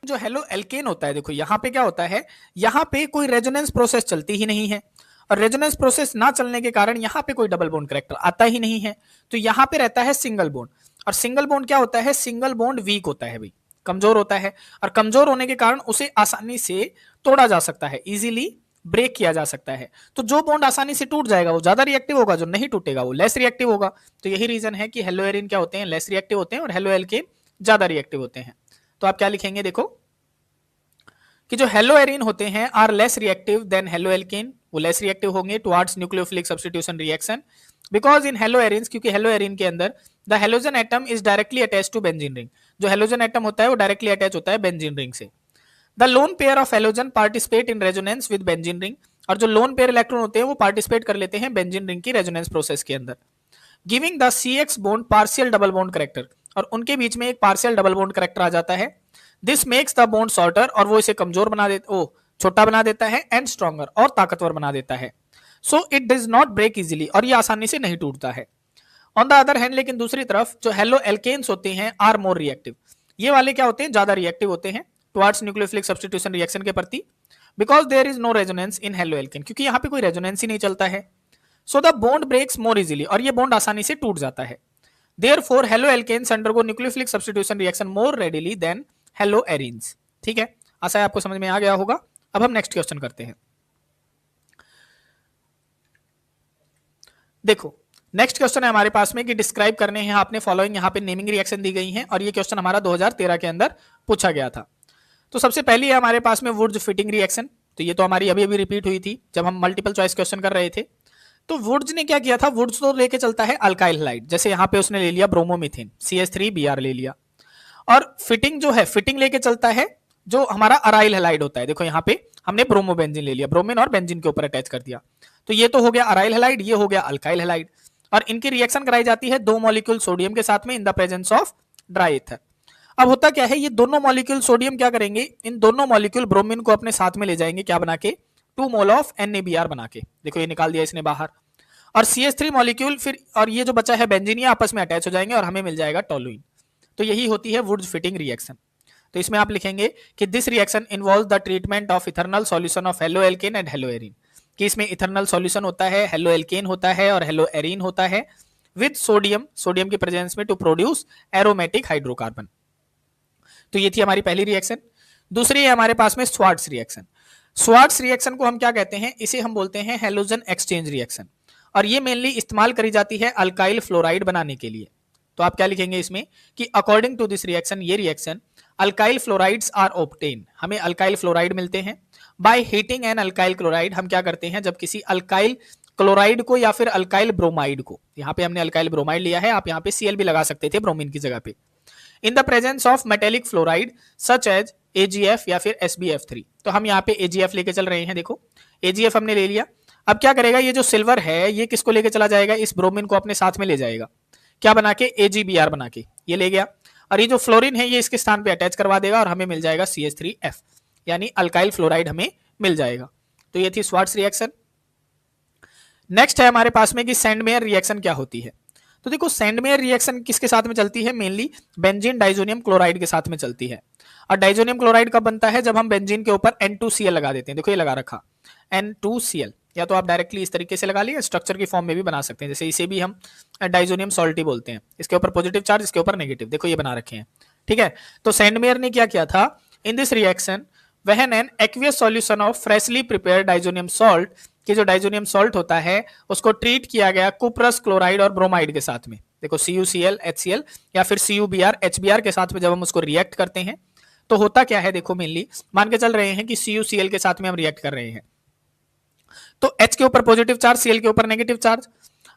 जो हेलो एल्केन होता है, देखो यहाँ पे क्या होता है, यहाँ पे कोई रेजोनेंस प्रोसेस चलती ही नहीं है, और रेजोनेंस प्रोसेस ना चलने के कारण यहाँ पे कोई डबल बॉन्ड करेक्टर आता ही नहीं है, तो यहाँ पे रहता है सिंगल बॉन्ड। और सिंगल बॉन्ड क्या होता है, सिंगल बॉन्ड वीक होता है भाई, कमजोर होता है, और कमजोर होने के कारण उसे आसानी से तोड़ा जा सकता है, इजीली ब्रेक किया जा सकता है। तो जो बॉन्ड आसानी से टूट जाएगा वो ज्यादा रिएक्टिव होगा, जो नहीं टूटेगा वो लेस रिएक्टिव होगा। तो यही रीजन है कि हेलो एरीन क्या होते हैं, लेस रिएक्टिव होते हैं, और हेलो एल्केन ज्यादा रिएक्टिव होते हैं। तो आप क्या लिखेंगे, देखो कि जो हेलो एरीन होते हैं are less reactive than haloalkane, वो लेस रिएक्टिव होंगे towards nucleophilic substitution reaction, because in haloarenes, क्योंकि हेलो एरीन के अंदर the halogen atom is directly attach to benzene ring, जो हेलोजन एटम होता है वो डायरेक्टली अटैच होता है बेंजीन रिंग से। The lone pair of halogen participate in resonance with benzene ring, और जो लोन पेयर इलेक्ट्रॉन होते हैं वो पार्टिसिपेट कर लेते हैं बेंजीन रिंग की रेजोनेंस प्रोसेस के अंदर, giving the CX bond partial double bond character, और उनके बीच में एक पार्शियल डबल बॉन्ड करेक्टर आ जाता है। This makes the bond shorter, और वो इसे कमजोर बना देता, ओ छोटा बना देता है, एंड स्ट्रॉन्गर और ताकतवर बना देता है। So it does not break easily, और ये आसानी से नहीं टूटता है। ऑन द अदर हैंड, लेकिन दूसरी तरफ जो हेलो एल्केन्स होते हैं आर मोर रिएक्टिव, ये वाले क्या होते हैं, ज्यादा रिएक्टिव होते हैं टुवर्ड्स न्यूक्लियोफिलिक सब्स्टिट्यूशन रिएक्शन के प्रति, because there is no resonance in haloalkane, क्योंकि यहाँ पे कोई रेजोनेंस ही नहीं चलता है। So the bond breaks more easily, और ये बॉन्ड आसानी से टूट जाता है। Therefore, haloalkanes undergo nucleophilic substitution reaction more readily than haloarenes. ठीक है, आशा है आपको समझ में आ गया होगा। अब हम नेक्स्ट क्वेश्चन करते हैं। देखो नेक्स्ट क्वेश्चन है हमारे पास में कि डिस्क्राइब करने हैं आपने फॉलोइंग, यहाँ पे नेमिंग रिएक्शन दी गई है, और ये क्वेश्चन हमारा 2013 के अंदर पूछा गया था। तो सबसे पहली है हमारे पास में वुड्स फिटिंग रिएक्शन, तो ये तो हमारी अभी अभी रिपीट हुई थी जब हम मल्टीपल चॉइस क्वेश्चन कर रहे थे। तो वुड्स ने क्या किया था, वुड्स तो लेके चलता है अल्काइल हैलाइड, जैसे यहाँ पे उसने ले लिया ब्रोमोमीथेन CH3Br ले लिया, और फिटिंग जो है, फिटिंग लेके चलता है जो हमारा अराइल हैलाइड होता है। देखो यहाँ पे हमने ब्रोमोबेंजीन ले लिया, ब्रोमीन और बेंजीन के ऊपर अटैच कर दिया, तो ये तो हो गया अराइल हैलाइड, ये हो गया अल्काइल हैलाइड, और इनकी रिएक्शन कराई जाती है 2 मॉलिक्यूल सोडियम के साथ में इन the presence of dry ether. अब होता क्या है, ये दोनों मॉलिक्यूल सोडियम क्या करेंगे, इन दोनों मॉलिक्यूल ब्रोमीन को अपने साथ में ले जाएंगे, क्या बना के, 2 मोल ऑफ NaBr बना के, देखो ये निकाल दिया इसने बाहर, और CH3 मॉलिक्यूल फिर, और ये जो बचा है बेंजीन, ये आपस में अटैच हो जाएंगे और हमें मिल जाएगा टोलुइन। तो यही होती है वुड्स फिटिंग रिएक्शन। तो इसमें आप लिखेंगे कि this reaction involve the treatment of ethereal solution of haloalkane and haloarene, कि इसमें इथरनल सॉल्यूशन होता है, हेलो एल्केन होता है और हेलो एरीन होता है, विद सोडियम, सोडियम की प्रेजेंस में, टू प्रोड्यूस एरोमेटिक हाइड्रोकार्बन। तो ये थी हमारी पहली रिएक्शन। दूसरी है हमारे पास में स्वार्ट्स रिएक्शन। स्वार्ट्स रिएक्शन को हम क्या कहते हैं, इसे हम बोलते हैं हेलोजन एक्सचेंज रिएक्शन, और ये मेनली इस्तेमाल करी जाती है अल्काइल फ्लोराइड बनाने के लिए। तो आप क्या लिखेंगे इसमें कि अकॉर्डिंग टू दिस रिएक्शन, ये reaction alkyl fluorides are obtain, हमें अल्काइल फ्लोराइड मिलते हैं by heating n alkyl chloride. हम क्या करते हैं जब किसी अल्काइल क्लोराइड को या फिर अल्काइल ब्रोमाइड को, यहाँ पे हमने अल्काइल ब्रोमाइड लिया है, आप यहाँ पे Cl भी लगा सकते थे ब्रोमीन की जगह पे, in the presence of metallic fluoride such as AgF या फिर SbF3। तो हम यहाँ पे AgF लेके चल रहे हैं, देखो AgF हमने ले लिया। अब क्या करेगा, ये जो सिल्वर है ये किसको लेके चला जाएगा, इस ब्रोमीन को अपने साथ में ले जाएगा, क्या बना के AgBr बना के, ये ले गया। और ये जो फ्लोरीन है ये इसके स्थान पे अटैच करवा देगा और हमें मिल जाएगा CH3F, यानी अल्काइल फ्लोराइड हमें मिल जाएगा। तो ये थी स्वार्ट्स रिएक्शन। नेक्स्ट है हमारे पास में कि सैंडमेयर रिएक्शन क्या होती है। तो देखो सैंडमेयर रिएक्शन किसके साथ में चलती है, मेनली बेंजीन डाइजोनियम क्लोराइड के साथ में चलती है। और डाइजोनियम क्लोराइड कब बनता है, जब हम बेंजीन के ऊपर N2Cl लगा देते हैं, देखो ये लगा रखा N2Cl, या तो आप डायरेक्टली इस तरीके से लगा लिए, स्ट्रक्चर की फॉर्म में भी बना सकते हैं, जैसे इसे भी हम डाइजोनियम सॉल्ट ही बोलते हैं, इसके ऊपर पॉजिटिव चार्ज, इसके ऊपर नेगेटिव, देखो ये बना रखे हैं, ठीक है। तो सैंडमेयर ने क्या किया था, in this reaction when an aqueous solution of freshly prepared diazonium salt, कि जो डाइजोनियम सॉल्ट होता है उसको ट्रीट किया गया कुप्रस क्लोराइड और ब्रोमाइड के साथ में, देखो CuCl HCl या फिर CuBr HBr के साथ में जब हम उसको रिएक्ट करते हैं तो होता क्या है, देखो मेनली मान के चल रहे हैं कि CuCl के साथ में हम रिएक्ट कर रहे हैं, तो H के ऊपर पॉजिटिव चार्ज, Cl के ऊपर नेगेटिव चार्ज।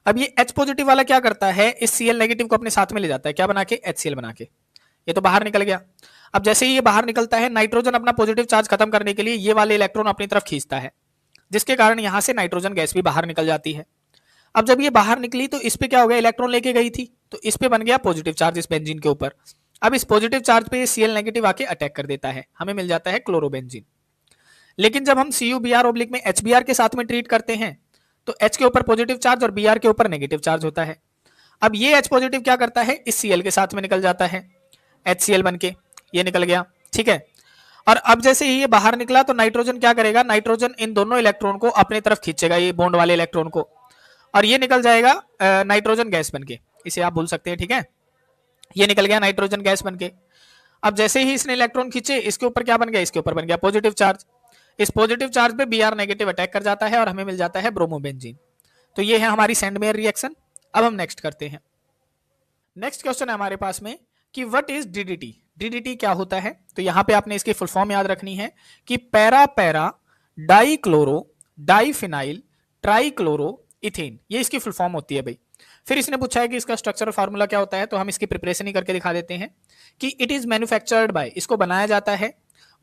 अब ये H पॉजिटिव वाला क्या करता है, इस Cl नेगेटिव को अपने साथ में ले जाता है, क्या बना के, HCl बना के, ये तो बाहर निकल गया। अब जैसे ही ये बाहर निकलता है, नाइट्रोजन अपना पॉजिटिव चार्ज खत्म करने के लिए ये वाले इलेक्ट्रॉन अपनी तरफ खींचता है, जिसके कारण यहां से नाइट्रोजन गैस भी बाहर निकल जाती है। अब जब ये बाहर निकली तो इस पे क्या हो गया, इलेक्ट्रॉन लेके गई थी, तो इस पे बन गया पॉजिटिव चार्ज इस बेंजीन के ऊपर। अब इस पॉजिटिव चार्ज पे Cl नेगेटिव आके अटैक कर देता है, हमें मिल जाता है क्लोरोबेंजीन। लेकिन जब हम CuBr ओब्लिक में HBr के साथ में ट्रीट करते हैं तो H के ऊपर पॉजिटिव चार्ज और Br के ऊपर नेगेटिव चार्ज होता है। अब ये H पॉजिटिव क्या करता है, इस Cl के साथ में निकल जाता है, HCl बन के ये निकल गया, ठीक है। और अब जैसे ही ये बाहर निकला तो नाइट्रोजन क्या करेगा, नाइट्रोजन इन दोनों इलेक्ट्रॉन को अपने तरफ खींचेगा, ये बॉन्ड वाले इलेक्ट्रॉन को, और ये निकल जाएगा नाइट्रोजन गैस बनके, इसे आप भूल सकते हैं, ठीक है। ये निकल गया नाइट्रोजन गैस बनके। अब जैसे ही इसने इलेक्ट्रॉन खींचे, इसके ऊपर क्या बन गया, इसके ऊपर बन गया पॉजिटिव चार्ज, इस पॉजिटिव चार्ज पे Br नेगेटिव अटैक कर जाता है और हमें मिल जाता है ब्रोमोबेंजीन। तो ये है हमारी सैंडमेयर रिएक्शन। अब हम नेक्स्ट करते हैं। नेक्स्ट क्वेश्चन है हमारे पास में कि व्हाट इज DDT, DDT क्या होता है। तो यहां पे आपने इसकी फुल फॉर्म याद रखनी है कि para para dichloro diphenyl trichloro ethane, ये इसकी फुल फॉर्म होती है भाई। फिर इसने पूछा है कि इसका स्ट्रक्चरल फार्मूला क्या होता है, तो हम इसकी प्रिपरेशन ही करके दिखा देते हैं कि इट इज मैन्युफैक्चर्ड बाय, इसको बनाया जाता है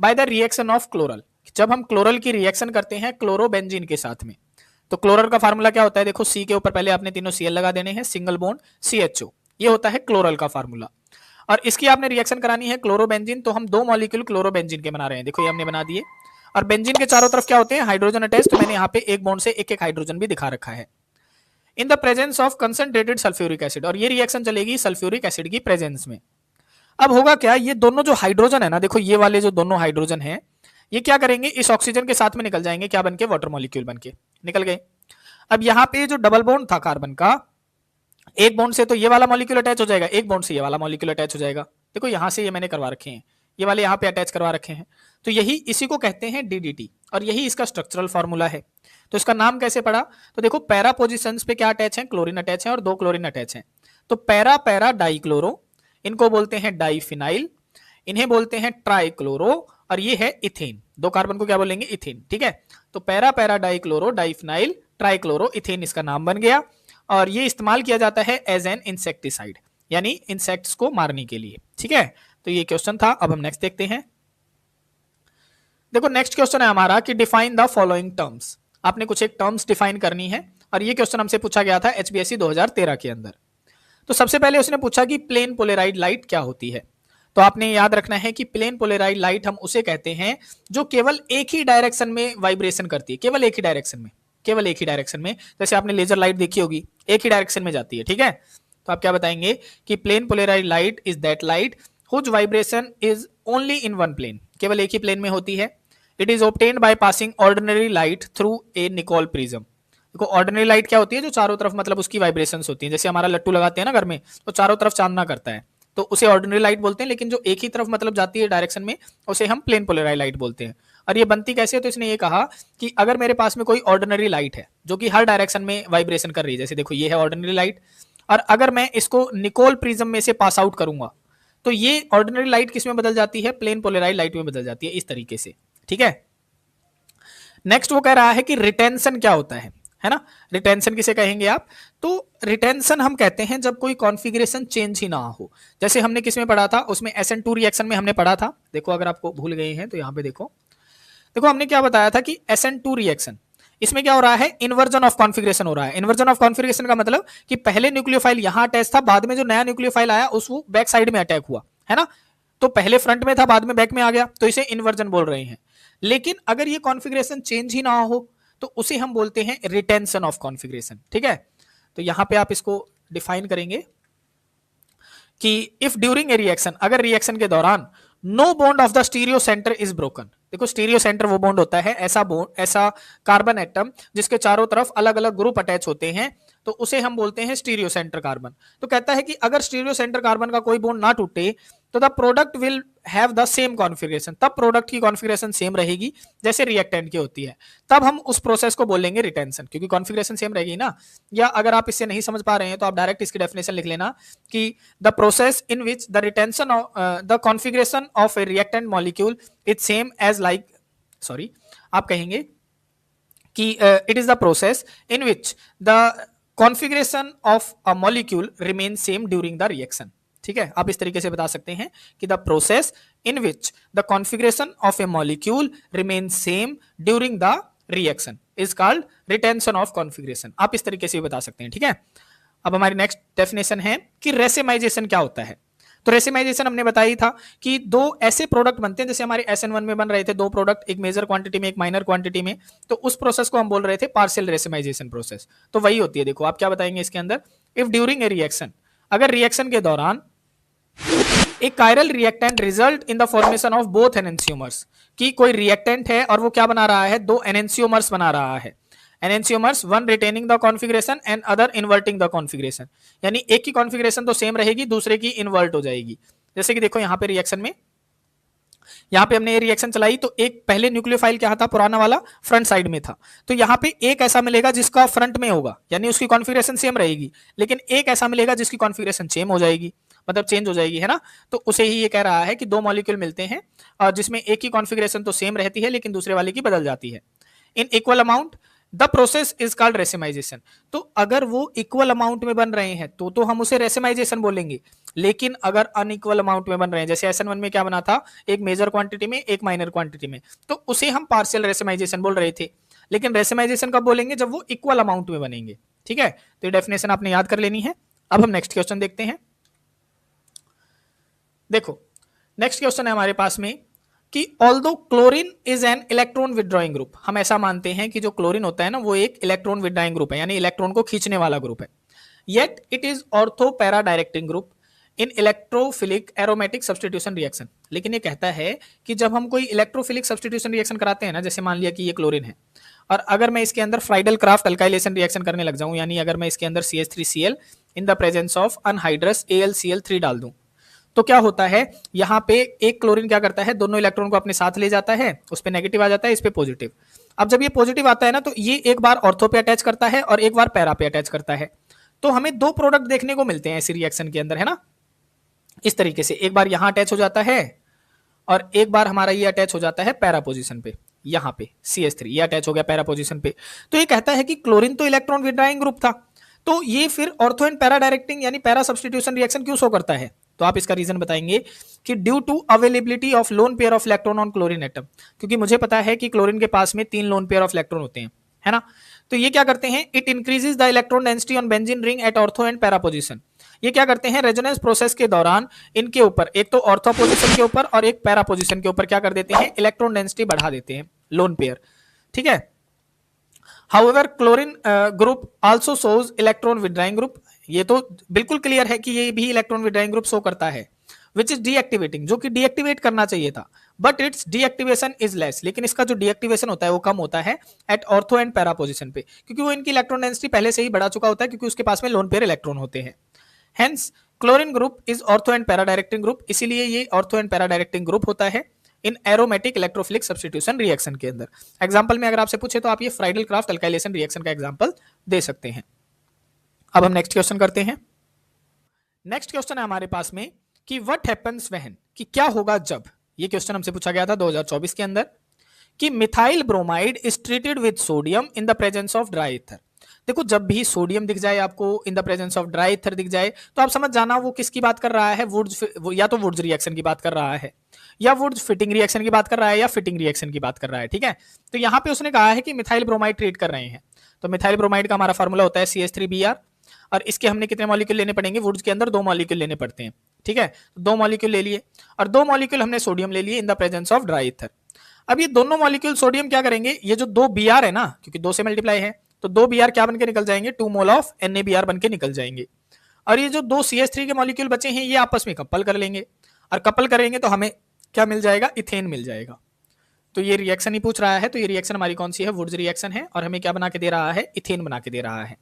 by the reaction of chloral, जब हम क्लोरल की रिएक्शन करते हैं क्लोरोबेंजीन के साथ में। तो क्लोरल का फार्मूला क्या होता है, देखो C के ऊपर पहले आपने तीनों Cl लगा देने हैं, सिंगल बॉन्ड CHO, ये होता है क्लोरल का फार्मूला। और इसकी आपने रिएक्शन करानी है क्लोरोबेंजीन, तो हम 2 मॉलिक्यूल क्लोरोबेंजीन के बना रहे हैं, देखो ये हमने बना दिए। और बेंजीन के चारों तरफ क्या होते हैं, हाइड्रोजन अटैच, तो मैंने यहाँ पे एक बॉन्ड से एक हाइड्रोजन भी दिखा रखा है। इन the presence of concentrated sulphuric acid, और ये रिएक्शन चलेगी सल्फ्यूरिक एसिड की प्रेजेंस में। अब होगा क्या, ये दोनों जो हाइड्रोजन है ना, देखो ये वाले जो दोनों हाइड्रोजन है ये क्या करेंगे, इस ऑक्सीजन के साथ में निकल जाएंगे, क्या बनके, वाटर मॉलिक्यूल बनके निकल गए। अब यहाँ पे जो डबल बॉन्ड था कार्बन का, एक बॉन्ड से तो ये वाला मॉलिक्यूल अटैच हो जाएगा, एक बॉन्ड से ये वाला मॉलिक्यूल अटैच हो जाएगा, देखो यहां से ये मैंने करवा रखे हैं, ये वाले यहाँ पे अटैच करवा रखे हैं, तो यही इसी को कहते हैं DDT, और यही इसका स्ट्रक्चरल फॉर्मूला है। तो इसका नाम कैसे पड़ा, तो देखो पैरा पोजिशंस पे क्या अटैच है, क्लोरीन अटैच है और 2 क्लोरीन अटैच है, तो पैरा पैरा डाइक्लोरो, इनको बोलते हैं डाइफिनाइल, इन्हें बोलते हैं ट्राइक्लोरो, और ये है इथेन, 2 कार्बन को क्या बोलेंगे, इथेन, ठीक है। तो para para dichloro diphenyl trichloro ethane इसका नाम बन गया, और ये इस्तेमाल किया जाता है एज एन इंसेक्टिसाइड, यानी इंसेक्ट्स को मारने के लिए, ठीक है। तो ये क्वेश्चन था। अब हम नेक्स्ट देखते हैं। देखो नेक्स्ट क्वेश्चन है हमारा कि डिफाइन द फॉलोइंग टर्म्स, आपने कुछ एक टर्म्स डिफाइन करनी है, और ये क्वेश्चन हमसे पूछा गया था HBSC 2013 के अंदर। तो सबसे पहले उसने पूछा कि प्लेन पोलराइड लाइट क्या होती है। तो आपने याद रखना है कि प्लेन पोलराइड लाइट हम उसे कहते हैं जो केवल एक ही डायरेक्शन में वाइब्रेशन करती है, केवल एक ही डायरेक्शन में, केवल एक ही डायरेक्शन में। जैसे आपने लेजर लाइट देखी होगी, एक ही डायरेक्शन में जाती है, ठीक है। तो आप क्या बताएंगे कि plane polarised light is that light whose vibration is only in one plane, केवल एक ही प्लेन में होती है। It is obtained by passing ordinary light through a Nicol prism. देखो ऑर्डिनरी लाइट क्या होती है, जो चारों तरफ मतलब उसकी वाइब्रेशंस होती हैं, जैसे हमारा लट्टू लगाते हैं ना घर में, तो चारों तरफ चांदना करता है, तो उसे ऑर्डिनरी लाइट बोलते हैं। लेकिन जो एक ही तरफ मतलब जाती है डायरेक्शन में, उसे हम प्लेन पोलराइड लाइट बोलते हैं। और ये बनती कैसे है, तो इसने ये कहा कि अगर मेरे पास में कोई ऑर्डिनरी लाइट है जो कि हर डायरेक्शन में वाइब्रेशन कर रही है, जैसे देखो ये है ऑर्डिनरी लाइट, और अगर मैं इसको निकोल प्रिज्म में से पास आउट करूंगा तो ये ऑर्डिनरी लाइट किस में बदल जाती है, प्लेन पोलराइज्ड लाइट में बदल जाती है, इस तरीके से। ठीक है, नेक्स्ट वो कह रहा है कि रिटेंशन क्या होता है ना। रिटेंशन किसे कहेंगे आप, तो रिटेंशन हम कहते हैं जब कोई कॉन्फ़िगरेशन चेंज ही ना हो। जैसे हमने किस में पढ़ा था, उसमें SN2 रिएक्शन में हमने पढ़ा था, देखो अगर आपको भूल गए हैं तो यहां पे देखो, देखो हमने क्या बताया था कि SN2 रिएक्शन, इसमें क्या हो रहा है, इन्वर्जन ऑफ कॉन्फ़िगरेशन हो रहा है। इन्वर्जन ऑफ कॉन्फ़िगरेशन का मतलब कि पहले न्यूक्लियोफाइल यहां अटैच था, बाद में जो नया न्यूक्लियोफाइल आया उस वो बैक साइड में अटैक हुआ, है ना। तो पहले फ्रंट में था, बाद में बैक में आ गया, तो इसे इन्वर्जन बोल रहे हैं। लेकिन अगर ये कॉन्फ़िगरेशन चेंज ही ना हो तो उसे हम बोलते हैं रिटेंशन ऑफ कॉन्फ़िगरेशन। ठीक है, तो यहां पे आप इसको डिफाइन करेंगे कि इफ ड्यूरिंग ए रिएक्शन, अगर रिएक्शन के दौरान no bond of the stereo centre is broken. देखो स्टीरियो सेंटर वो बॉन्ड होता है, ऐसा बॉन्ड, ऐसा कार्बन एटम जिसके चारों तरफ अलग अलग ग्रुप अटैच होते हैं, तो उसे हम बोलते हैं स्टीरियो सेंटर कार्बन। तो कहता है कि अगर स्टीरियो सेंटर कार्बन का कोई बॉन्ड ना टूटे तो the product will have the same configuration, तब प्रोडक्ट की कॉन्फ़िगरेशन सेम रहेगी जैसे रिएक्टेंट की होती है, तब हम उस प्रोसेस को बोलेंगे रिटेंशन, क्योंकि कॉन्फ़िगरेशन सेम रहेगी ना। या अगर आप इससे नहीं समझ पा रहे हैं तो आप डायरेक्ट इसकी डेफिनेशन लिख लेना कि the process in which the retention the configuration of a reactant molecule is same as like, sorry आप कहेंगे कि it is the process in which the configuration of a molecule remain same during the reaction. ठीक है, आप इस तरीके से बता सकते हैं कि the process in which the configuration of A molecule remain same during the reaction is called retention of configuration. आप इस तरीके से भी बता सकते हैं। ठीक है, अब हमारी नेक्स्ट डेफिनेशन है कि रेसिमाइजेशन क्या होता है। तो रेसिमाइजेशन हमने बताई था कि दो ऐसे प्रोडक्ट बनते हैं, जैसे हमारे SN1 में बन रहे थे दो प्रोडक्ट, एक मेजर क्वांटिटी में एक माइनर क्वांटिटी में, तो उस प्रोसेस को हम बोल रहे थे पार्शियल रेसिमाइजेशन प्रोसेस। तो वही होती है। देखो आप क्या बताएंगे इसके अंदर, इफ ड्यूरिंग ए रिएक्शन, अगर रिएक्शन के दौरान एक chiral reactant result in the formation of both enantiomers, कि कोई रिएक्टेंट है और वो क्या बना रहा है, दो एनेंसियोमर्स बना रहा है। Enantiomers, one retaining the configuration and other inverting the configuration, यानी एक की कॉन्फ़िगरेशन तो सेम रहेगी, दूसरे की इन्वर्ट हो जाएगी। जैसे कि देखो यहाँ पे रिएक्शन में, यहाँ पे हमने ये रिएक्शन चलाई तो एक पहले न्यूक्लियोफाइल क्या था, पुराना वाला फ्रंट साइड में था, तो यहाँ पे एक ऐसा मिलेगा जिसका फ्रंट में होगा, यानी उसकी कॉन्फ़िगरेशन सेम रहेगी, लेकिन एक ऐसा मिलेगा जिसकी कॉन्फ़िगरेशन सेम हो जाएगी, मतलब चेंज हो जाएगी, है ना। तो उसे ही ये कह रहा है कि दो मॉलिक्यूल मिलते हैं और जिसमें एक की कॉन्फ़िगरेशन तो सेम रहती है लेकिन दूसरे वाले की बदल जाती है in equal amount, the process is called racemisation. तो अगर वो इक्वल अमाउंट में बन रहे हैं तो हम उसे रेसिमाइजेशन बोलेंगे, लेकिन अगर अनइक्वल अमाउंट में बन रहे हैं, जैसे SN1 में क्या बना था, एक मेजर क्वांटिटी में एक माइनर क्वांटिटी में, तो उसे हम पार्शियल रेसिमाइजेशन बोल रहे थे। लेकिन रेसिमाइजेशन कब बोलेंगे, जब वो इक्वल अमाउंट में बनेंगे। ठीक है, तो ये डेफिनेशन आपने याद कर लेनी है। अब हम नेक्स्ट क्वेश्चन देखते हैं। देखो नेक्स्ट क्वेश्चन है हमारे पास में कि although chlorine is an electron withdrawing group, हम ऐसा मानते हैं कि जो क्लोरीन होता है ना वो एक इलेक्ट्रॉन विड्रॉइंग ग्रुप है, यानी इलेक्ट्रॉन को खींचने वाला ग्रुप है। Yet it is ortho para directing group in electrophilic aromatic substitution reaction. लेकिन ये कहता है कि जब हम कोई इलेक्ट्रोफिलिक सब्स्टिट्यूशन रिएक्शन कराते हैं ना, जैसे मान लिया कि ये क्लोरीन है और अगर मैं इसके अंदर फ्राइडल क्राफ्ट अल्काइलेशन रिएक्शन करने लग जाऊं, यानी अगर मैं इसके अंदर CH3Cl in the presence of anhydrous AlCl3 डाल दूं, तो क्या होता है, यहाँ पे एक क्लोरीन क्या करता है, दोनों इलेक्ट्रॉन को अपने साथ ले जाता है, उस पे नेगेटिव आ जाता है, इस पे पॉजिटिव। अब जब ये पॉजिटिव आता है ना तो ये एक बार ऑर्थो पे अटैच करता है और एक बार पैरा पे अटैच करता है, तो हमें दो प्रोडक्ट देखने को मिलते हैं इसी रिएक्शन के अंदर, है ना। इस तरीके से एक बार यहां अटैच हो जाता है और एक बार हमारा ये अटैच हो जाता है पैरा पोजीशन पे, यहाँ पे CH3 ये अटैच हो गया पैरा पोजीशन पे। तो ये कहता है कि क्लोरीन तो इलेक्ट्रॉन विड्रॉइंग ग्रुप था, तो ये फिर ऑर्थो एंड पैरा डायरेक्टिंग यानी पैरा सब्स्टिट्यूशन रिएक्शन क्यों शो करता है। तो आप इसका रीजन बताएंगे कि due to availability of lone pair of electron on chlorine atom, क्योंकि मुझे पता है कि क्लोरीन के पास में 3 लोन पेयर ऑफ इलेक्ट्रॉन होते हैं, है ना। तो ये क्या करते हैं, it increases the electron density on benzene ring at ortho and para position. ये क्या करते हैं, रेजोनेंस प्रोसेस के दौरान इनके ऊपर एक तो ऑर्थो पोजीशन के ऊपर और एक पैरा पोजीशन के ऊपर क्या कर देते हैं, इलेक्ट्रॉन डेंसिटी बढ़ा देते हैं, लोन पेयर। ठीक है, however chlorine group also shows electron withdrawing group, ये तो बिल्कुल क्लियर है कि ये भी इलेक्ट्रॉन विड्रॉइंग ग्रुप शो करता है, विच इज डीएक्टिवेटिंग, जो कि डीएक्टिवेट करना चाहिए था, but it's deactivation is less, लेकिन इसका जो डीएक्टिवेशन होता है वो कम होता है at ortho and para position पे, क्योंकि वो इनकी इलेक्ट्रॉन डेंसिटी पहले से ही बढ़ा चुका होता है, क्योंकि उसके पास में लोन पेयर इलेक्ट्रॉन होते हैं। Hence chlorine group is ortho and para directing group, इसीलिए ये ortho and para directing group होता है इन एरोमेटिक इलेक्ट्रोफिलिक सब्स्टिट्यूशन रिएक्शन के अंदर। एग्जांपल में अगर आपसे पूछे तो आप ये फ्राइडल क्राफ्ट अल्काइलेशन रिएक्शन का एग्जांपल दे सकते हैं। अब हम नेक्स्ट क्वेश्चन करते हैं। नेक्स्ट क्वेश्चन है हमारे पास में कि व्हाट हैपेंस व्हेन, कि क्या होगा जब, ये क्वेश्चन हमसे पूछा गया था 2024 के अंदर, कि methyl bromide is treated with sodium in the presence of dry ether. देखो जब भी सोडियम दिख जाए आपको इन the presence of dry ether दिख जाए तो आप समझ जाना वो किसकी बात कर रहा है, वुड्स, या तो वुड्स रिएक्शन की बात कर रहा है, या वुड्स फिटिंग रिएक्शन की बात कर रहा है, या फिटिंग रिएक्शन की बात कर रहा है। ठीक है, तो यहाँ पे उसने कहा है कि मिथाइल ब्रोमाइड ट्रीट कर रहे हैं, तो मिथाइल ब्रोमाइड का हमारा फॉर्मूला होता है CH3Br, और इसके हमने कितने मॉलिक्यूल लेने पड़ेंगे, वुड्स के अंदर 2 मॉलिक्यूल लेने पड़ते हैं। ठीक है, 2 मॉलिक्यूल ले लिए, और 2 मॉलिक्यूल हमने सोडियम ले लिए इन the presence of dry ether. अब ये दोनों मॉलिक्यूल सोडियम क्या करेंगे, ये जो 2 Br है ना, क्योंकि 2 से मल्टीप्लाई है, तो 2 Br क्या बन के निकल जाएंगे, 2 मोल ऑफ NaBr बन के निकल जाएंगे। और ये जो 2 CH3 के मॉलिक्यूल बचे हैं ये आपस में कपल कर लेंगे, और कपल करेंगे तो हमें क्या मिल जाएगा, इथेन मिल जाएगा। तो ये रिएक्शन ही पूछ रहा है, तो ये रिएक्शन हमारी कौन सी है, वुड्स रिएक्शन है, और हमें क्या बना के दे रहा है, इथेन बना के दे रहा है।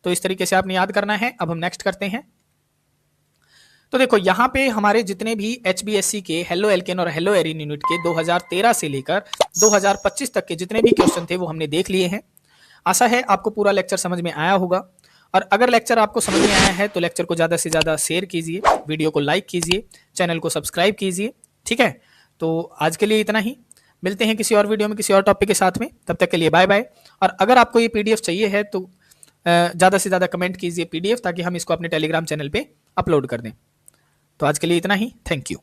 तो इस तरीके से आपने याद करना है। अब हम नेक्स्ट करते हैं। तो देखो यहाँ पे हमारे जितने भी HBSC के हेलो एल्केन और हेलो एरीन यूनिट के 2013 से लेकर 2025 तक के जितने भी क्वेश्चन थे वो हमने देख लिए हैं। आशा है आपको पूरा लेक्चर समझ में आया होगा, और अगर लेक्चर आपको समझ में आया है तो लेक्चर को ज़्यादा से ज़्यादा शेयर कीजिए, वीडियो को लाइक कीजिए, चैनल को सब्सक्राइब कीजिए। ठीक है, तो आज के लिए इतना ही, मिलते हैं किसी और वीडियो में किसी और टॉपिक के साथ में, तब तक के लिए बाय बाय। और अगर आपको ये PDF चाहिए है तो ज़्यादा से ज़्यादा कमेंट कीजिए PDF, ताकि हम इसको अपने टेलीग्राम चैनल पे अपलोड कर दें। तो आज के लिए इतना ही, थैंक यू।